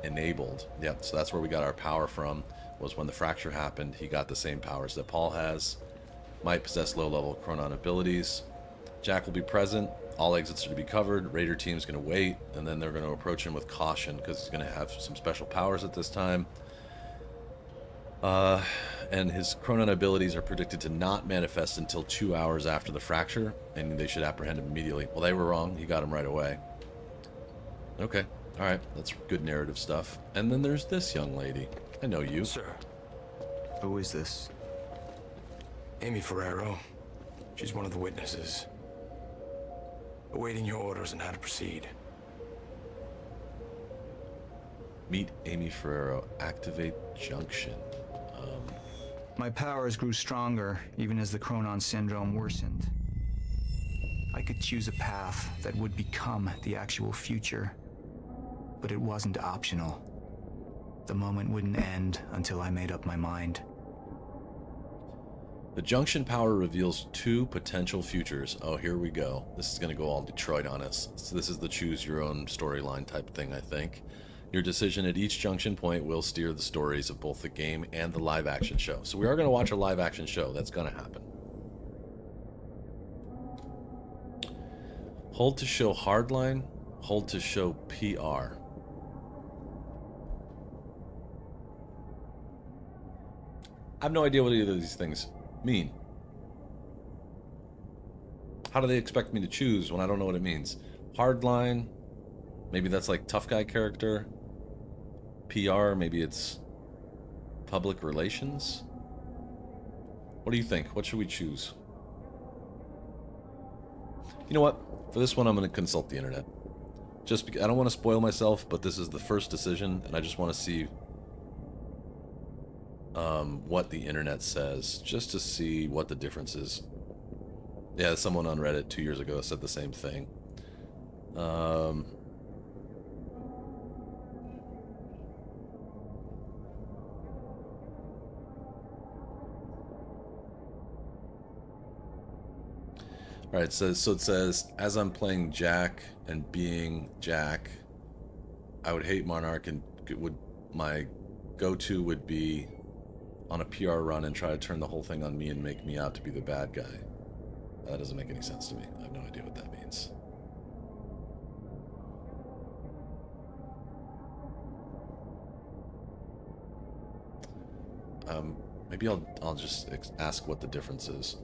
enabled. Yep, so that's where we got our power from, was when the fracture happened. He got the same powers that Paul has. Might possess low-level Chronon abilities. Jack will be present. All exits are to be covered. Raider team's going to wait, and then they're going to approach him with caution because he's going to have some special powers at this time. And his Chronon abilities are predicted to not manifest until 2 hours after the fracture, and they should apprehend him immediately. Well, they were wrong. He got him right away. Okay. All right. That's good narrative stuff. And then there's this young lady. I know you. Sir. Who is this? Amy Ferrero. She's one of the witnesses. Awaiting your orders on how to proceed. Meet Amy Ferrero. Activate junction. My powers grew stronger, even as the Chronon syndrome worsened. I could choose a path that would become the actual future, but it wasn't optional. The moment wouldn't end until I made up my mind. The junction power reveals 2 potential futures. Oh, here we go. This is going to go all Detroit on us. So this is the choose your own storyline type thing, I think. Your decision at each junction point will steer the stories of both the game and the live action show. So we are going to watch a live action show. That's going to happen. Hold to show hardline. Hold to show PR. I have no idea what either of these things mean. How do they expect me to choose when I don't know what it means? Hardline. Maybe that's like tough guy character. PR, maybe it's public relations. What do you think? What should we choose? You know what? For this one, I'm going to consult the internet. Just because I don't want to spoil myself, but this is the first decision, and I just want to see what the internet says, just to see what the difference is. Yeah, someone on Reddit 2 years ago said the same thing. Alright, so it says, as I'm playing Jack and being Jack, I would hate Monarch, and my go-to would be on a PR run and try to turn the whole thing on me and make me out to be the bad guy. That doesn't make any sense to me. I have no idea what that means. Maybe I'll just ask what the difference is.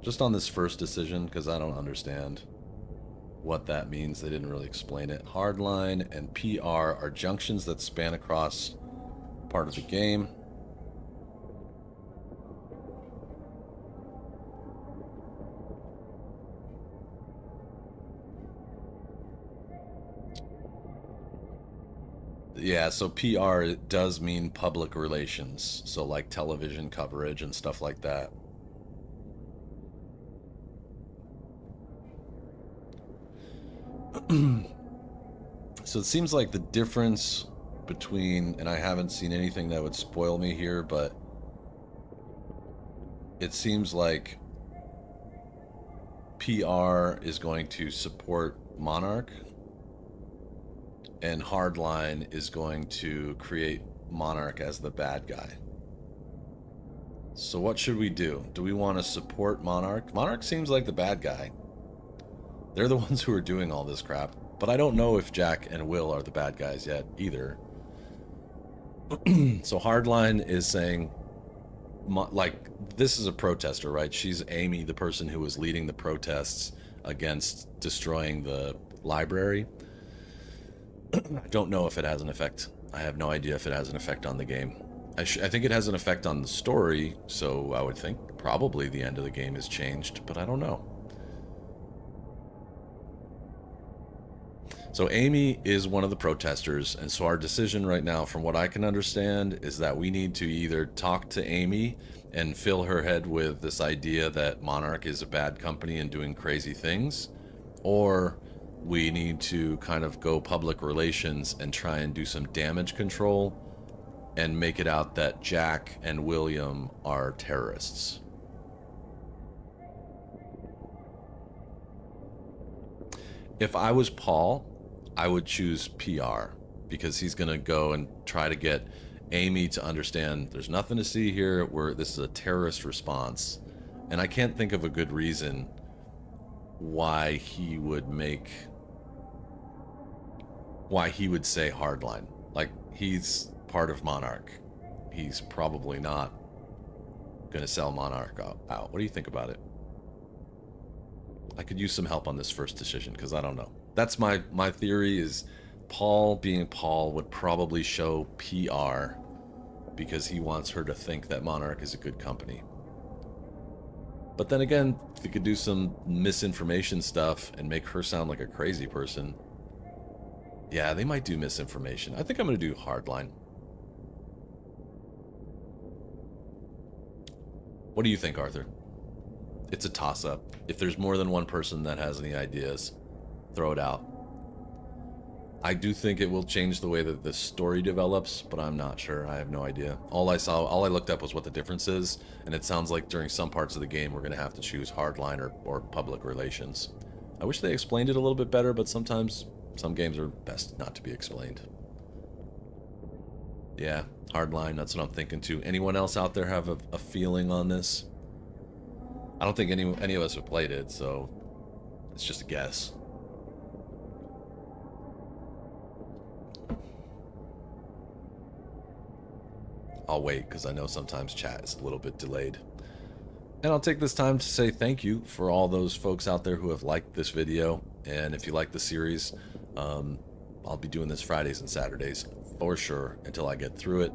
Just on this first decision, because I don't understand what that means. They didn't really explain it. Hardline and PR are junctions that span across part of the game. Yeah, so PR does mean public relations, so like television coverage and stuff like that. So it seems like the difference between, and I haven't seen anything that would spoil me here, but it seems like PR is going to support Monarch and Hardline is going to create Monarch as the bad guy. So what should we do? Do we want to support Monarch? Monarch seems like the bad guy. They're the ones who are doing all this crap. But I don't know if Jack and Will are the bad guys yet either. So Hardline is saying, like, this is a protester, right? She's Amy, the person who was leading the protests against destroying the library. I don't know if it has an effect. I have no idea if it has an effect on the game. I think it has an effect on the story, so I would think probably the end of the game is changed, but I don't know. So Amy is one of the protesters, and so our decision right now, from what I can understand, is that we need to either talk to Amy and fill her head with this idea that Monarch is a bad company and doing crazy things, or we need to kind of go public relations and try and do some damage control and make it out that Jack and William are terrorists. If I was Paul, I would choose PR, because he's going to go and try to get Amy to understand there's nothing to see here, this is a terrorist response. And I can't think of a good reason why he would say Hardline. Like, he's part of Monarch. He's probably not going to sell Monarch out. What do you think about it? I could use some help on this first decision, because I don't know. That's my theory is Paul, being Paul, would probably show PR because he wants her to think that Monarch is a good company. But then again, if he could do some misinformation stuff and make her sound like a crazy person, yeah, they might do misinformation. I think I'm going to do Hardline. What do you think, Arthur? It's a toss-up. If there's more than one person that has any ideas, throw it out. I do think it will change the way that the story develops, but I'm not sure. I have no idea. All I looked up was what the difference is, and it sounds like during some parts of the game we're going to have to choose Hardline or public relations. I wish they explained it a little bit better, but sometimes some games are best not to be explained. Yeah, Hardline, that's what I'm thinking too. Anyone else out there have a feeling on this? I don't think any of us have played it, so it's just a guess. I'll wait, because I know sometimes chat is a little bit delayed. And I'll take this time to say thank you for all those folks out there who have liked this video. And if you like the series, I'll be doing this Fridays and Saturdays for sure until I get through it.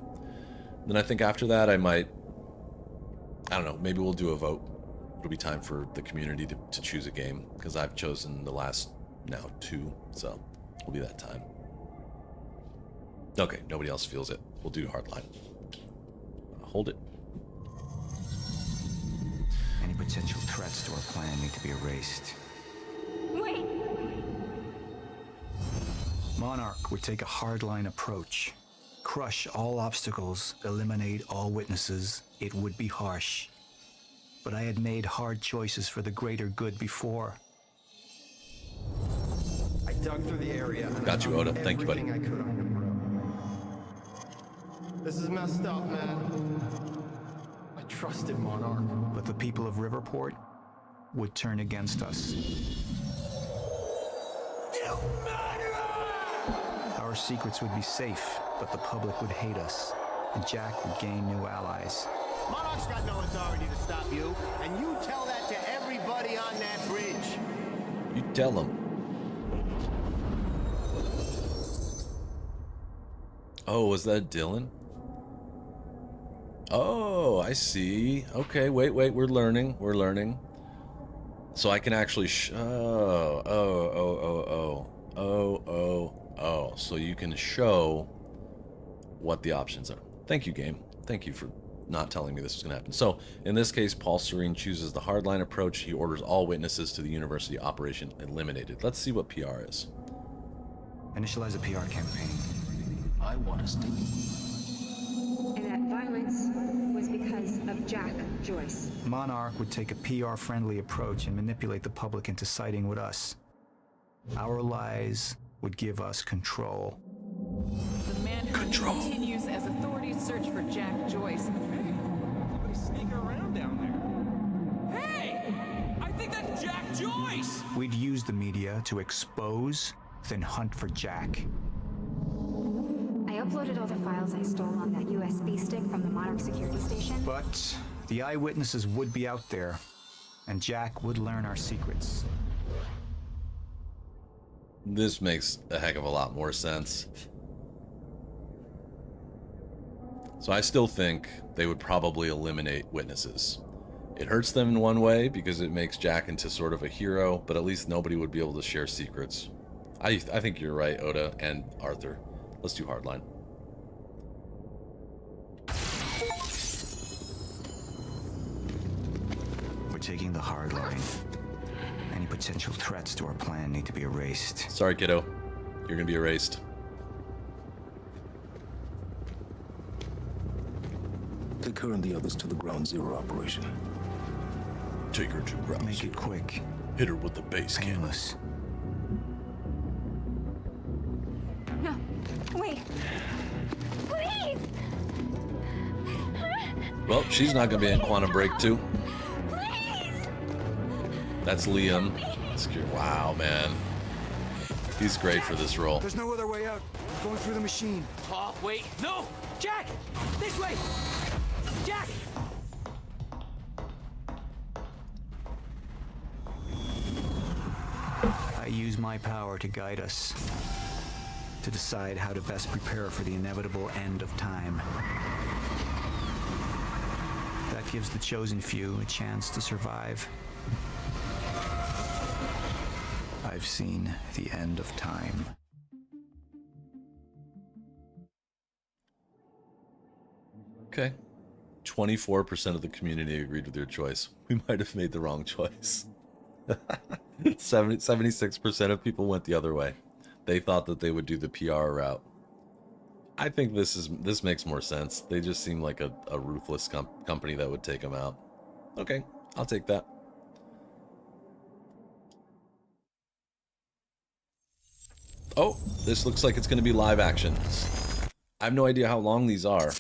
Then I think after that I don't know, maybe we'll do a vote it'll be time for the community to choose a game, because I've chosen the last now 2, so it'll be that time. Okay, nobody else feels it. We'll do hardline. Hold it. Any potential threats to our plan need to be erased. Wait! Monarch would take a hardline approach. Crush all obstacles, eliminate all witnesses. It would be harsh. But I had made hard choices for the greater good before. I dug through the area. And got you, Oda. Thank you, buddy. I could on your bro. This is messed up, man. I trusted Monarch. But the people of Riverport would turn against us. Our secrets would be safe, but the public would hate us, and Jack would gain new allies. Monarch's got no authority to stop you, and you tell that to everybody on that bridge. You tell them. Oh, was that Dylan? Oh, I see. Okay, wait, we're learning. So I can actually so you can show what the options are. Thank you, game. Thank you for not telling me this was going to happen. So, in this case, Paul Serene chooses the hardline approach. He orders all witnesses to the university operation eliminated. Let's see what PR is. Initialize a PR campaign. I want us to. And that violence was because of Jack Joyce. Monarch would take a PR-friendly approach and manipulate the public into siding with us. Our lies would give us control. The man who continues as authorities search for Jack Joyce. Hey, somebody's sneaking around down there. Hey! I think that's Jack Joyce! We'd use the media to expose, then hunt for Jack. I uploaded all the files I stole on that USB stick from the Monarch security station. But the eyewitnesses would be out there, and Jack would learn our secrets. This makes a heck of a lot more sense. So I still think they would probably eliminate witnesses. It hurts them in one way because it makes Jack into sort of a hero, but at least nobody would be able to share secrets. I think you're right, Oda and Arthur. Let's do hardline. We're taking the hardline. Any potential threats to our plan need to be erased. Sorry, kiddo. You're gonna be erased. Take her and the others to the Ground Zero operation. Take her to Ground Make it quick. Hit her with the base cannon. No, wait. Please! Well, she's not gonna be in Quantum Break 2. That's Liam. Wow, man. He's great for this role. There's no other way out. We're going through the machine. Paul, wait. No! Jack! This way! Jack! I use my power to guide us, to decide how to best prepare for the inevitable end of time. That gives the chosen few a chance to survive. I've seen the end of time. Okay. 24% of the community agreed with your choice. We might have made the wrong choice. 76% of people went the other way. They thought that they would do the PR route. I think this makes more sense. They just seem like a ruthless company that would take them out. Okay, I'll take that. Oh, this looks like it's going to be live action. I have no idea how long these are,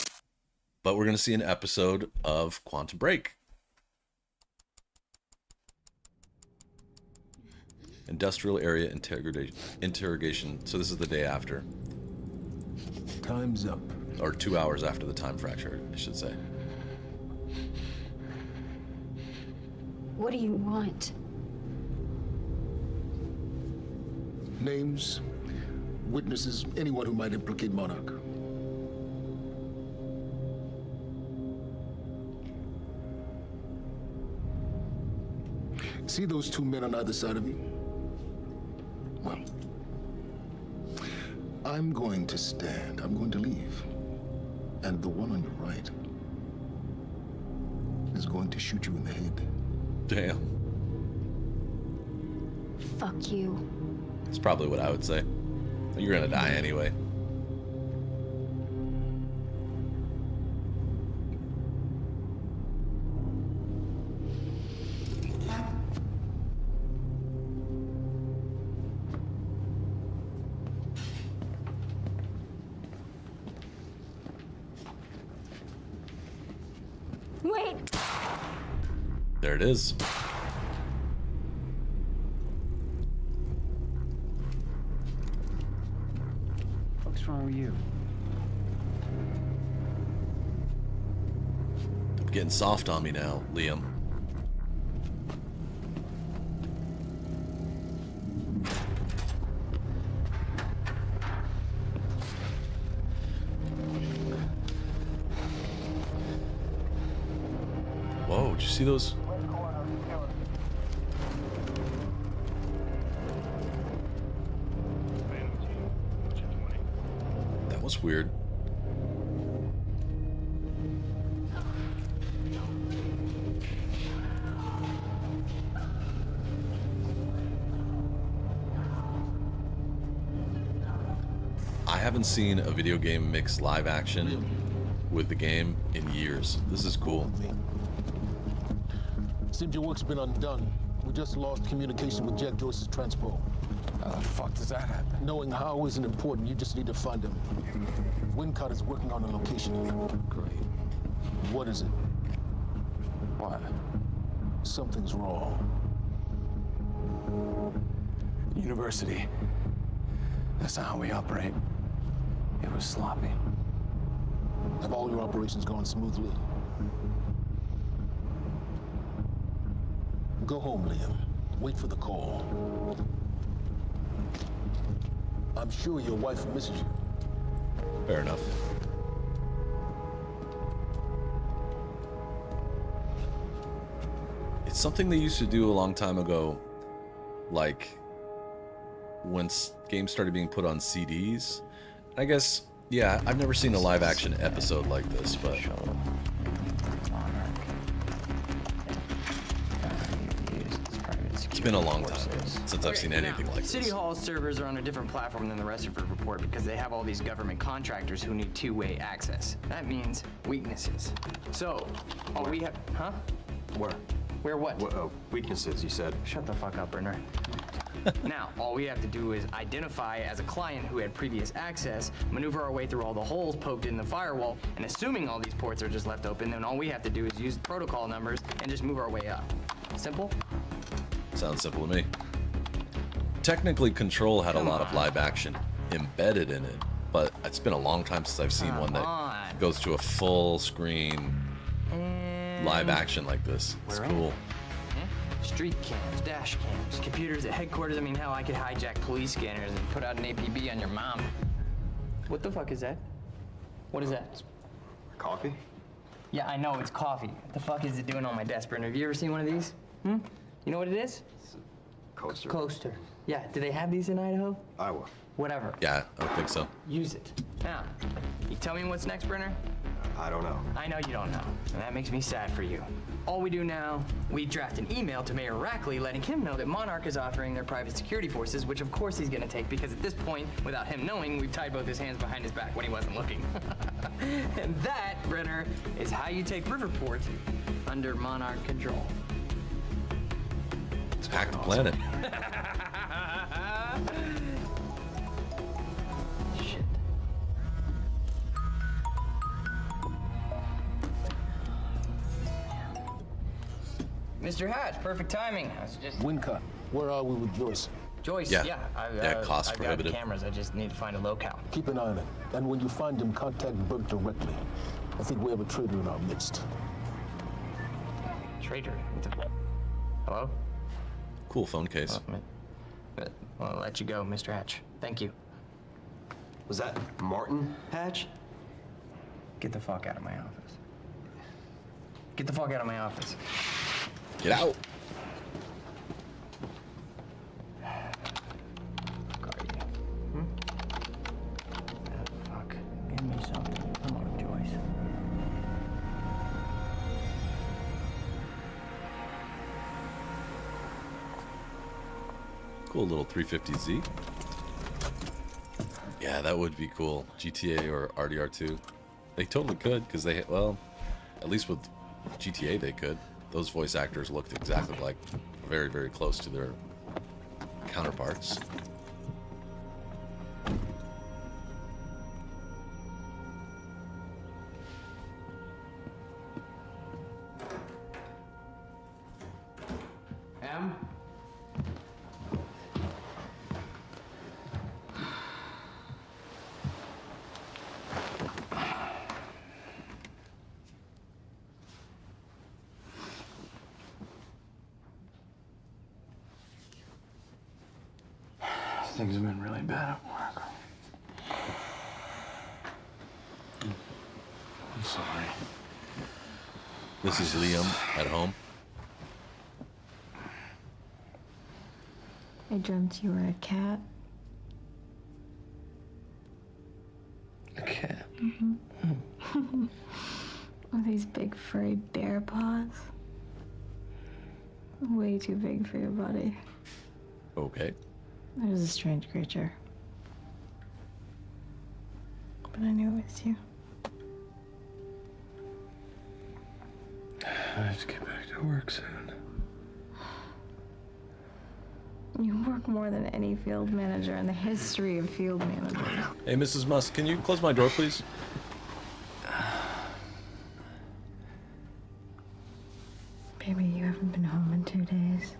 but we're going to see an episode of Quantum Break. Industrial area interrogation. So this is the day after. Time's up. Or 2 hours after the time fracture, I should say. What do you want? Names, witnesses, anyone who might implicate Monarch. See those two men on either side of you? Well, I'm going to stand. I'm going to leave. And the one on your right is going to shoot you in the head. Damn. Fuck you. That's probably what I would say. You're gonna die anyway. Wait! There it is. What's wrong with you? Getting soft on me now, Liam. Whoa, did you see those? That was weird. I haven't seen a video game mix live action with the game in years. This is cool. Seems your work's been undone. We just lost communication with Jack Joyce's transpo. How the fuck does that happen? Knowing how isn't important. You just need to find him. Wincott is working on a location. Great. What is it? What? Something's wrong. University. That's not how we operate. It was sloppy. Have all your operations gone smoothly? Go home, Liam. Wait for the call. I'm sure your wife misses you. Fair enough. It's something they used to do a long time ago, like when games started being put on CDs. I guess, yeah, I've never seen a live action episode like this, but it's been a long time since I've seen anything like City this. Hall servers are on a different platform than the rest of Riverport because they have all these government contractors who need two-way access. That means weaknesses. So, all we have, huh? Where what? Weaknesses, you said. Shut the fuck up, Brenner. Now, all we have to do is identify as a client who had previous access, maneuver our way through all the holes poked in the firewall, and assuming all these ports are just left open, then all we have to do is use protocol numbers and just move our way up. Simple? Sounds simple to me. Technically, Control had a lot of live action embedded in it, but it's been a long time since I've seen one that goes to a full screen live action like this. It's cool. Street cams, dash cams, computers at headquarters. I mean, hell, I could hijack police scanners and put out an APB on your mom. What the fuck is that? What is that? Coffee? Yeah, I know, it's coffee. What the fuck is it doing on my desk, Brenner? Have you ever seen one of these? You know what it is? Coaster. Coaster. Yeah, do they have these in Idaho? Iowa. Whatever. Yeah, I would think so. Use it. Now, you tell me what's next, Brenner? I don't know. I know you don't know, and that makes me sad for you. All we do now, we draft an email to Mayor Rackley letting him know that Monarch is offering their private security forces, which of course he's gonna take because at this point, without him knowing, we've tied both his hands behind his back when he wasn't looking. And that, Brenner, is how you take Riverport under Monarch control. Let's hack the planet. Mr. Hatch, perfect timing. I was just... Wincott, where are we with Joyce? Joyce, Yeah. Cost I've prohibitive. got cameras, I just need to find a locale. Keep an eye on it. And when you find him, contact Burt directly. I think we have a traitor in our midst. Traitor? Hello? Cool phone case. Well, I'll let you go, Mr. Hatch. Thank you. Was that Martin Hatch? Get the fuck out of my office. Get the fuck out of my office. Get out. Cool little 350Z. Yeah, that would be cool. GTA or RDR2. They totally could, because they, well, at least with GTA they could. Those voice actors looked exactly like, very, very close to their counterparts. Em? Things have been really bad at work. I'm sorry. This is Liam at home. I dreamt you were a cat. A cat? Mm-hmm. With these big furry bear paws. Way too big for your body. Okay. It was a strange creature. But I knew it was you. I have to get back to work soon. You work more than any field manager in the history of field managers. Hey, Mrs. Musk, can you close my door, please? Baby, you haven't been home in 2 days.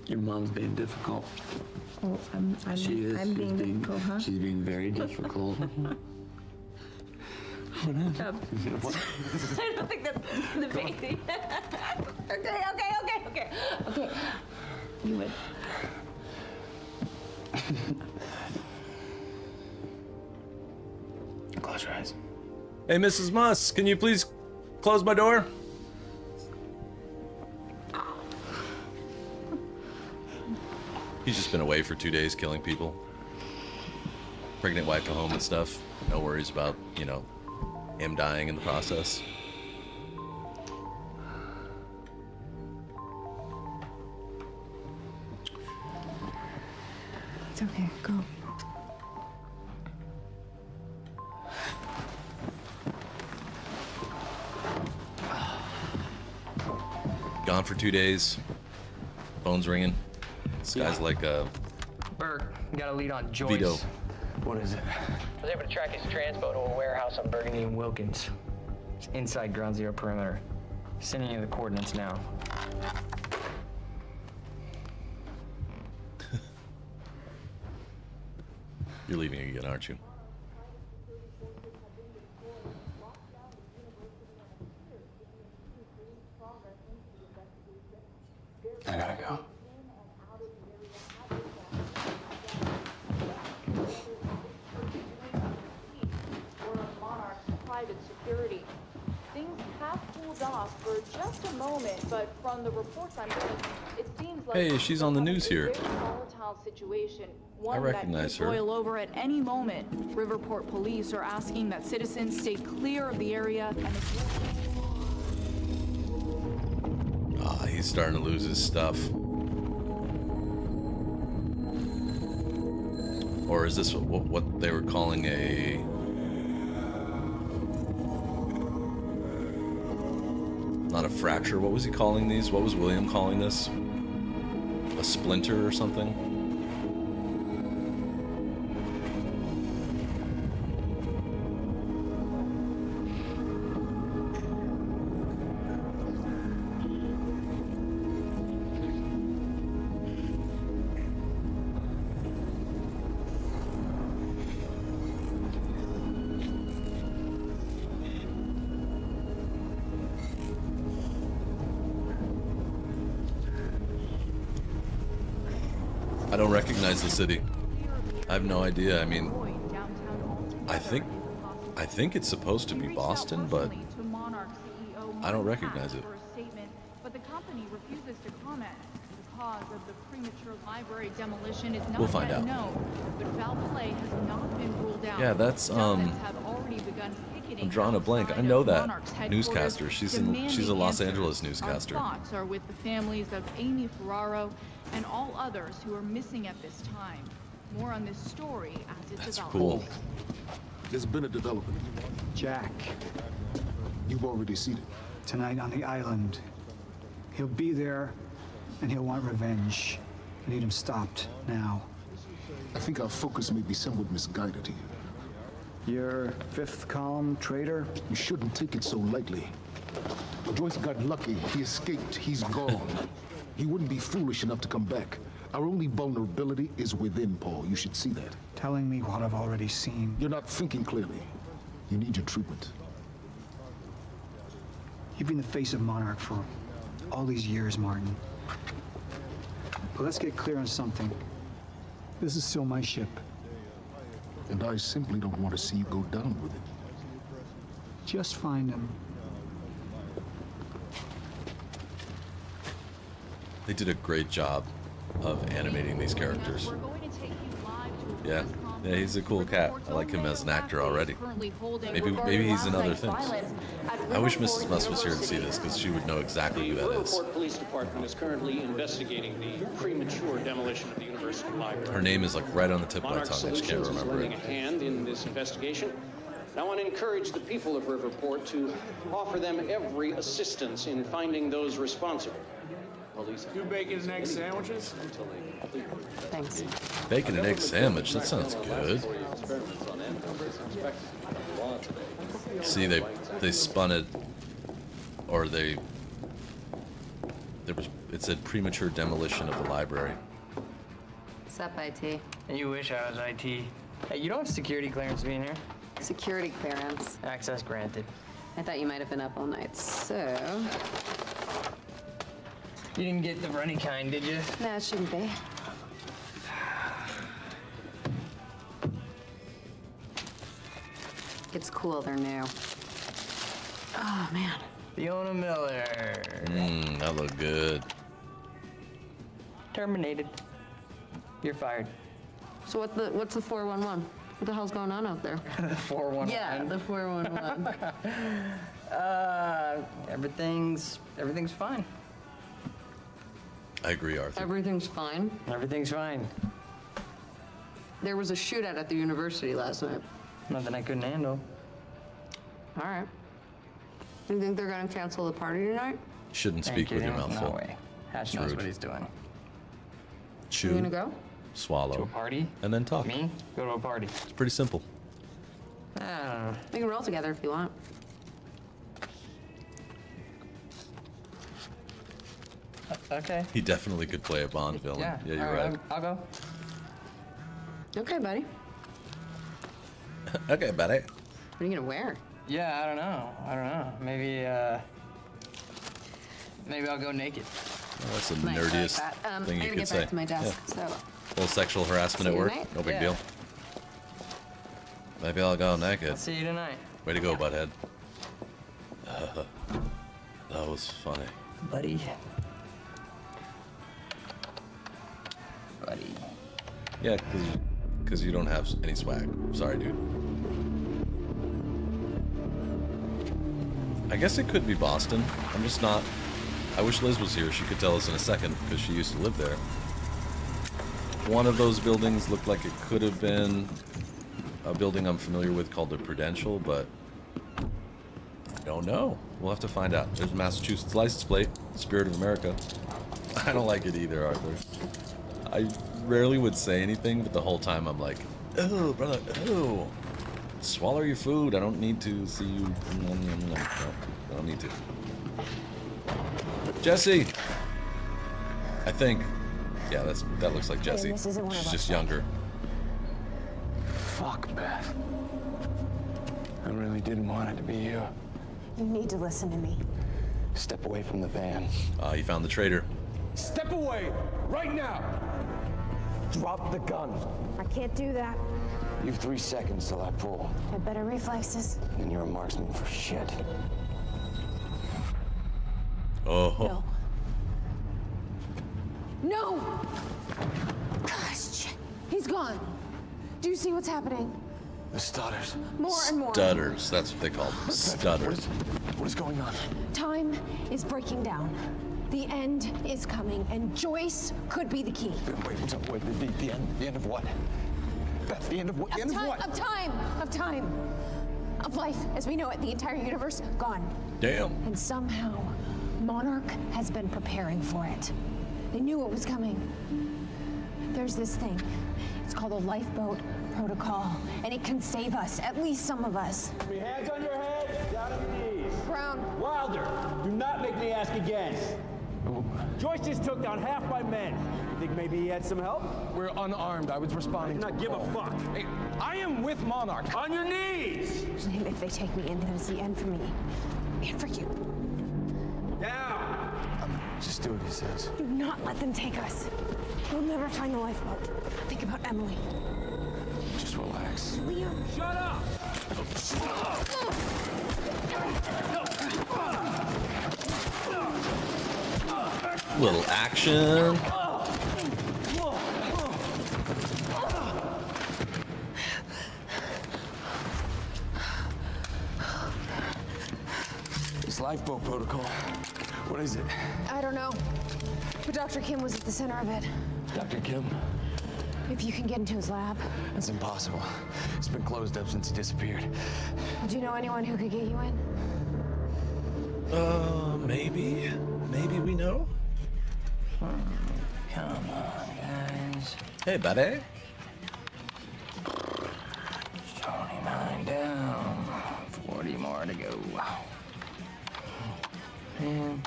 Your mom's being difficult. Oh, I'm being difficult, huh? She's being very difficult. Stop. I don't think that's the baby. Okay. You would. Close your eyes. Hey, Mrs. Musk, can you please close my door? He's just been away for 2 days killing people. Pregnant wife at home and stuff. No worries about, you know, him dying in the process. It's okay, go. Gone for 2 days. Phone's ringing. This guy's like a Burke, we got a lead on Joyce. Vito. What is it? I was able to track his transpo to a warehouse on Burgundy and Wilkins. It's inside Ground Zero perimeter. Sending you the coordinates now. You're leaving again, aren't you? I gotta go. Private security. Things have cooled off for just a moment, but from the reports I'm getting, it seems like Hey, she's on the news here. a very volatile situation. One recognize that could her. boil over at any moment. Riverport police are asking that citizens stay clear of the area and Ah, he's starting to lose his stuff. Or is this what they were calling a... Not a fracture. What was he calling these? What was William calling this? A splinter or something? I don't recognize the city. I have no idea. I mean, I think it's supposed to be Boston, but I don't recognize it. but the company refuses to comment. The cause of the premature library demolition is not We'll find yet out. known, but foul play has not been ruled out. Yeah, that's, Developments have already begun picking I'm drawing a blank. I know that newscaster. She's a Los Angeles newscaster. Our thoughts are with the families of Amy Ferraro and all others who are missing at this time. More on this story as it That's develops. cool. There's been a development. Jack, You've already seen it. tonight on the island. He'll be there, and he'll want revenge. I need him stopped now. I think our focus may be somewhat misguided here. Your fifth column traitor? You shouldn't take it so lightly. Joyce got lucky. He escaped. He's gone. He wouldn't be foolish enough to come back. Our only vulnerability is within, Paul. You should see that. Telling me what I've already seen. You're not thinking clearly. You need your treatment. You've been the face of Monarch for all these years, Martin. But let's get clear on something. This is still my ship. And I simply don't want to see you go down with it. Just find him. They did a great job of animating these characters. Yeah, he's a cool cat. I like him as an actor already. Maybe he's in other things. I wish Mrs. Muss was here to see this because she would know exactly who that is. The Riverport Police Department is currently investigating the premature demolition of the university library. Her name is like right on the tip of my Monarch tongue. I just can't Solutions is remember lending it. a hand in this investigation. And I want to encourage the people of Riverport to offer them every assistance in finding those responsible. Two bacon and egg sandwiches? Thanks. Bacon and egg sandwich. That sounds good. See, they spun it, or it said premature demolition of the library. What's up, IT? You wish I was IT. Hey, you don't have security clearance being here. Security clearance. Access granted. I thought you might have been up all night, so... You didn't get the runny kind, did you? No, it shouldn't be. It's cool, they're new. Oh, man. Fiona Miller. That looked good. Terminated. You're fired. So what's the 411? What the hell's going on out there? The 411. Yeah, the 411. Everything's fine. I agree, Arthur. Everything's fine. Everything's fine. There was a shootout at the university last night. Nothing I couldn't handle. All right. You think they're gonna cancel the party tonight? Shouldn't speak with your mouth full. No way. Hatch It's knows rude. what he's doing. Chew. You gonna go? Swallow. To a party? And then talk. Me? Go to a party. It's pretty simple. I don't know. We can roll together if you want. Okay. He definitely could play a Bond villain. Yeah, you're all right. I'll go. Okay, buddy. Okay, buddy. What are you gonna wear? Yeah, I don't know. Maybe I'll go naked. Well, that's the Nice, I like nerdiest that. thing I you gotta could get say. back to my desk, so. A little sexual harassment See at you work. tonight? No big Yeah. deal. Maybe I'll go naked. I'll see you tonight. Way to go, butthead. That was funny. Buddy. Yeah, because you don't have any swag. Sorry, dude. I guess it could be Boston. I'm just not. I wish Liz was here. She could tell us in a second because she used to live there. One of those buildings looked like it could have been a building I'm familiar with called the Prudential, but I don't know. We'll have to find out. There's a Massachusetts license plate, Spirit of America. I don't like it either, Arthur. I rarely would say anything, but the whole time I'm like, oh, brother, oh. Swallow your food. I don't need to see you. No, I don't need to. Jesse! I think. Yeah, that looks like Jesse. this isn't one of She's us. just younger. Fuck, Beth. I really didn't want it to be you. You need to listen to me. Step away from the van. You found the traitor. Step away! Right now! Drop the gun. I can't do that. You have 3 seconds till I pull. I have better reflexes. And you're a marksman for shit. Oh. No! Gosh, shit. He's gone. Do you see what's happening? The stutters. More and more. Stutters. That's what they call them. Stutters. What is going on? Time is breaking down. The end is coming, and Joyce could be the key. Wait, the end of what? Beth, the end of what? The end of what? Of time. Of life as we know it, the entire universe gone. Damn. And somehow, Monarch has been preparing for it. They knew it was coming. There's this thing. It's called a lifeboat protocol, and it can save us, at least some of us. Hands on your head, down on your knees. Brown. Wilder, do not make me ask again. Joyce just took down half my men. You think maybe he had some help? We're unarmed. I was responding. Not give a fuck. Hey, I am with Monarch. On your knees! If they take me in, then it's the end for me. And for you. Down! Just do what he says. Do not let them take us. We'll never find the lifeboat. Think about Emily. Just relax. Liam. Shut up! Little action. This lifeboat protocol. What is it? I don't know. But Dr. Kim was at the center of it. Dr. Kim? If you can get into his lab. It's impossible. It's been closed up since he disappeared. Do you know anyone who could get you in? Maybe. Maybe we know. Come on, guys. Hey, buddy. 29 down. 40 more to go. Man.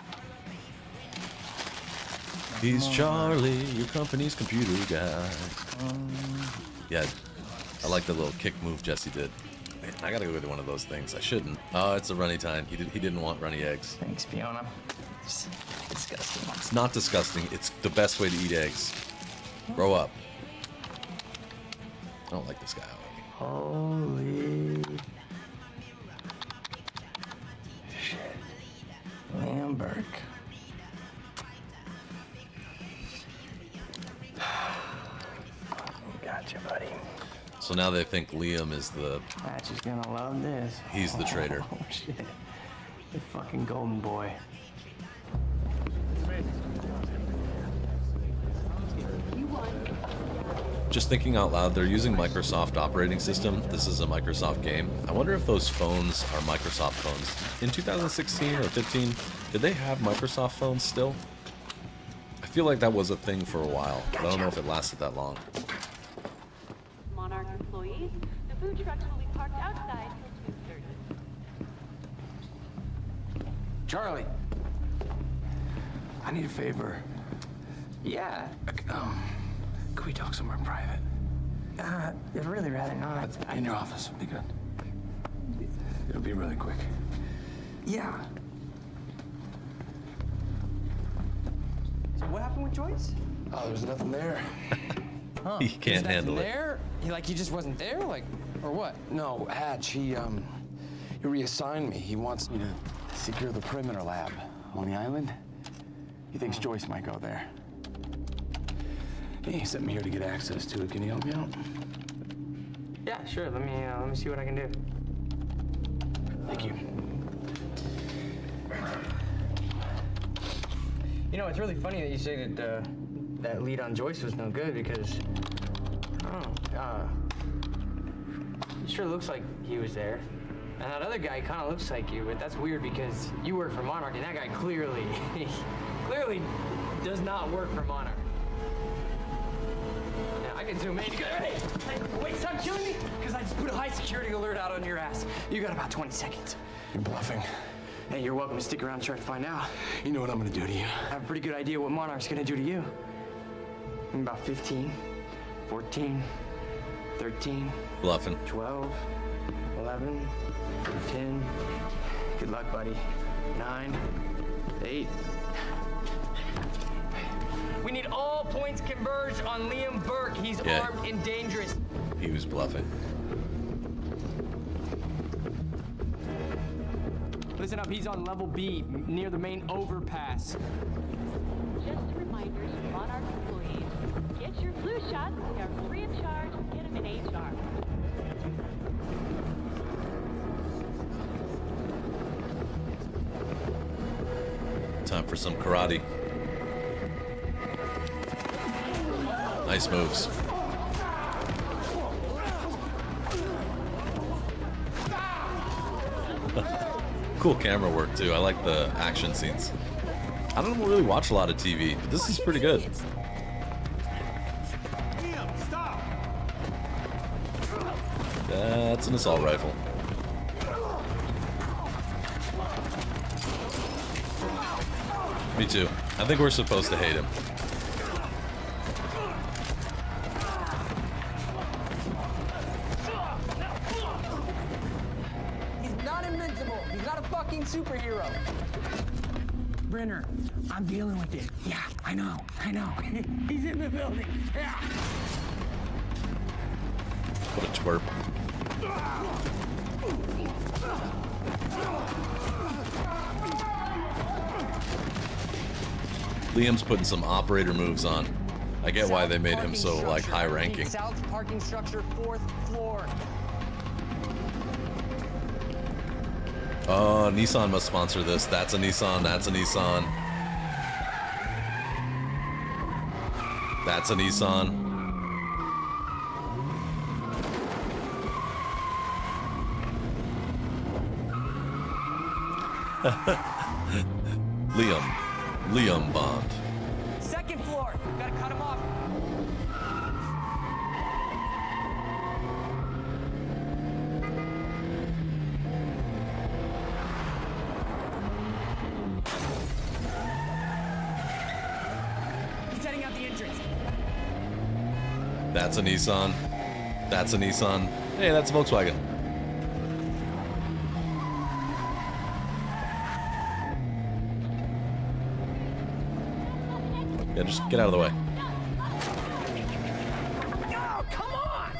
He's Charlie, your company's computer guy. Yeah, I like the little kick move Jesse did. Man, I gotta go get one of those things. I shouldn't. Oh, it's a runny time. He didn't want runny eggs. Thanks, Fiona. It's disgusting. It's not disgusting. It's the best way to eat eggs. Grow up. I don't like this guy already. Holy shit. Liam Burke. Gotcha, buddy. So now they think Liam is the... Patch is gonna love this. He's the traitor. Oh, shit. The fucking golden boy. Just thinking out loud, they're using Microsoft operating system. This is a Microsoft game. I wonder if those phones are Microsoft phones. In 2016 or 15, did they have Microsoft phones still? I feel like that was a thing for a while, but I don't know if it lasted that long. Monarch employees, the food trucks will be parked outside till 2:30. Charlie. I need a favor. Yeah. Can we talk somewhere private? I'd really rather not. In your office. Be good. It'll be really quick. Yeah. So what happened with Joyce? Oh, there was nothing there. Huh. He can't handle it. There? He just wasn't there? Like, or what? No, Hatch, he reassigned me. He wants me to secure the perimeter lab on the island. He thinks Joyce might go there. He sent me here to get access to it. Can you help me out? Yeah, sure. Let me see what I can do. Thank you. You know, it's really funny that you say that that lead on Joyce was no good because I don't know. It sure looks like he was there. And that other guy kind of looks like you, but that's weird because you work for Monarch, and that guy clearly does not work for Monarch. Yeah, I can zoom in. Hey, wait, stop killing me! Because I just put a high security alert out on your ass. You got about 20 seconds. You're bluffing. Hey, you're welcome to stick around and try to find out. You know what I'm gonna do to you. I have a pretty good idea what Monarch's gonna do to you. In about 15, 14, 13, Bluffing. 12, 11, 10. Good luck, buddy. 9, 8. We need all points converged on Liam Burke. He's armed and dangerous. He was bluffing. Listen up, he's on level B, near the main overpass. Just a reminder to Monarch employees, get your flu shots. They are free of charge. Get them in HR. for some karate. Nice moves. Cool camera work too. I like the action scenes. I don't really watch a lot of TV, but this is pretty good. That's an assault rifle. Me too. I think we're supposed to hate him. He's not invincible. He's not a fucking superhero. Brenner, I'm dealing with it. Yeah, I know. He's in the building. Yeah. What a twerp. Liam's putting some operator moves on. I get why they made him so, like, high ranking. South parking structure, 4th floor. Oh, Nissan must sponsor this. That's a Nissan. That's a Nissan. That's a Nissan. Liam Bond. 2nd floor. Gotta cut him off. He's heading out the entrance. That's a Nissan. That's a Nissan. Hey, that's a Volkswagen. Yeah, just get out of the way. Oh, come on!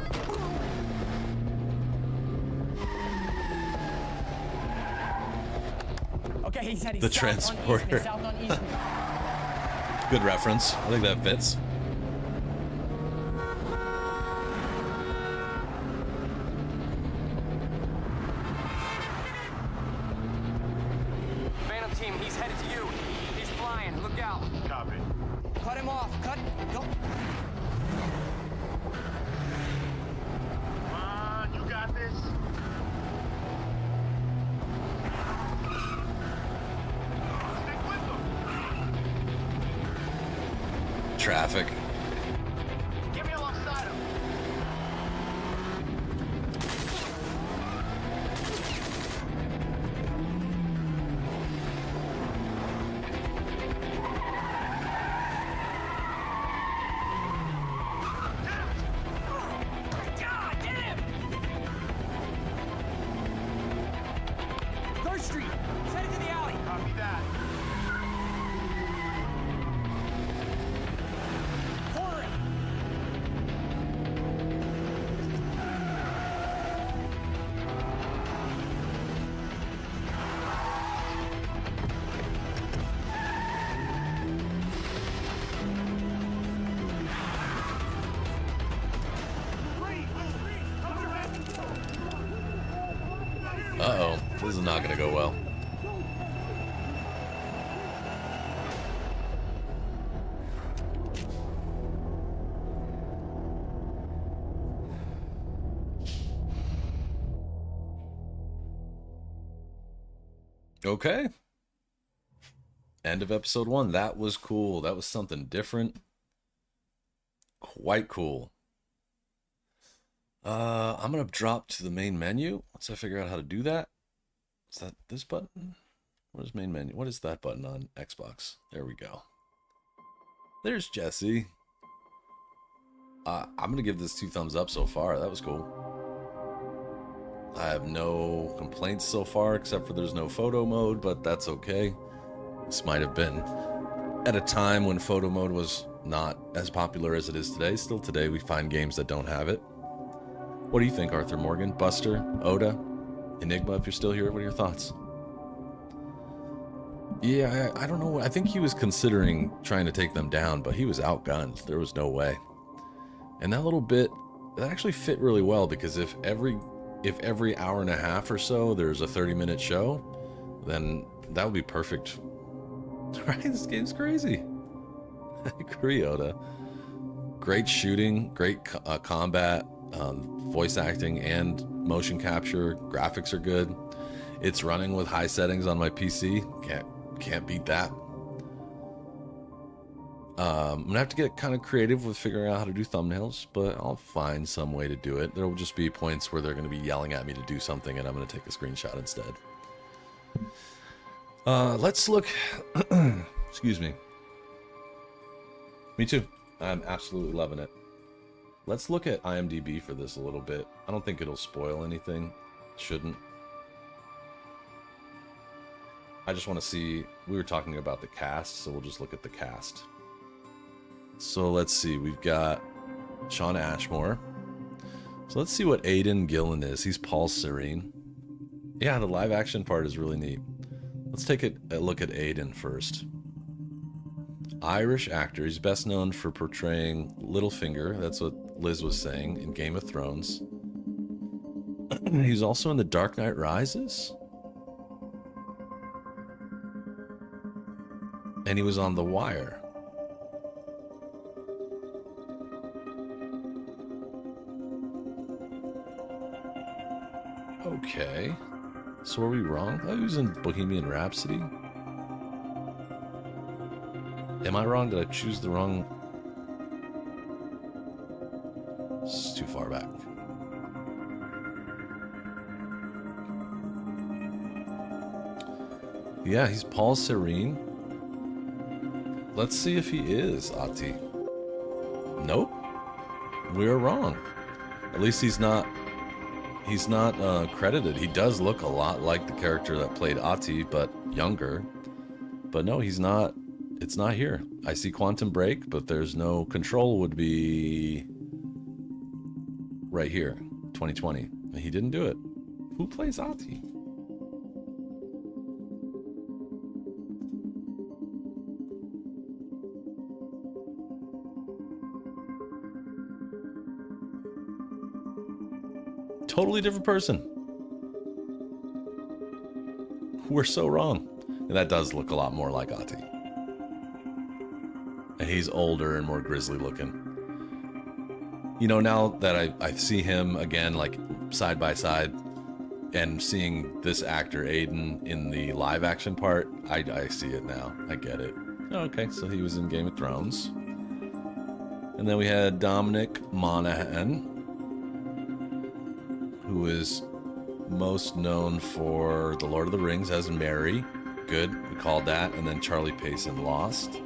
Okay, he's heading The south on transporter. Eastman, south on Eastman. Good reference. I think that fits. Phantom team, he's headed to you. He's flying. Look out. Copy. Cut him off. Cut. Go. Come on, you got this. Stick with them. Traffic. Get me alongside him. Third Street. He's headed to the alley. Copy that. Corner him. Uh-oh. This is not gonna go well. Okay. End of episode 1. That was cool. That was something different. Quite cool. I'm gonna drop to the main menu once I figure out how to do that. Is that this button? What is main menu? What is that button on Xbox? There we go. There's Jesse. I'm gonna give this 2 thumbs up so far. That was cool. I have no complaints so far, except for there's no photo mode, but that's okay. This might have been at a time when photo mode was not as popular as it is today. Still today, we find games that don't have it. What do you think, Arthur Morgan? Buster? Oda? Enigma, if you're still here, what are your thoughts? Yeah, I don't know. I think he was considering trying to take them down, but he was outgunned. There was no way. And that little bit, that actually fit really well, because if every hour and a half or so there's a 30-minute show, then that would be perfect Right? This game's crazy. Kryota. Great shooting, great combat, voice acting, and motion capture. Graphics are good. It's running with high settings on my PC. Can't beat that. I'm gonna have to get kind of creative with figuring out how to do thumbnails, but I'll find some way to do it. There will just be points where they're gonna be yelling at me to do something, and I'm gonna take a screenshot instead. Let's look. Excuse me. Me too. I'm absolutely loving it. Let's look at IMDb for this a little bit. I don't think it'll spoil anything. Shouldn't. I just want to see. We were talking about the cast, so we'll just look at the cast. So let's see. We've got Shawn Ashmore. So let's see what Aidan Gillen is. He's Paul Serene. Yeah, the live action part is really neat. Let's take a look at Aidan first. Irish actor. He's best known for portraying Littlefinger. That's what Liz was saying in Game of Thrones. He's also in The Dark Knight Rises. And he was on The Wire. Okay. So are we wrong? Oh, he was in Bohemian Rhapsody. Am I wrong? Did I choose the wrong? It's too far back. Yeah, he's Paul Serene. Let's see if he is Ati. Nope. We're wrong. At least he's not credited. He does look a lot like the character that played Ati, but younger. But no, he's not. It's not here. I see Quantum Break, but there's no Control would be right here, 2020. And he didn't do it. Who plays Ati? Totally different person. We're so wrong. And that does look a lot more like Ati. And he's older and more grisly looking. You know, now that I see him again, like side by side, and seeing this actor Aidan in the live action part, I see it now. I get it. Okay, so he was in Game of Thrones. And then we had Dominic Monaghan, who is most known for The Lord of the Rings as Merry. Good, we called that. And then Charlie Pace in Lost.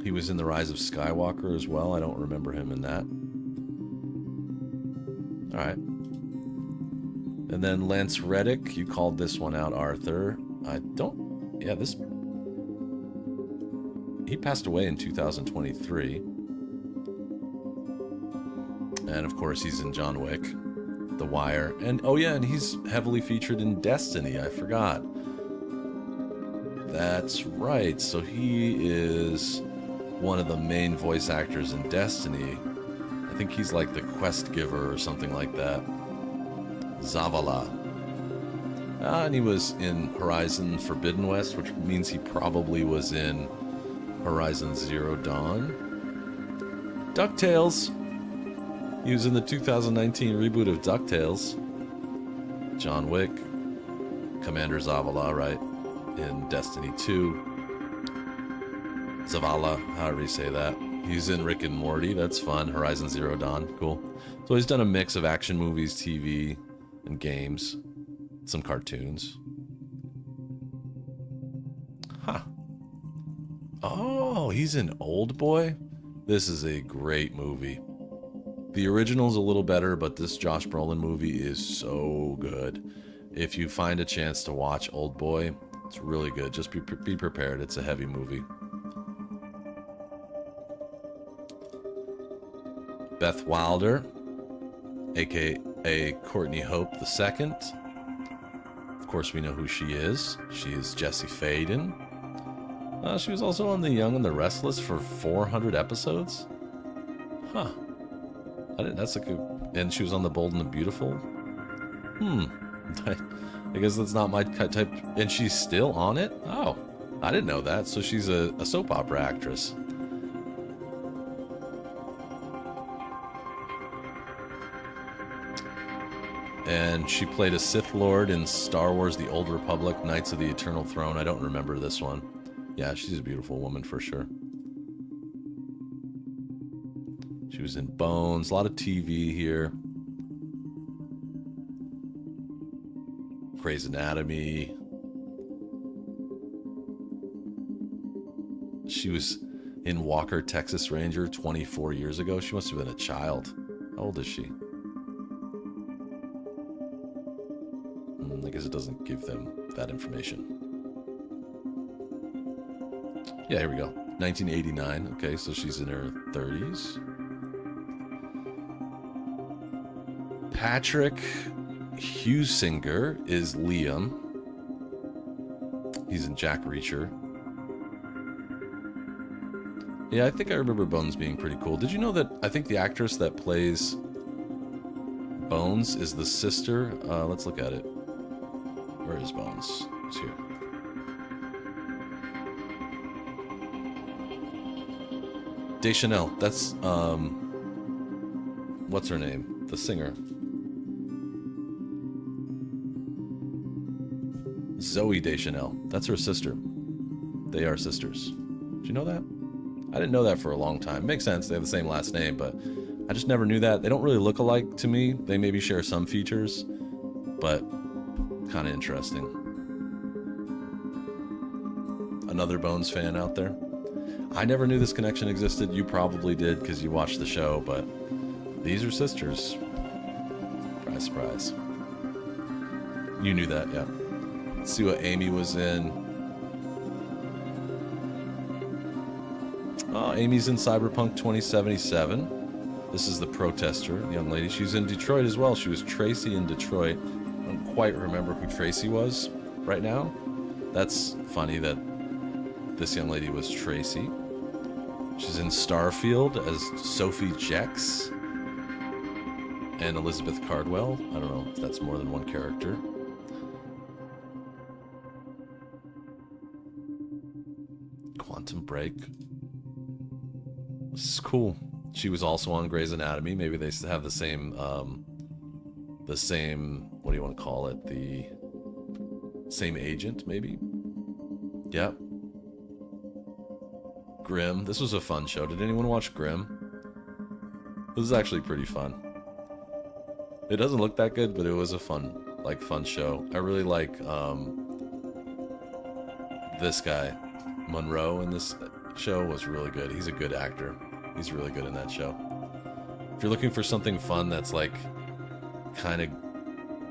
He was in The Rise of Skywalker as well. I don't remember him in that. Alright. And then Lance Reddick. You called this one out, Arthur. I don't... Yeah, this... He passed away in 2023. And of course he's in John Wick, The Wire, and oh yeah, and he's heavily featured in Destiny. I forgot. That's right. So he is one of the main voice actors in Destiny. I think he's like the quest giver or something like that. Zavala. And he was in Horizon Forbidden West, which means he probably was in Horizon Zero Dawn. DuckTales. He was in the 2019 reboot of DuckTales. John Wick. Commander Zavala, right? In Destiny 2. Zavala, however you say that. He's in Rick and Morty, that's fun. Horizon Zero Dawn, cool. So he's done a mix of action movies, TV, and games. Some cartoons. Huh. Oh, he's in Old Boy? This is a great movie. The original's a little better, but this Josh Brolin movie is so good. If you find a chance to watch Old Boy, it's really good. Just be prepared. It's a heavy movie. Beth Wilder, aka Courtney Hope II. Of course, we know who she is. She is Jesse Faden. She was also on The Young and the Restless for 400 episodes. Huh. That's a good. And she was on The Bold and the Beautiful. I I guess that's not my type. And she's still on it? Oh, I didn't know that. So she's a soap opera actress. And she played a Sith Lord in Star Wars The Old Republic, Knights of the Eternal Throne. I don't remember this one. Yeah, she's a beautiful woman for sure. She was in Bones, a lot of TV here. Grey's Anatomy. She was in Walker, Texas Ranger 24 years ago. She must have been a child. How old is she? I guess it doesn't give them that information. Yeah, here we go. 1989. Okay, so she's in her 30s. Patrick Huesinger is Liam. He's in Jack Reacher. Yeah, I think I remember Bones being pretty cool. Did you know that I think the actress that plays Bones is the sister? Let's look at it. Where is Bones? It's here. Deschanel. That's, what's her name? The singer. Zoe Deschanel. That's her sister. They are sisters. Did you know that? I didn't know that for a long time. Makes sense. They have the same last name, but I just never knew that. They don't really look alike to me. They maybe share some features, but kind of interesting. Another Bones fan out there. I never knew this connection existed. You probably did because you watched the show, but these are sisters. Surprise, surprise. You knew that, yeah. Let's see what Amy was in. Oh, Amy's in Cyberpunk 2077. This is the protester, the young lady. She was in Detroit as well. She was Tracy in Detroit. I don't quite remember who Tracy was right now. That's funny that this young lady was Tracy. She's in Starfield as Sophie Jex and Elizabeth Cardwell. I don't know if that's more than one character. Quantum Break. This is cool. She was also on Grey's Anatomy. Maybe they have the same, what do you want to call it? The same agent, maybe? Yep. Grimm. This was a fun show. Did anyone watch Grimm? This is actually pretty fun. It doesn't look that good, but it was a fun show. I really like, this guy. Monroe in this show was really good. He's a good actor. He's really good in that show. If you're looking for something fun that's like kind of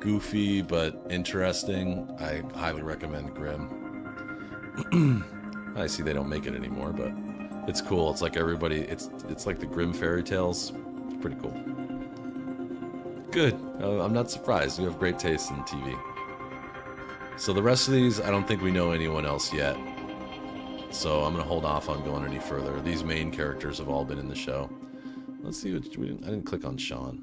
goofy but interesting, I highly recommend Grimm. I see they don't make it anymore, but it's cool. It's like everybody, it's like the Grimm fairy tales. It's pretty cool. Good. I'm not surprised. You have great taste in TV. So the rest of these, I don't think we know anyone else yet. So I'm going to hold off on going any further. These main characters have all been in the show. Let's see what I didn't click on Sean.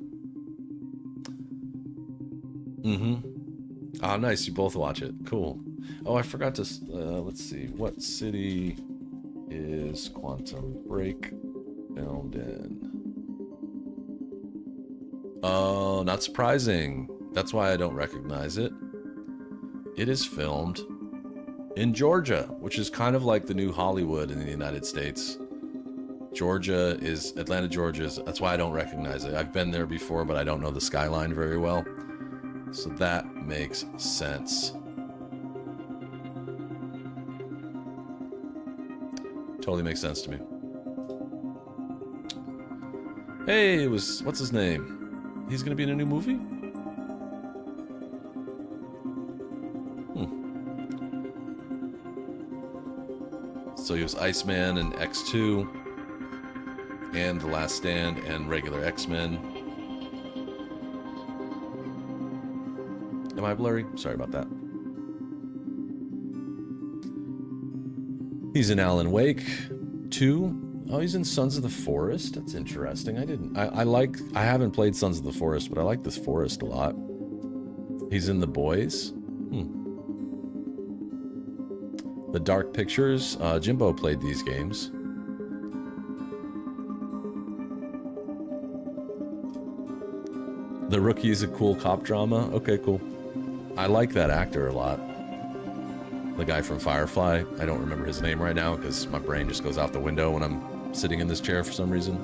Ah, nice. You both watch it. Cool. Oh, I forgot to... let's see. What city is Quantum Break filmed in? Oh, not surprising. That's why I don't recognize it. It is filmed in Georgia, which is kind of like the new Hollywood in the United States. Atlanta, Georgia is, that's why I don't recognize it. I've been there before, but I don't know the skyline very well. So that makes sense. Totally makes sense to me. Hey, what's his name? He's gonna be in a new movie? So he was Iceman and X2, and The Last Stand, and regular X-Men. Am I blurry? Sorry about that. He's in Alan Wake 2. Oh, he's in Sons of the Forest. That's interesting. I haven't played Sons of the Forest, but I like this forest a lot. He's in The Boys. The Dark Pictures. Jimbo played these games. The Rookie is a cool cop drama. Okay, cool. I like that actor a lot. The guy from Firefly. I don't remember his name right now because my brain just goes out the window when I'm sitting in this chair for some reason.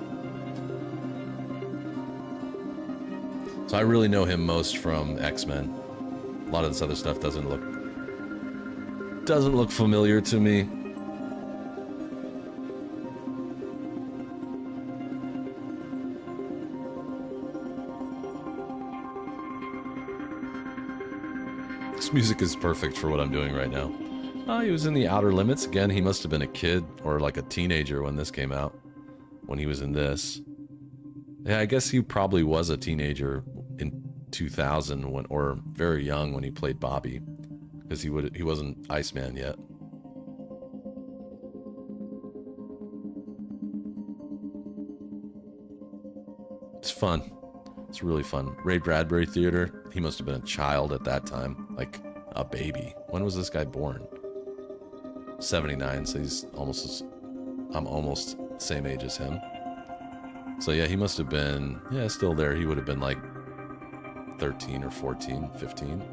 So I really know him most from X-Men. A lot of this other stuff doesn't look familiar to me. This music is perfect for what I'm doing right now. Oh, he was in The Outer Limits. Again, he must have been a kid or like a teenager when this came out. When he was in this. Yeah, I guess he probably was a teenager in 2000 when, or very young when he played Bobby. Because he wasn't Iceman yet. It's fun. It's really fun. Ray Bradbury Theater. He must have been a child at that time. Like a baby. When was this guy born? 79, so he's almost I'm almost the same age as him. So yeah, he must have been, yeah, still there. He would have been like 13 or 14, 15.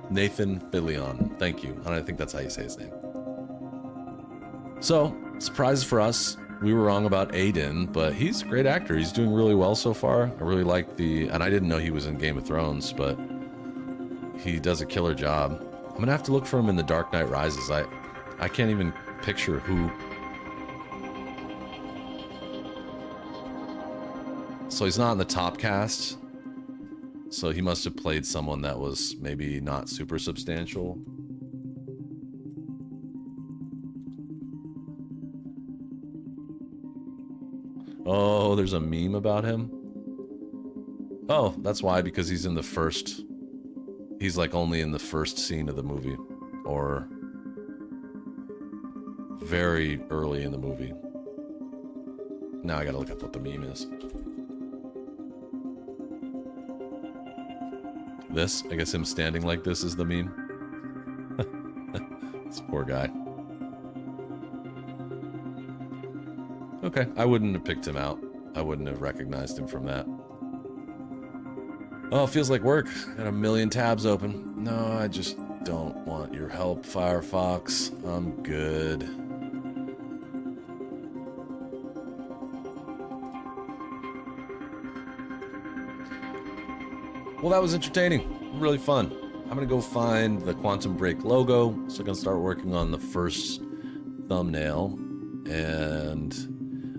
Nathan Fillion. Thank you. And I think that's how you say his name. So, surprise for us. We were wrong about Aiden, but he's a great actor. He's doing really well so far. I really like and I didn't know he was in Game of Thrones, but he does a killer job. I'm gonna have to look for him in The Dark Knight Rises. I can't even picture who. So he's not in the top cast. So he must have played someone that was maybe not super substantial. Oh, there's a meme about him. Oh, that's why, because he's in the first. He's like only in the first scene of the movie. Or very early in the movie. Now I gotta look up what the meme is. This, I guess him standing like this is the meme. This poor guy. Okay, I wouldn't have picked him out. I wouldn't have recognized him from that. Oh, it feels like work. Got a million tabs open. No, I just don't want your help, Firefox. I'm good. Well, that was entertaining. Really fun. I'm gonna go find the Quantum Break logo. So I'm gonna start working on the first thumbnail. And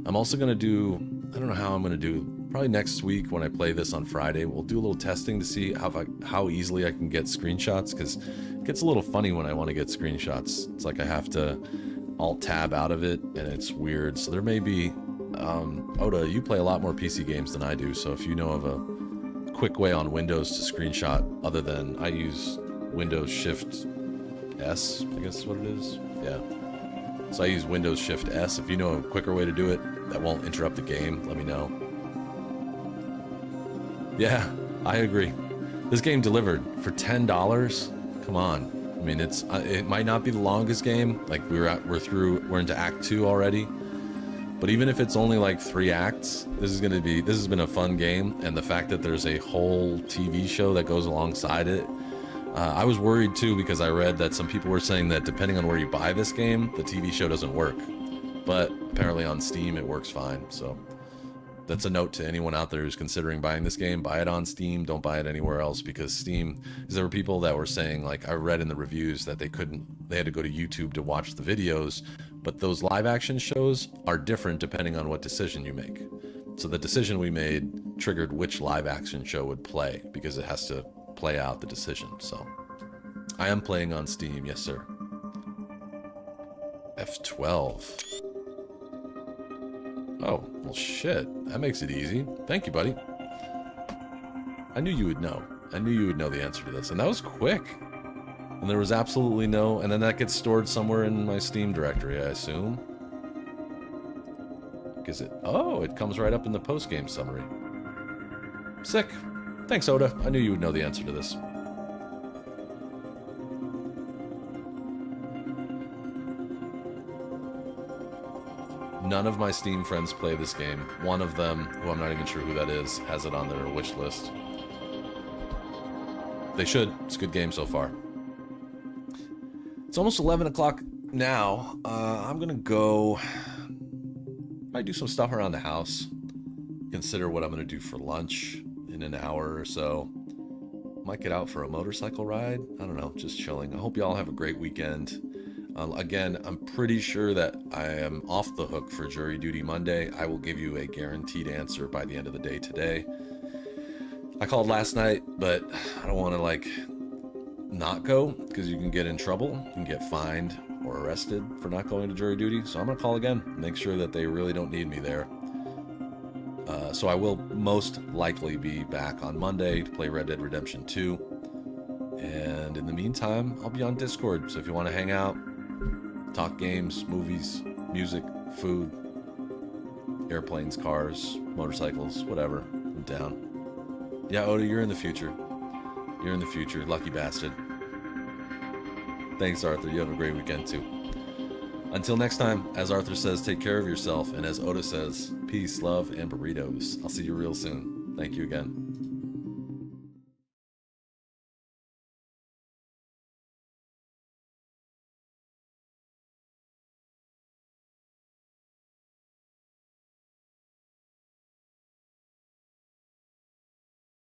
I'm also gonna do, I don't know how I'm gonna do, probably next week when I play this on Friday, we'll do a little testing to see how easily I can get screenshots, because it gets a little funny when I want to get screenshots. It's like I have to Alt-Tab out of it, and it's weird. So there may be, Oda, you play a lot more PC games than I do, so if you know of a quick way on Windows to screenshot, other than I use Windows Shift S, I guess is what it is. Yeah. So I use Windows Shift S. If you know a quicker way to do it that won't interrupt the game, let me know. Yeah, I agree. This game delivered for $10. Come on. I mean, it might not be the longest game. Like we're into Act 2 already. But even if it's only like 3 acts, this has been a fun game. And the fact that there's a whole TV show that goes alongside it. I was worried too, because I read that some people were saying that depending on where you buy this game, the TV show doesn't work. But apparently on Steam, it works fine. So that's a note to anyone out there who's considering buying this game. Buy it on Steam. Don't buy it anywhere else, because Steam, because there were people that were saying, like I read in the reviews, that they had to go to YouTube to watch the videos. But those live action shows are different depending on what decision you make. So the decision we made triggered which live action show would play, because it has to play out the decision. So I am playing on Steam. Yes, sir. F12. Oh, well shit. That makes it easy. Thank you, buddy. I knew you would know. I knew you would know the answer to this. And that was quick. And there was absolutely no... And then that gets stored somewhere in my Steam directory, I assume. Is it... Oh, it comes right up in the post-game summary. Sick. Thanks, Oda. I knew you would know the answer to this. None of my Steam friends play this game. One of them, who I'm not even sure who that is, has it on their wish list. They should. It's a good game so far. It's almost 11 o'clock now. I'm gonna go... might do some stuff around the house. Consider what I'm gonna do for lunch in an hour or so. Might get out for a motorcycle ride. I don't know, just chilling. I hope you all have a great weekend. Again, I'm pretty sure that I am off the hook for Jury Duty Monday. I will give you a guaranteed answer by the end of the day today. I called last night, but I don't want to, like, not go, because you can get in trouble. You can get fined or arrested for not going to jury duty. So I'm going to call again, make sure that they really don't need me there. So I will most likely be back on Monday to play Red Dead Redemption 2. And in the meantime, I'll be on Discord. So if you want to hang out, talk games, movies, music, food, airplanes, cars, motorcycles, whatever, I'm down. Yeah, Oda, you're in the future. You're in the future, lucky bastard. Thanks, Arthur. You have a great weekend, too. Until next time, as Arthur says, take care of yourself. And as Oda says, peace, love, and burritos. I'll see you real soon. Thank you again.